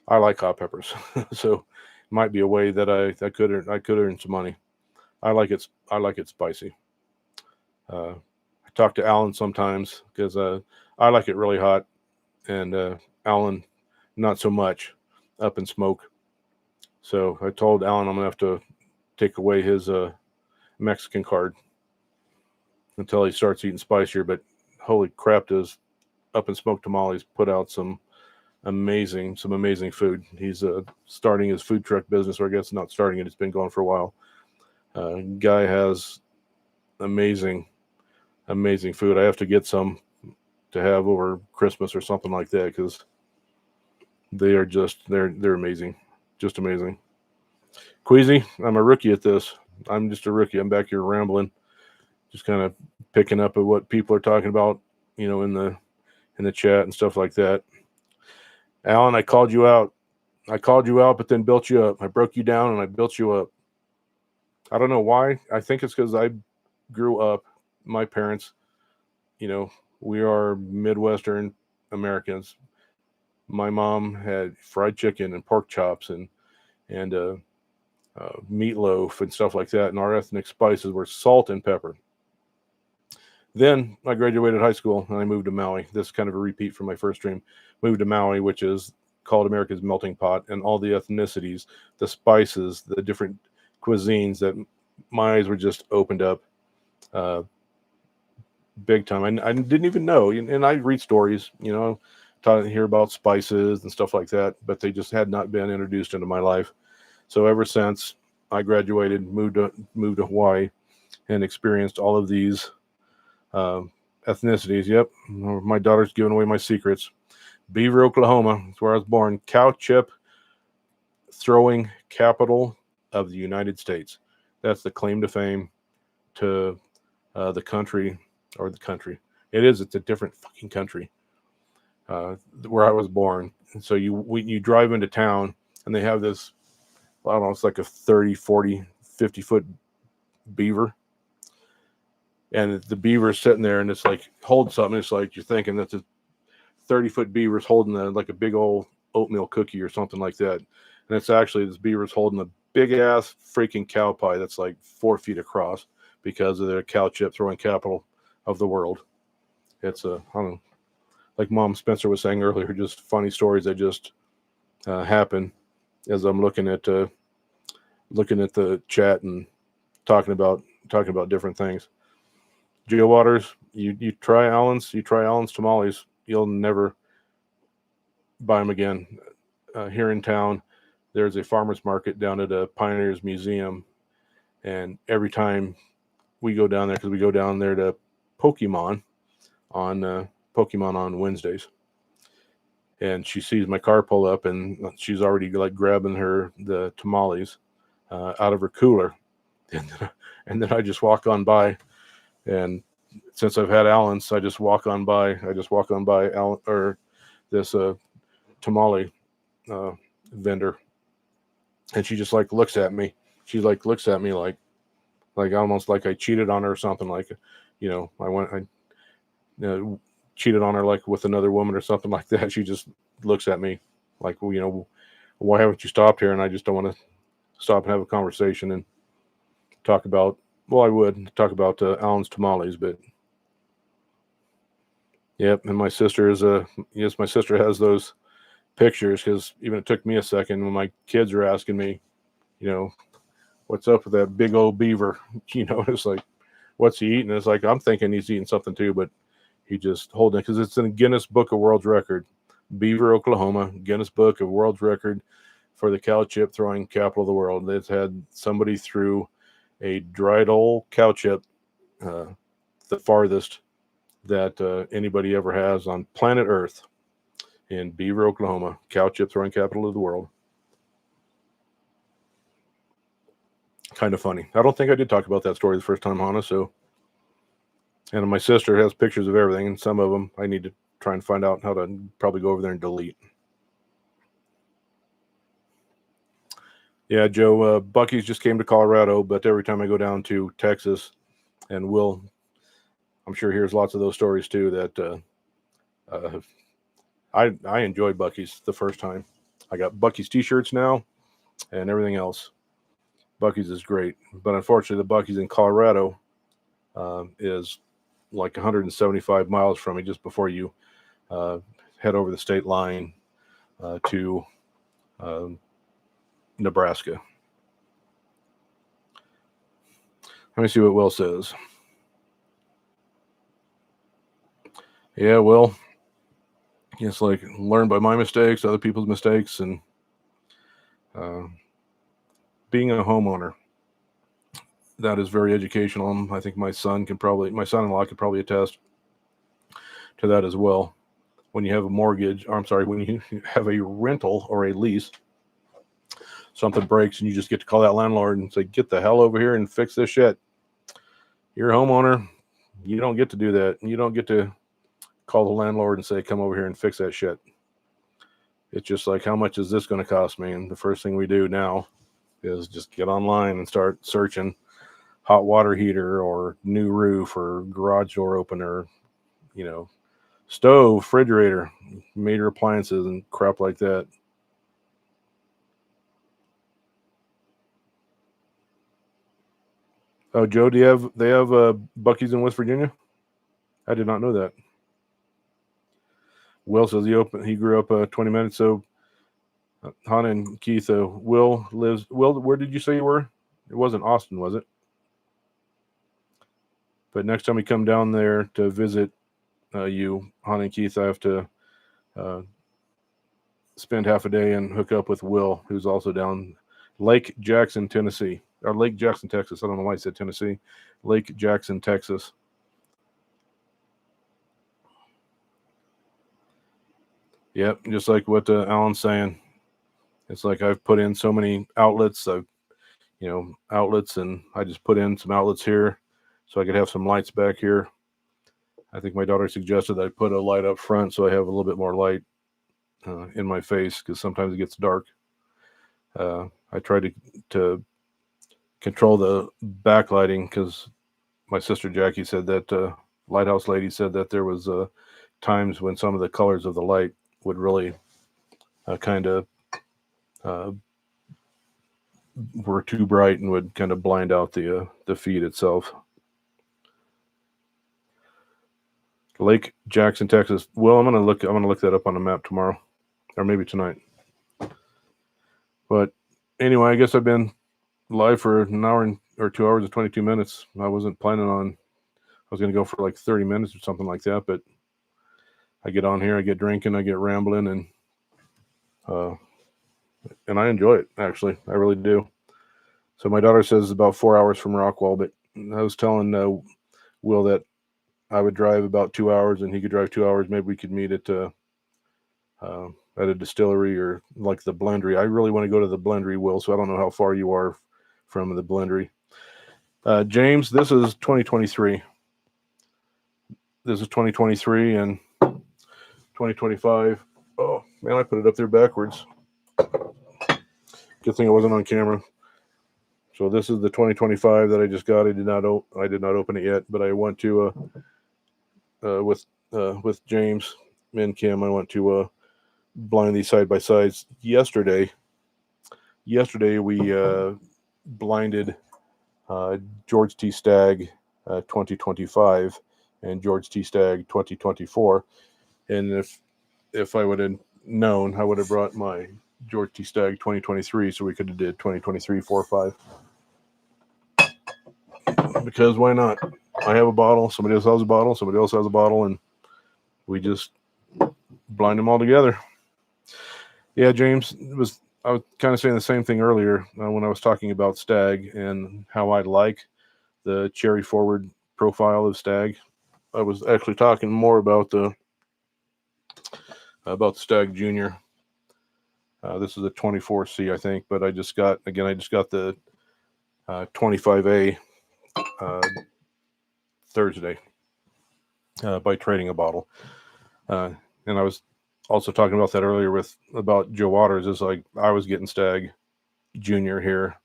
I like hot peppers, so it might be a way that I could earn some money. I like it spicy. I talk to Alan sometimes because I like it really hot, and Alan not so much, up in smoke. So I told Alan I'm gonna have to take away his Mexican card until he starts eating spicier. But holy crap, does Up in Smoke Tamales put out some amazing food. He's starting his food truck business, or I guess not starting it. It's been going for a while. Guy has amazing food. I have to get some to have over Christmas or something like that, because they are they're amazing, just amazing. Queasy, I'm a rookie at this. I'm just a rookie. I'm back here rambling, just kind of picking up at what people are talking about, in the chat and stuff like that. Alan, I called you out. But then built you up. I broke you down and I built you up. I don't know why. I think it's because I grew up, my parents, we are Midwestern Americans. My mom had fried chicken and pork chops and meatloaf and stuff like that. And our ethnic spices were salt and pepper. Then I graduated high school and I moved to Maui. This is kind of a repeat from my first dream. Moved to Maui, which is called America's melting pot, and all the ethnicities, the spices, the different cuisines that my eyes were just opened up uh, big time. I didn't even know, and I read stories, hear about spices and stuff like that, but they just had not been introduced into my life. So ever since I graduated, moved to Hawaii, and experienced all of these um, ethnicities. Yep, my daughter's giving away my secrets. Beaver, Oklahoma, is where I was born. Cow chip throwing capital of the United States. That's the claim to fame to the country, or the country. It's a different fucking country where I was born. And so you drive into town and they have this, I don't know, it's like a 30, 40, 50-foot beaver. And the beaver's sitting there and it's like, hold something. It's like you're thinking that the 30-foot beaver's holding like a big old oatmeal cookie or something like that. And it's actually, this beaver's holding a big ass freaking cow pie that's like 4 feet across because of the cow chip throwing capital of the world. It's I don't know, like Mom Spencer was saying earlier, just funny stories that just happen as I'm looking at the chat and talking about different things. Joe Waters, you try Allen's tamales, you'll never buy them again. Here in town, there's a farmer's market down at a Pioneers Museum, and every time we go down there, because we go down there to Pokemon on Wednesdays, and she sees my car pull up, and she's already like grabbing the tamales out of her cooler, and then I just walk on by, and since I've had Allen's, I just walk on by Allen, or this tamale vendor, and she just like looks at me. She like looks at me like almost like I cheated on her or something. Like, I cheated on her like with another woman or something like that. She just looks at me like, well, why haven't you stopped here? And I just don't want to stop and have a conversation and talk about. Well, I would talk about Allen's tamales, but yep. And my sister my sister has those pictures, because even it took me a second when my kids are asking me, what's up with that big old beaver? It's like, what's he eating? It's like, I'm thinking he's eating something too, but he just holding it because it's in the Guinness Book of World Record. Beaver, Oklahoma, Guinness Book of World Record for the cow chip throwing capital of the world. It's had somebody threw a dried old cow chip, the farthest that anybody ever has on planet Earth, in Beaver, Oklahoma. Cow chip throwing capital of the world. Kind of funny. I don't think I did talk about that story the first time, Hannah. So, and my sister has pictures of everything, and some of them I need to try and find out how to probably go over there and delete. Yeah, Joe, Buc-ee's just came to Colorado, but every time I go down to Texas, and Will, I'm sure hears lots of those stories too, that I enjoyed Buc-ee's the first time. I got Buc-ee's t-shirts now and everything else. Buc-ee's is great, but unfortunately, the Buc-ee's in Colorado is like 175 miles from me, just before you head over the state line to Nebraska. Let me see what Will says. Yeah, Will, it's like learn by my mistakes, other people's mistakes, and being a homeowner. That is very educational. I think my son-in-law could probably attest to that as well. When you have a mortgage, or I'm sorry, when you have a rental or a lease, something breaks and you just get to call that landlord and say, get the hell over here and fix this shit. You're a homeowner. You don't get to do that. You don't get to call the landlord and say, come over here and fix that shit. it's just like, how much is this going to cost me? And the first thing we do now is just get online and start searching hot water heater or new roof or garage door opener, stove, refrigerator, major appliances and crap like that. Oh, Joe, they have Buc-ee's in West Virginia? I did not know that. Will says he grew up 20 minutes. So Hannah and Keith, Will, where did you say you were? It wasn't Austin, was it? But next time we come down there to visit you, Hannah and Keith, I have to spend half a day and hook up with Will, who's also down Lake Jackson, Tennessee. Or Lake Jackson, Texas. I don't know why I said Tennessee. Lake Jackson, Texas. Yep, just like what Alan's saying. It's like I've put in so many outlets. Outlets, and I just put in some outlets here so I could have some lights back here. I think my daughter suggested that I put a light up front so I have a little bit more light in my face because sometimes it gets dark. I tried to control the backlighting because my sister Jackie said that lighthouse lady said that there was times when some of the colors of the light would really kind of were too bright and would kind of blind out the feed itself. Lake Jackson, Texas. Well, I'm gonna look that up on the map tomorrow, or maybe tonight. But anyway, I guess I've been live for an hour or 2 hours and 22 minutes. I wasn't planning on. I was gonna go for like 30 minutes or something like that, but I get on here, I get drinking, I get rambling, and I enjoy it. Actually, I really do. So my daughter says it's about 4 hours from Rockwall, but I was telling Will that I would drive about 2 hours and he could drive 2 hours. Maybe we could meet at a distillery or like the blendery. I really want to go to the blendery, Will, so I don't know how far you are from the blendery. James, this is 2023. This is 2023 and 2025. Oh, man, I put it up there backwards. Good thing I wasn't on camera. So this is the 2025 that I just got. I did not open it yet, but I went to with James and Kim. I went to blind these side by sides yesterday. Yesterday we blinded George T. Stagg 2025 and George T. Stagg 2024. And if I would have known, I would have brought my George T. Stagg 2023 so we could have did 2023 4 5. Because why not? I have a bottle, somebody else has a bottle, somebody else has a bottle, and we just blind them all together. Yeah, James, I was kind of saying the same thing earlier when I was talking about Stagg and how I like the cherry forward profile of Stagg. I was actually talking more about the Stagg Junior. This is a 24C, I think, but I just got the 25A Thursday by trading a bottle. And I was also talking about that earlier about Joe Waters. Is like I was getting Stagg Junior here.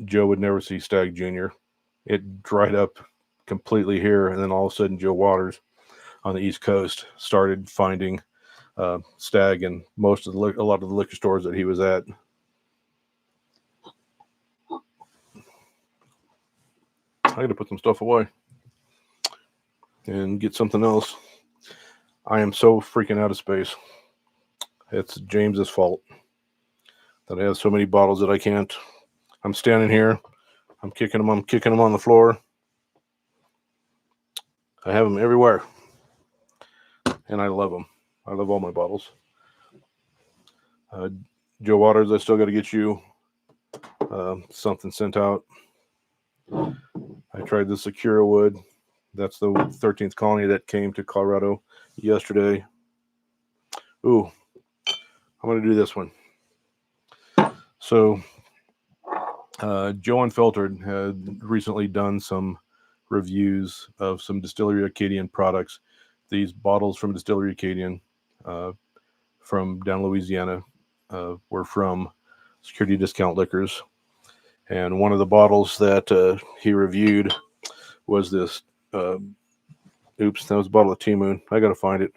Joe would never see Stagg Junior. It dried up completely here, and then all of a sudden Joe Waters on the East Coast started finding Stagg in a lot of the liquor stores that he was at. I got to put some stuff away and get something else. I am so freaking out of space. It's James's fault that I have so many bottles that I can't. I'm standing here. I'm kicking them on the floor. I have them everywhere. And I love them. I love all my bottles. Joe Waters, I still got to get you something sent out. I tried the Sakura wood. That's the 13th colony that came to Colorado yesterday. Ooh, I'm going to do this one. So, Joe Unfiltered had recently done some reviews of some Distillery Acadian products. These bottles from Distillery Acadian from down Louisiana were from Security Discount Liquors. And one of the bottles that he reviewed was this. Oops, that was a bottle of T Moon. I gotta find it.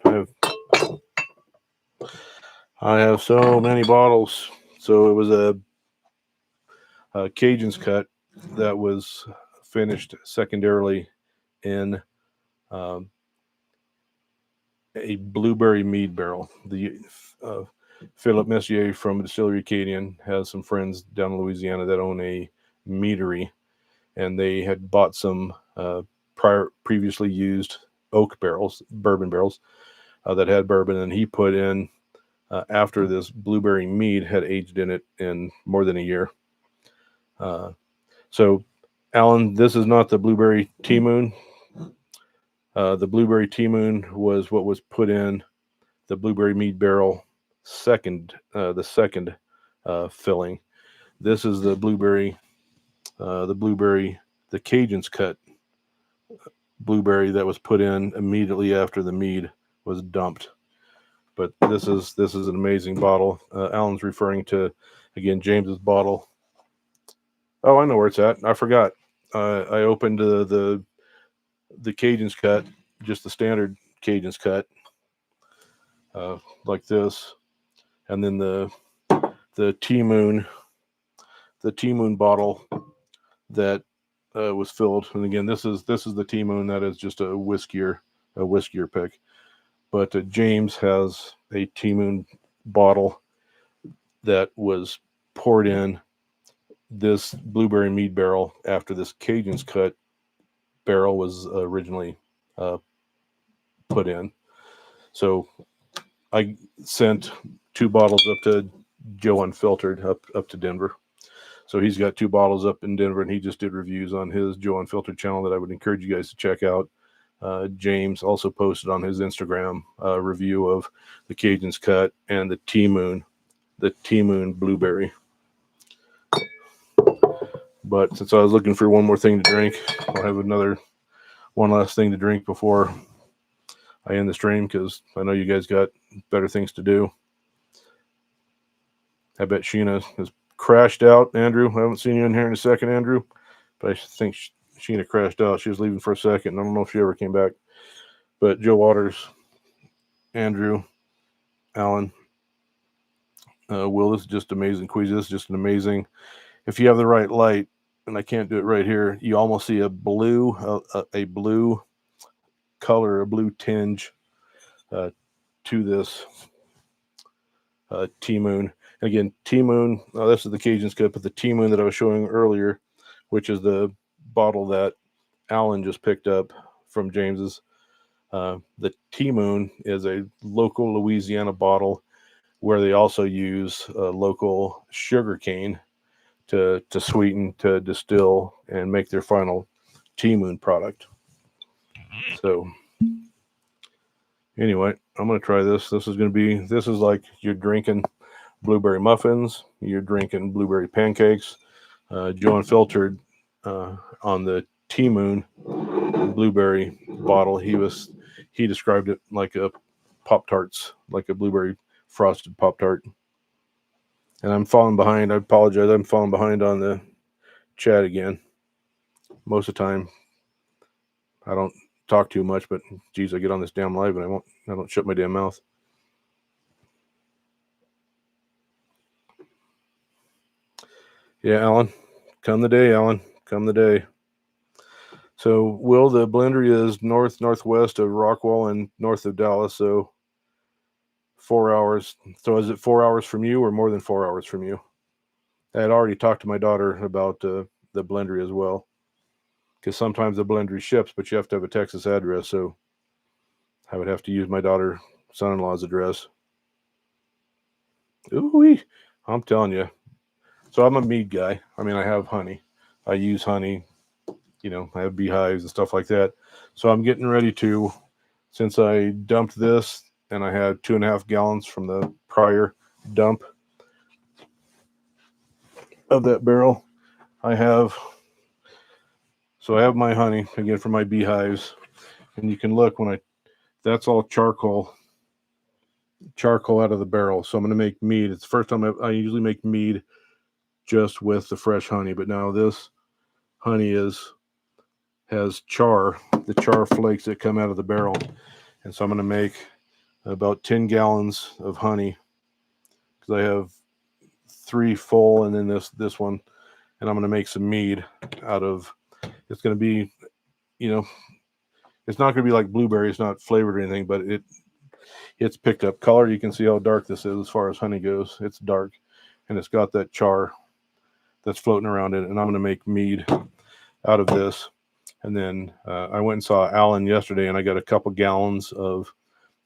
I have so many bottles. So it was a Cajun's cut that was finished secondarily in um, a blueberry mead barrel. The Philip Messier from Distillery Acadian has some friends down in Louisiana that own a meadery, and they had bought some previously used oak barrels, bourbon barrels that had bourbon, and he put in after this blueberry mead had aged in it in more than a year. So, Alan, this is not the blueberry T Moon. The blueberry T Moon was what was put in the blueberry mead barrel the second filling. This is the blueberry, the Cajun's cut blueberry that was put in immediately after the mead was dumped. But this is an amazing bottle. Alan's referring to, again, James's bottle. Oh, I know where it's at. I forgot. I opened the Cajun's cut, just the standard Cajun's cut, like this, and then the T Moon bottle that was filled. And again, this is the T Moon that is just a whiskier pick. But James has a T Moon bottle that was poured in this blueberry mead barrel after this Cajun's cut barrel was originally put in. So I sent 2 bottles up to Joe Unfiltered up to Denver. So he's got 2 bottles up in Denver, and he just did reviews on his Joe Unfiltered channel that I would encourage you guys to check out. James also posted on his Instagram a review of the Cajun's cut and the T Moon blueberry. But since I was looking for one more thing to drink, I'll have one last thing to drink before I end the stream, because I know you guys got better things to do. I bet Sheena has crashed out. Andrew, I haven't seen you in here in a second, Andrew, but I think Sheena crashed out. She was leaving for a second. I don't know if she ever came back. But Joe Waters, Andrew, Alan, Will, this is just amazing. Queasy, this is just an amazing. If you have the right light, and I can't do it right here, you almost see a blue color, a blue tinge to this T Moon. Again, T Moon. This is the Cajun's cut, but the T Moon that I was showing earlier, which is the bottle that Alan just picked up from James's. The T Moon is a local Louisiana bottle where they also use local sugar cane to sweeten, to distill, and make their final T Moon product. So anyway, I'm going to try this. This is like you're drinking blueberry muffins, you're drinking blueberry pancakes. Joe Unfiltered on the T Moon blueberry bottle, he described it like a Pop-Tarts, like a blueberry frosted Pop-Tart. And I'm falling behind. I apologize. I'm falling behind on the chat again. Most of the time, I don't talk too much, but geez, I get on this damn live and I don't shut my damn mouth. Yeah, Alan. Come the day, Alan. Come the day. So, Will, the blendery is northwest of Rockwall and north of Dallas. So 4 hours. So is it 4 hours from you or more than 4 hours from you? I had already talked to my daughter about the blendery as well, because sometimes the blendery ships, but you have to have a Texas address. So I would have to use my daughter son-in-law's address. Ooh, I'm telling you. So I'm a mead guy. I mean, I have honey. I use honey. You know, I have beehives and stuff like that. So I'm getting ready to, since I dumped this and I had 2.5 gallons from the prior dump of that barrel, I have my honey again for my beehives, and you can look that's all charcoal charcoal out of the barrel. So I'm going to make mead. It's the first time I usually make mead just with the fresh honey, but now this honey has char, the char flakes that come out of the barrel. And so I'm going to make about 10 gallons of honey because I have 3 full and then this one, and I'm going to make some mead out of. It's going to be, it's not going to be like blueberry. It's not flavored or anything, but it's picked up color. You can see how dark this is as far as honey goes. It's dark, and it's got that char that's floating around it. And I'm going to make mead out of this. And then I went and saw Alan yesterday, and I got a couple gallons of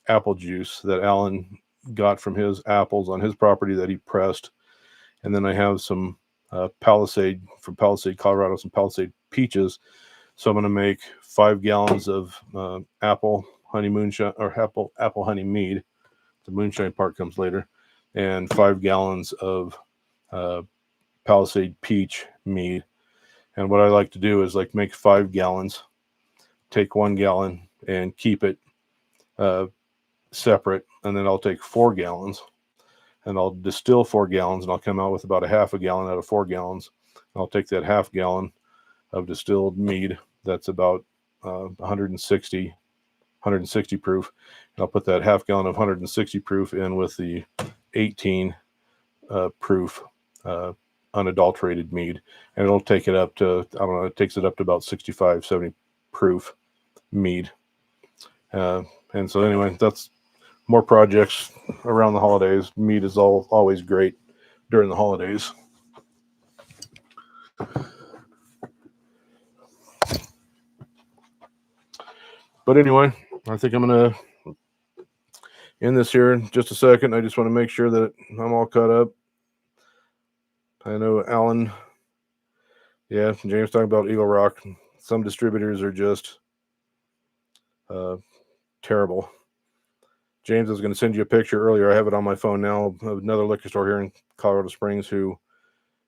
apple juice that Alan got from his apples on his property that he pressed. And then I have some Palisade from Palisade, Colorado, some Palisade peaches. So I'm going to make 5 gallons of apple honey moonshine, or apple honey mead. The moonshine part comes later. And 5 gallons of Palisade peach mead. And what I like to do is like make 5 gallons, take 1 gallon and keep it separate. And then I'll take 4 gallons and I'll distill 4 gallons, and I'll come out with about a half a gallon out of 4 gallons. And I'll take that half gallon of distilled mead that's about 160 proof. And I'll put that half gallon of 160 proof in with the 18 proof unadulterated mead, and it'll take it up to, I don't know, it takes it up to about 65, 70 proof mead. And so anyway, that's more projects around the holidays. Mead is always great during the holidays. But anyway, I think I'm going to end this here in just a second. I just want to make sure that I'm all caught up. I know Alan, James talking about Eagle Rock. Some distributors are just terrible. James was going to send you a picture earlier. I have it on my phone now of another liquor store here in Colorado Springs who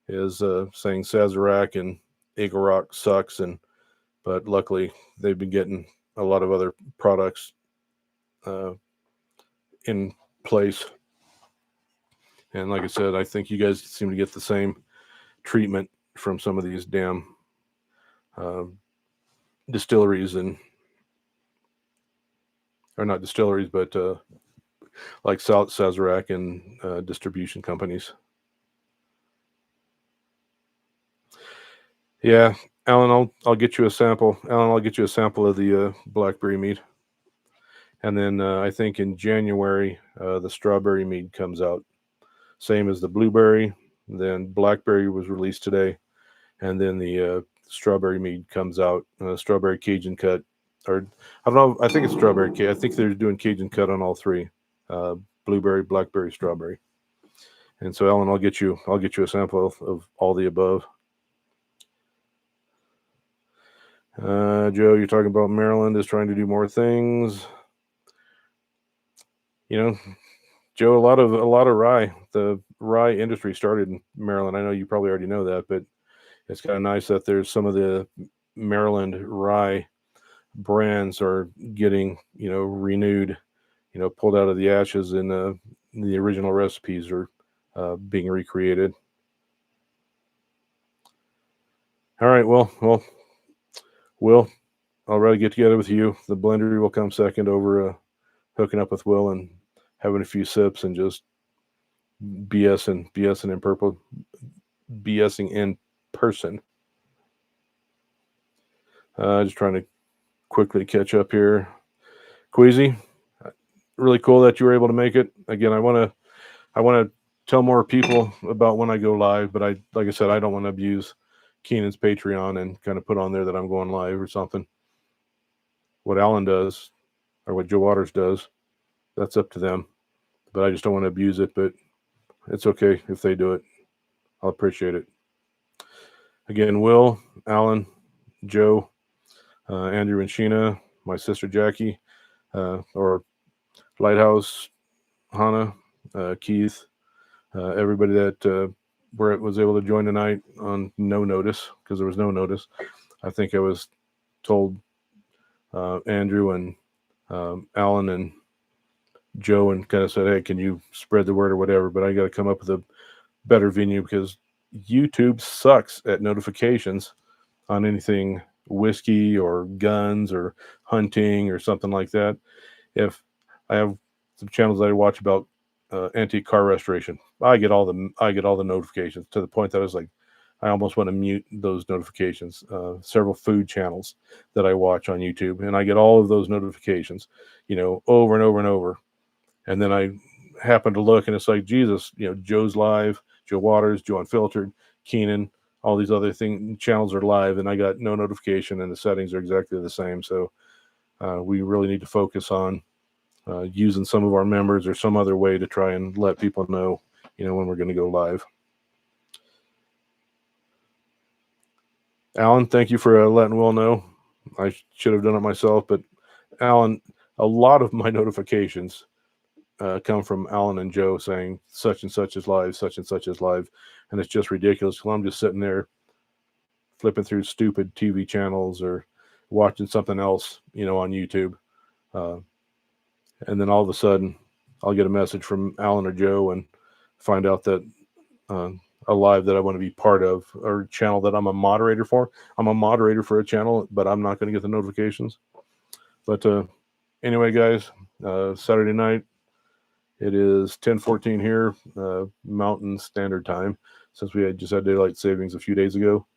is saying Sazerac and Eagle Rock sucks, but luckily they've been getting a lot of other products in place. And like I said, I think you guys seem to get the same treatment from some of these damn distilleries or not distilleries, but like Sazerac and distribution companies. Yeah, Alan, I'll get you a sample. Alan, I'll get you a sample of the blackberry mead. And then I think in January, the strawberry mead comes out. Same as the blueberry. Then blackberry was released today. And then the strawberry mead comes out. Strawberry Cajun cut. Or I don't know. I think it's strawberry. I think they're doing Cajun cut on all 3. Blueberry, blackberry, strawberry. And so, Alan, I'll get you a sample of all the above. Joe, you're talking about Maryland is trying to do more things. Joe, a lot of rye. The rye industry started in Maryland. I know you probably already know that, but it's kind of nice that there's some of the Maryland rye brands are getting, renewed, pulled out of the ashes, and the original recipes are being recreated. All right, well, Will, I'll rather get together with you. The blender will come second over hooking up with Will and having a few sips and just BSing in person. Just trying to quickly catch up here. Queasy, really cool that you were able to make it. Again, I want to tell more people about when I go live, but like I said, I don't want to abuse Keenan's Patreon and kind of put on there that I'm going live or something. What Alan does or what Joe Waters does, that's up to them. But I just don't want to abuse it, but it's okay if they do it. I'll appreciate it. Again, Will, Alan, Joe, Andrew and Sheena, my sister Jackie, or Lighthouse, Hannah, Keith, everybody that was able to join tonight on no notice, because there was no notice. I think I was told Andrew and Alan and Joe and kind of said, hey, can you spread the word or whatever? But I got to come up with a better venue because YouTube sucks at notifications on anything whiskey or guns or hunting or something like that. If I have some channels that I watch about antique car restoration, I get all the notifications to the point that I was like, I almost want to mute those notifications. Several food channels that I watch on YouTube, and I get all of those notifications, over and over and over. And then I happen to look, and it's like, Jesus, Joe's live, Joe Waters, Joe Unfiltered, Keenan, all these other channels are live, and I got no notification, and the settings are exactly the same. So we really need to focus on using some of our members or some other way to try and let people know, when we're going to go live. Alan, thank you for letting Will know. I should have done it myself, but Alan, a lot of my notifications come from Alan and Joe saying such and such is live, such and such is live, and it's just ridiculous. Well, I'm just sitting there flipping through stupid TV channels or watching something else, on YouTube, and then all of a sudden, I'll get a message from Alan or Joe and find out that a live that I want to be part of or channel that I'm a moderator for. I'm a moderator for a channel, but I'm not going to get the notifications. But anyway, guys, Saturday night, it is 10:14 here, Mountain Standard Time, since we just had daylight savings a few days ago.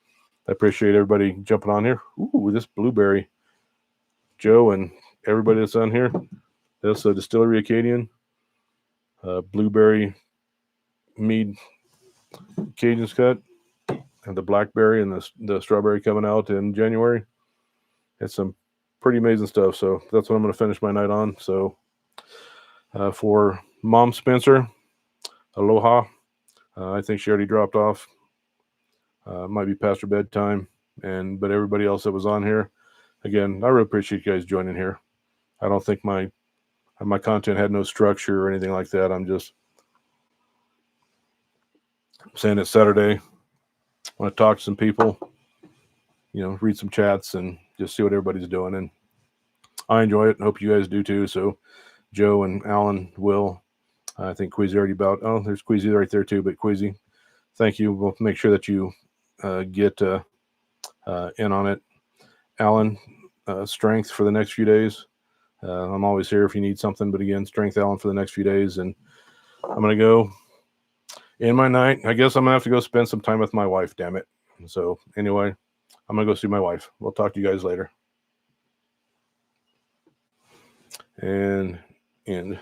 I appreciate everybody jumping on here. Ooh, this blueberry. Joe and everybody that's on here. That's a Distillery Acadian blueberry mead Cajun's cut, and the blackberry and the strawberry coming out in January. It's some pretty amazing stuff. So that's what I'm going to finish my night on. So for Mom Spencer, aloha. I think she already dropped off. Might be past her bedtime. But everybody else that was on here, again, I really appreciate you guys joining here. I don't think my content had no structure or anything like that. I'm just saying it's Saturday. I want to talk to some people, read some chats and just see what everybody's doing. And I enjoy it. I hope you guys do too. So Joe and Alan will. I think Queasy already about. Oh, there's Queasy right there too. But Queasy, thank you. We'll make sure that you get in on it. Alan, strength for the next few days. I'm always here if you need something. But again, strength, Alan, for the next few days. And I'm going to go in my night. I guess I'm going to have to go spend some time with my wife, damn it. So anyway, I'm going to go see my wife. We'll talk to you guys later. And end.